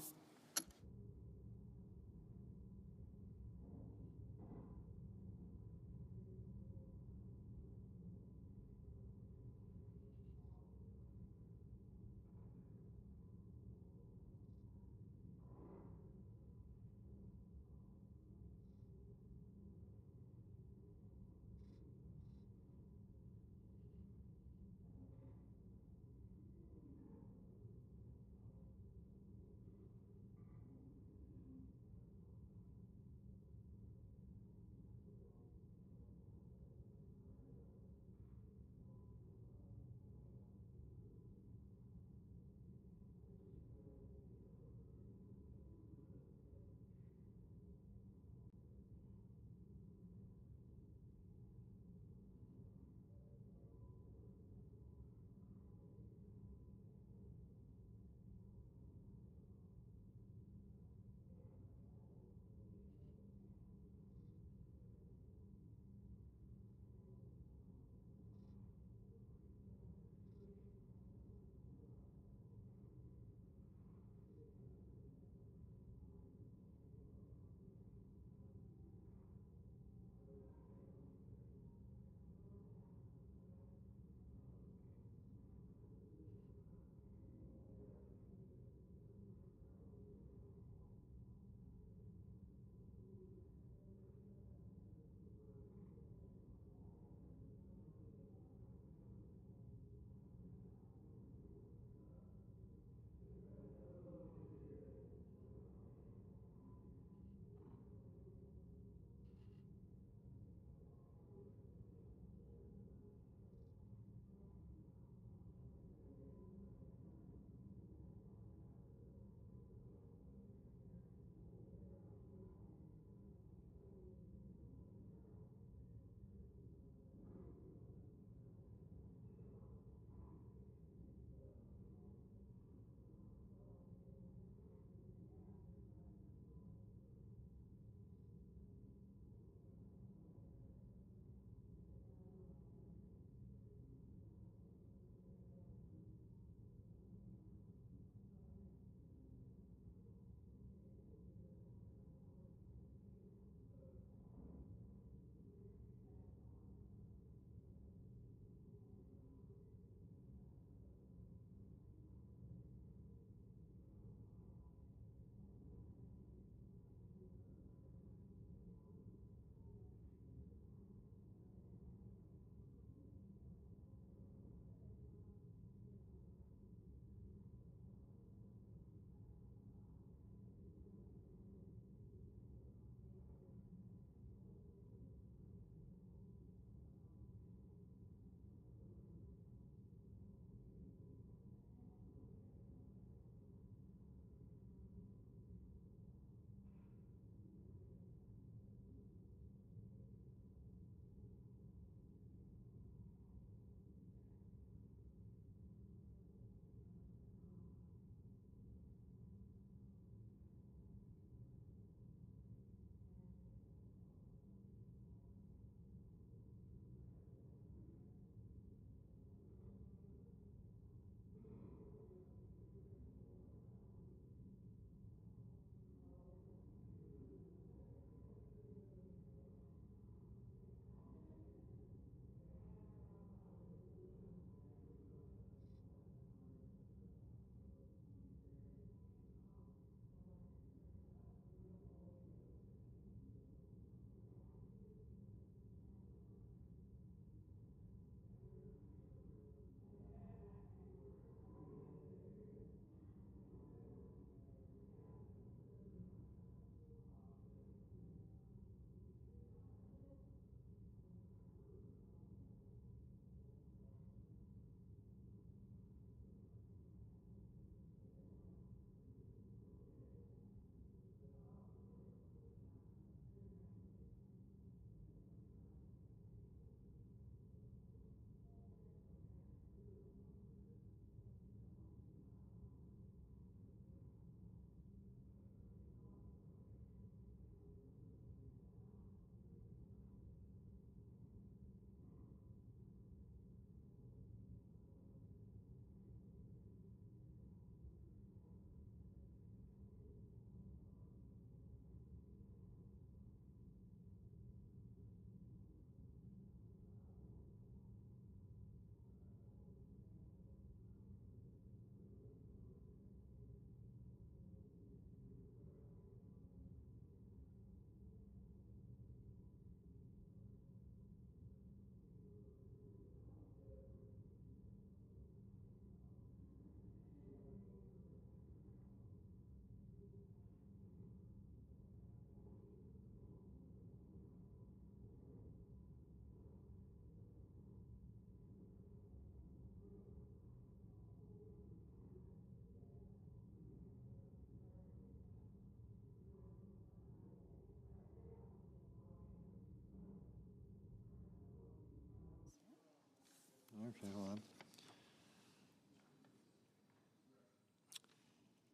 Q: Okay, hold on.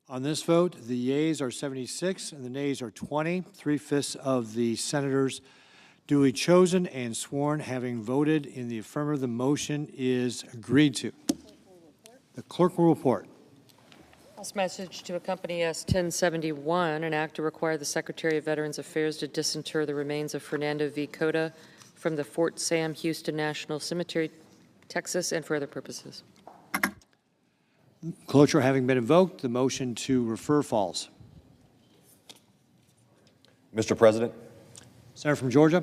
Q: On this vote, the yeas are 76 and the nays are 20. 3/5 of the senators duly chosen and sworn having voted in the affirmative, the motion is agreed to. The clerk will report.
L: House message to accompany S 1071, an act to require the Secretary of Veterans Affairs to disinter the remains of Fernando V. Cota from the Fort Sam Houston National Cemetery, Texas, and for other purposes.
Q: Cloture having been invoked, the motion to refer falls.
R: Mr. President.
Q: Senator from Georgia.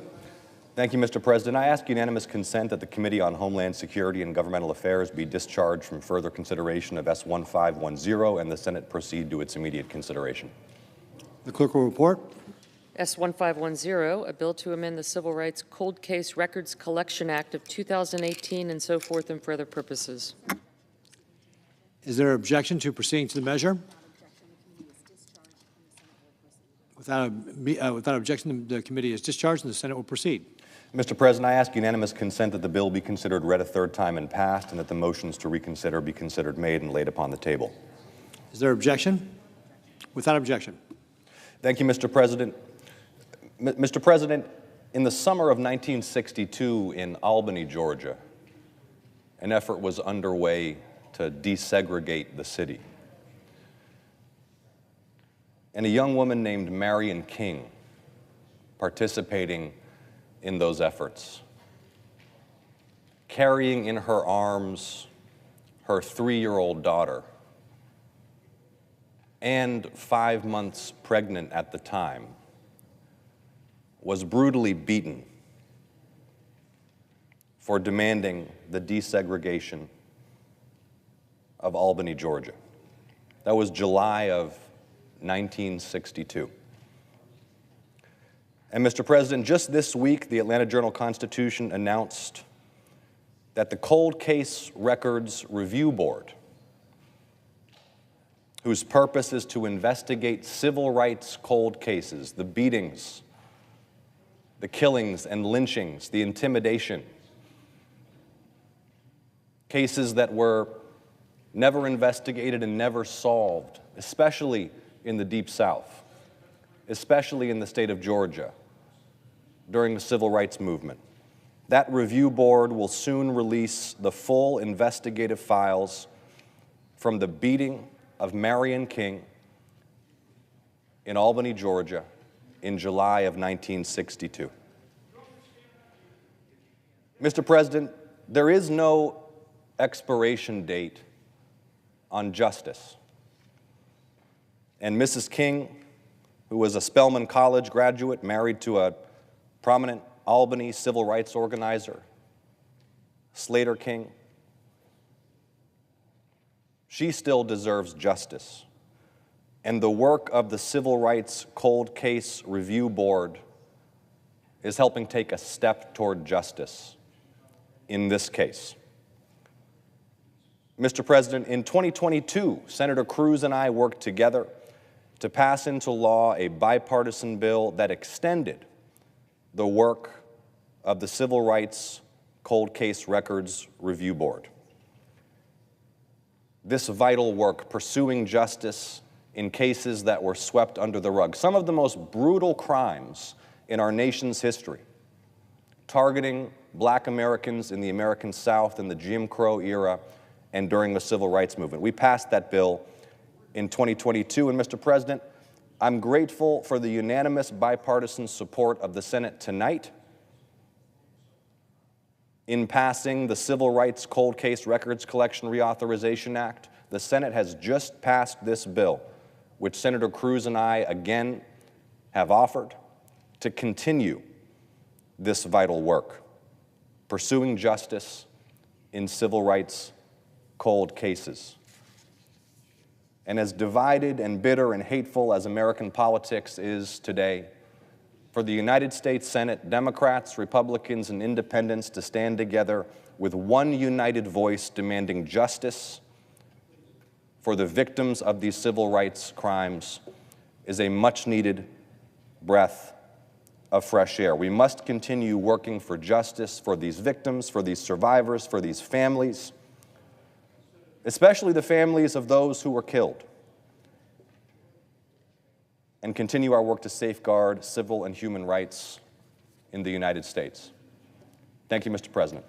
R: Thank you, Mr. President. I ask unanimous consent that the Committee on Homeland Security and Governmental Affairs be discharged from further consideration of S 1510 and the Senate proceed to its immediate consideration.
Q: The clerk will report.
L: S 1510, a bill to amend the Civil Rights Cold Case Records Collection Act of 2018 and so forth and for other purposes.
Q: Is there objection to proceeding to the measure? Without objection, the committee is discharged and the Senate will proceed.
R: Mr. President, I ask unanimous consent that the bill be considered read a third time and passed, and that the motions to reconsider be considered made and laid upon the table.
Q: Is there objection? Without objection.
R: Thank you, Mr. President. Mr. President, in the summer of 1962 in Albany, Georgia, an effort was underway to desegregate the city. And a young woman named Marion King participating in those efforts, carrying in her arms her 3-year-old daughter, and 5 months pregnant at the time, was brutally beaten for demanding the desegregation of Albany, Georgia. That was July of 1962. And Mr. President, just this week, the Atlanta Journal-Constitution announced that the Cold Case Records Review Board, whose purpose is to investigate civil rights cold cases, the beatings, the killings and lynchings, the intimidation, cases that were never investigated and never solved, especially in the Deep South, especially in the state of Georgia during the civil rights movement. That review board will soon release the full investigative files from the beating of Marion King in Albany, Georgia in July of 1962. Mr. President, there is no expiration date on justice. And Mrs. King, who was a Spelman College graduate, married to a prominent Albany civil rights organizer, Slater King, she still deserves justice. And the work of the Civil Rights Cold Case Review Board is helping take a step toward justice in this case. Mr. President, in 2022, Senator Cruz and I worked together to pass into law a bipartisan bill that extended the work of the Civil Rights Cold Case Records Review Board. This vital work, pursuing justice in cases that were swept under the rug, some of the most brutal crimes in our nation's history, targeting Black Americans in the American South in the Jim Crow era and during the Civil Rights Movement. We passed that bill in 2022, and Mr. President, I'm grateful for the unanimous bipartisan support of the Senate tonight in passing the Civil Rights Cold Case Records Collection Reauthorization Act. The Senate has just passed this bill, which Senator Cruz and I again have offered to continue this vital work, pursuing justice in civil rights cold cases. And as divided and bitter and hateful as American politics is today, for the United States Senate, Democrats, Republicans, and independents to stand together with one united voice demanding justice for the victims of these civil rights crimes is a much-needed breath of fresh air. We must continue working for justice for these victims, for these survivors, for these families, especially the families of those who were killed, and continue our work to safeguard civil and human rights in the United States. Thank you, Mr. President.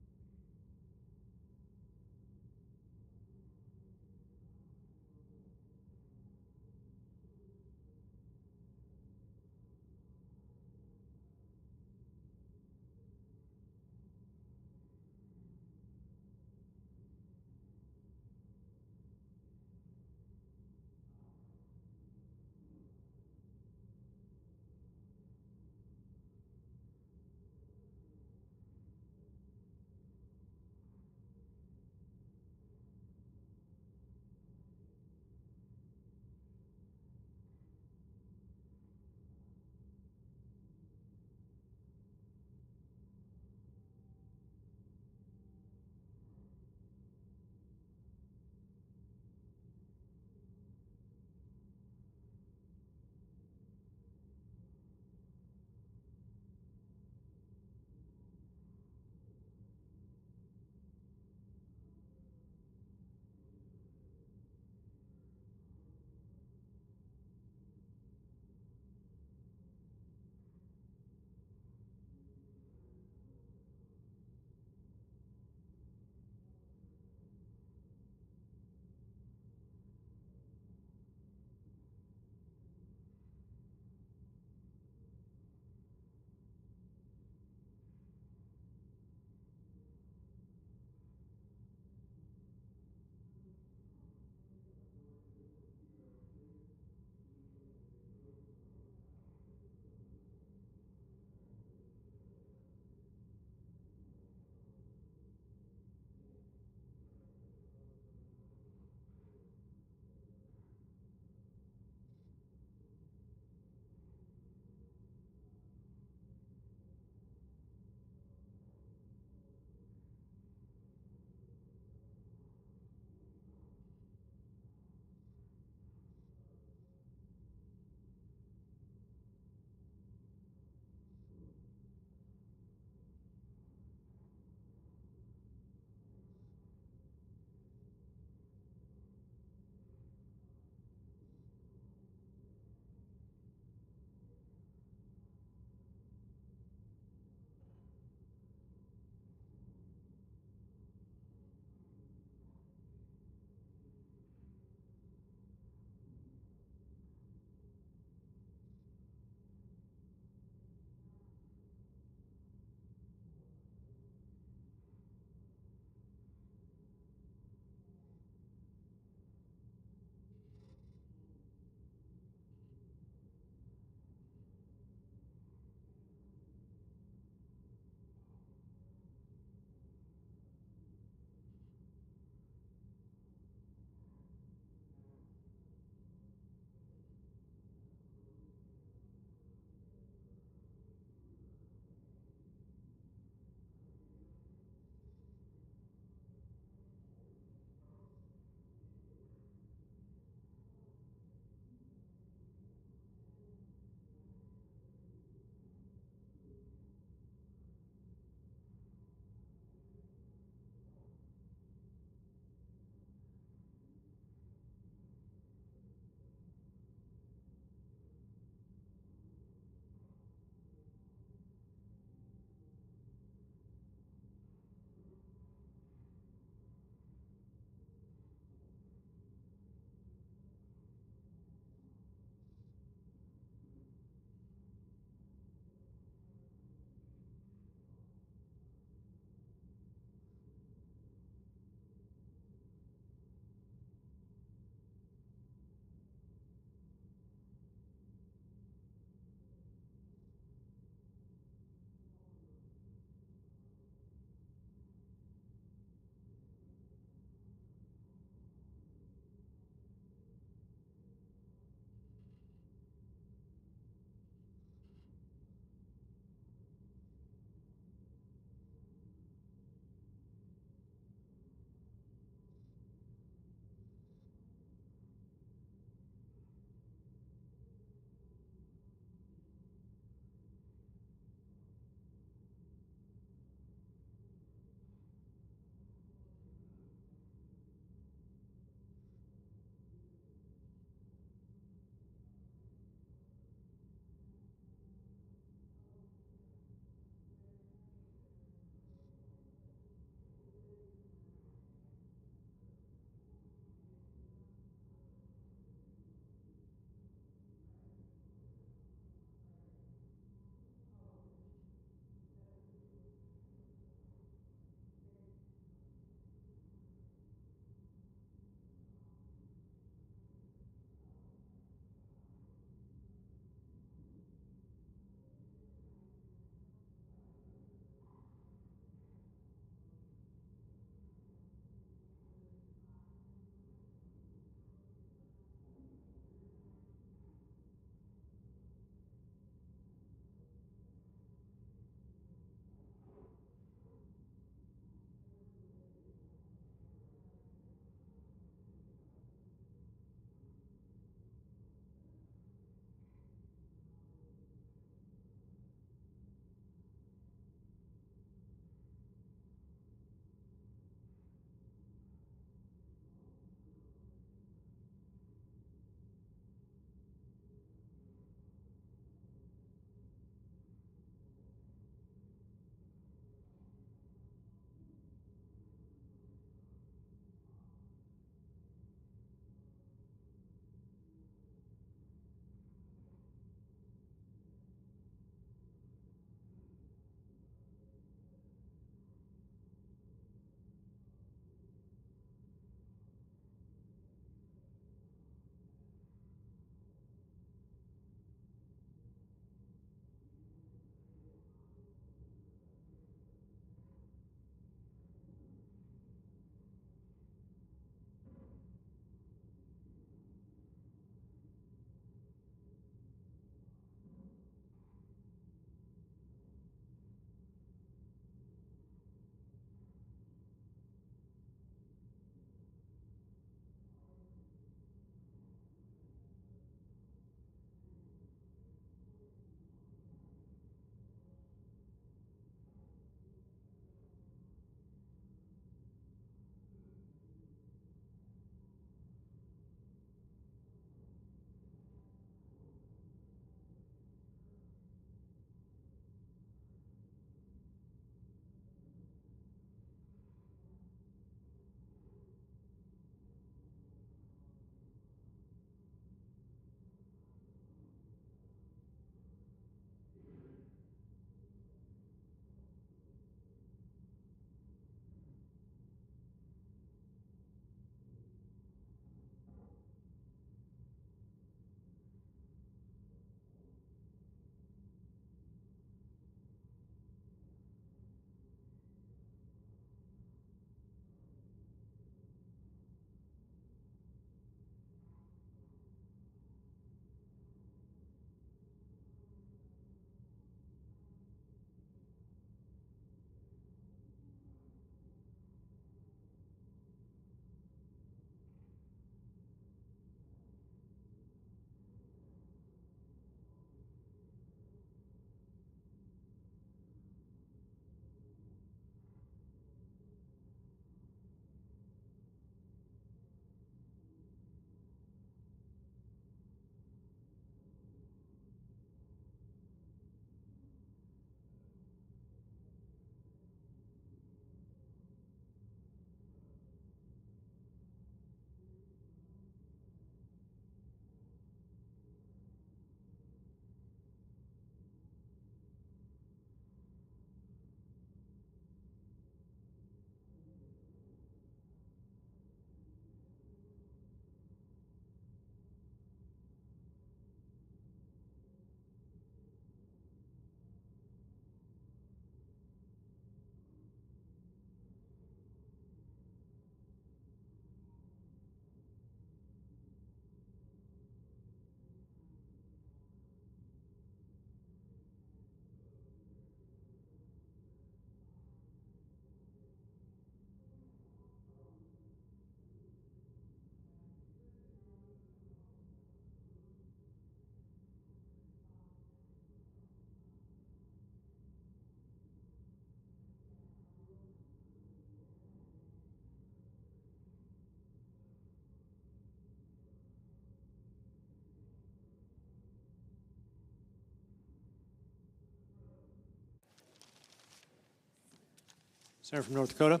Q: Senator from North Dakota.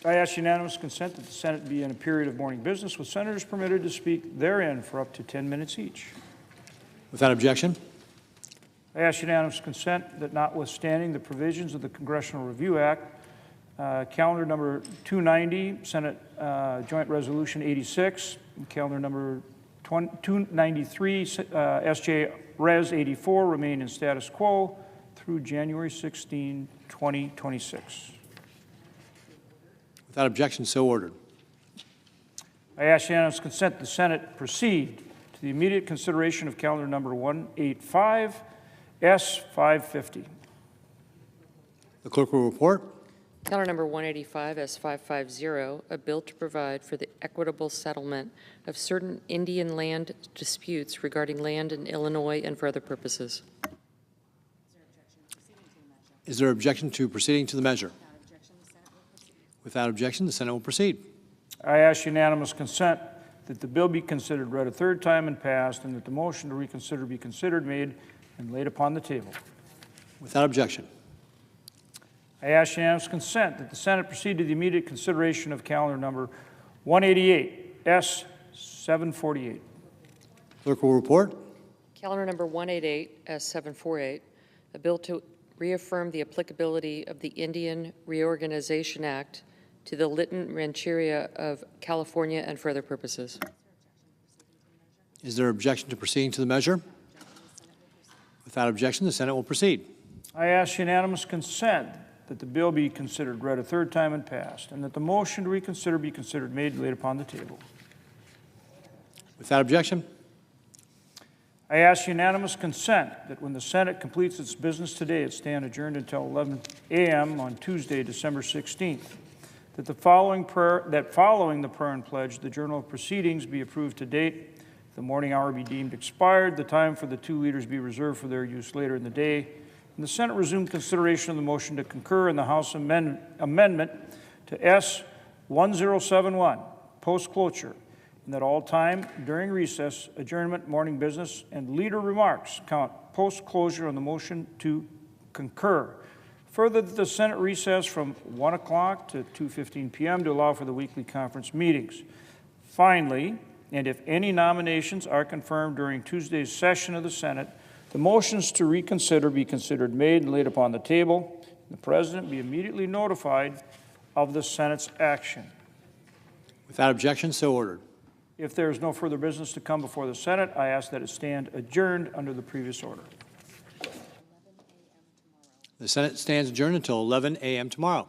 S: I ask unanimous consent that the Senate be in a period of morning business with senators permitted to speak therein for up to 10 minutes each.
Q: Without objection.
S: I ask unanimous consent that notwithstanding the provisions of the Congressional Review Act, calendar number 290, Senate Joint Resolution 86, and calendar number 293, SJ Res 84 remain in status quo through January 16, 2026.
Q: Without objection, so ordered.
S: I ask unanimous consent the Senate proceed to the immediate consideration of calendar number 185, S550.
Q: The clerk will report.
L: Calendar number 185, S550, a bill to provide for the equitable settlement of certain Indian land disputes regarding land in Illinois and for other purposes.
Q: Is there objection to proceeding to the measure? Without objection, the Senate will proceed.
S: I ask unanimous consent that the bill be considered read a third time and passed, and that the motion to reconsider be considered, made, and laid upon the table.
Q: Without objection.
S: I ask unanimous consent that the Senate proceed to the immediate consideration of calendar number 188, S748.
Q: Clerk will report.
L: Calendar number 188, S748, a bill to reaffirm the applicability of the Indian Reorganization Act to the Lytton Rancheria of California and for other purposes.
Q: Is there objection to proceeding to the measure? Without objection, the Senate will proceed.
S: I ask unanimous consent that the bill be considered read a third time and passed, and that the motion to reconsider be considered, made, and laid upon the table.
Q: Without objection.
S: I ask unanimous consent that when the Senate completes its business today, it stand adjourned until 11 a.m. on Tuesday, December 16th. That following the prayer and pledge, the journal of proceedings be approved to date, the morning hour be deemed expired, the time for the two leaders be reserved for their use later in the day, and the Senate resume consideration of the motion to concur in the House amendment to S1071, post-cloture, and that all time during recess, adjournment, morning business, and leader remarks count post-closure on the motion to concur. Further, that the Senate recess from 1 o'clock to 2:15 p.m. to allow for the weekly conference meetings. Finally, and if any nominations are confirmed during Tuesday's session of the Senate, the motions to reconsider be considered, made, and laid upon the table. The President be immediately notified of the Senate's action.
Q: Without objection, so ordered.
S: If there is no further business to come before the Senate, I ask that it stand adjourned under the previous order.
Q: The Senate stands adjourned until 11 a.m. tomorrow.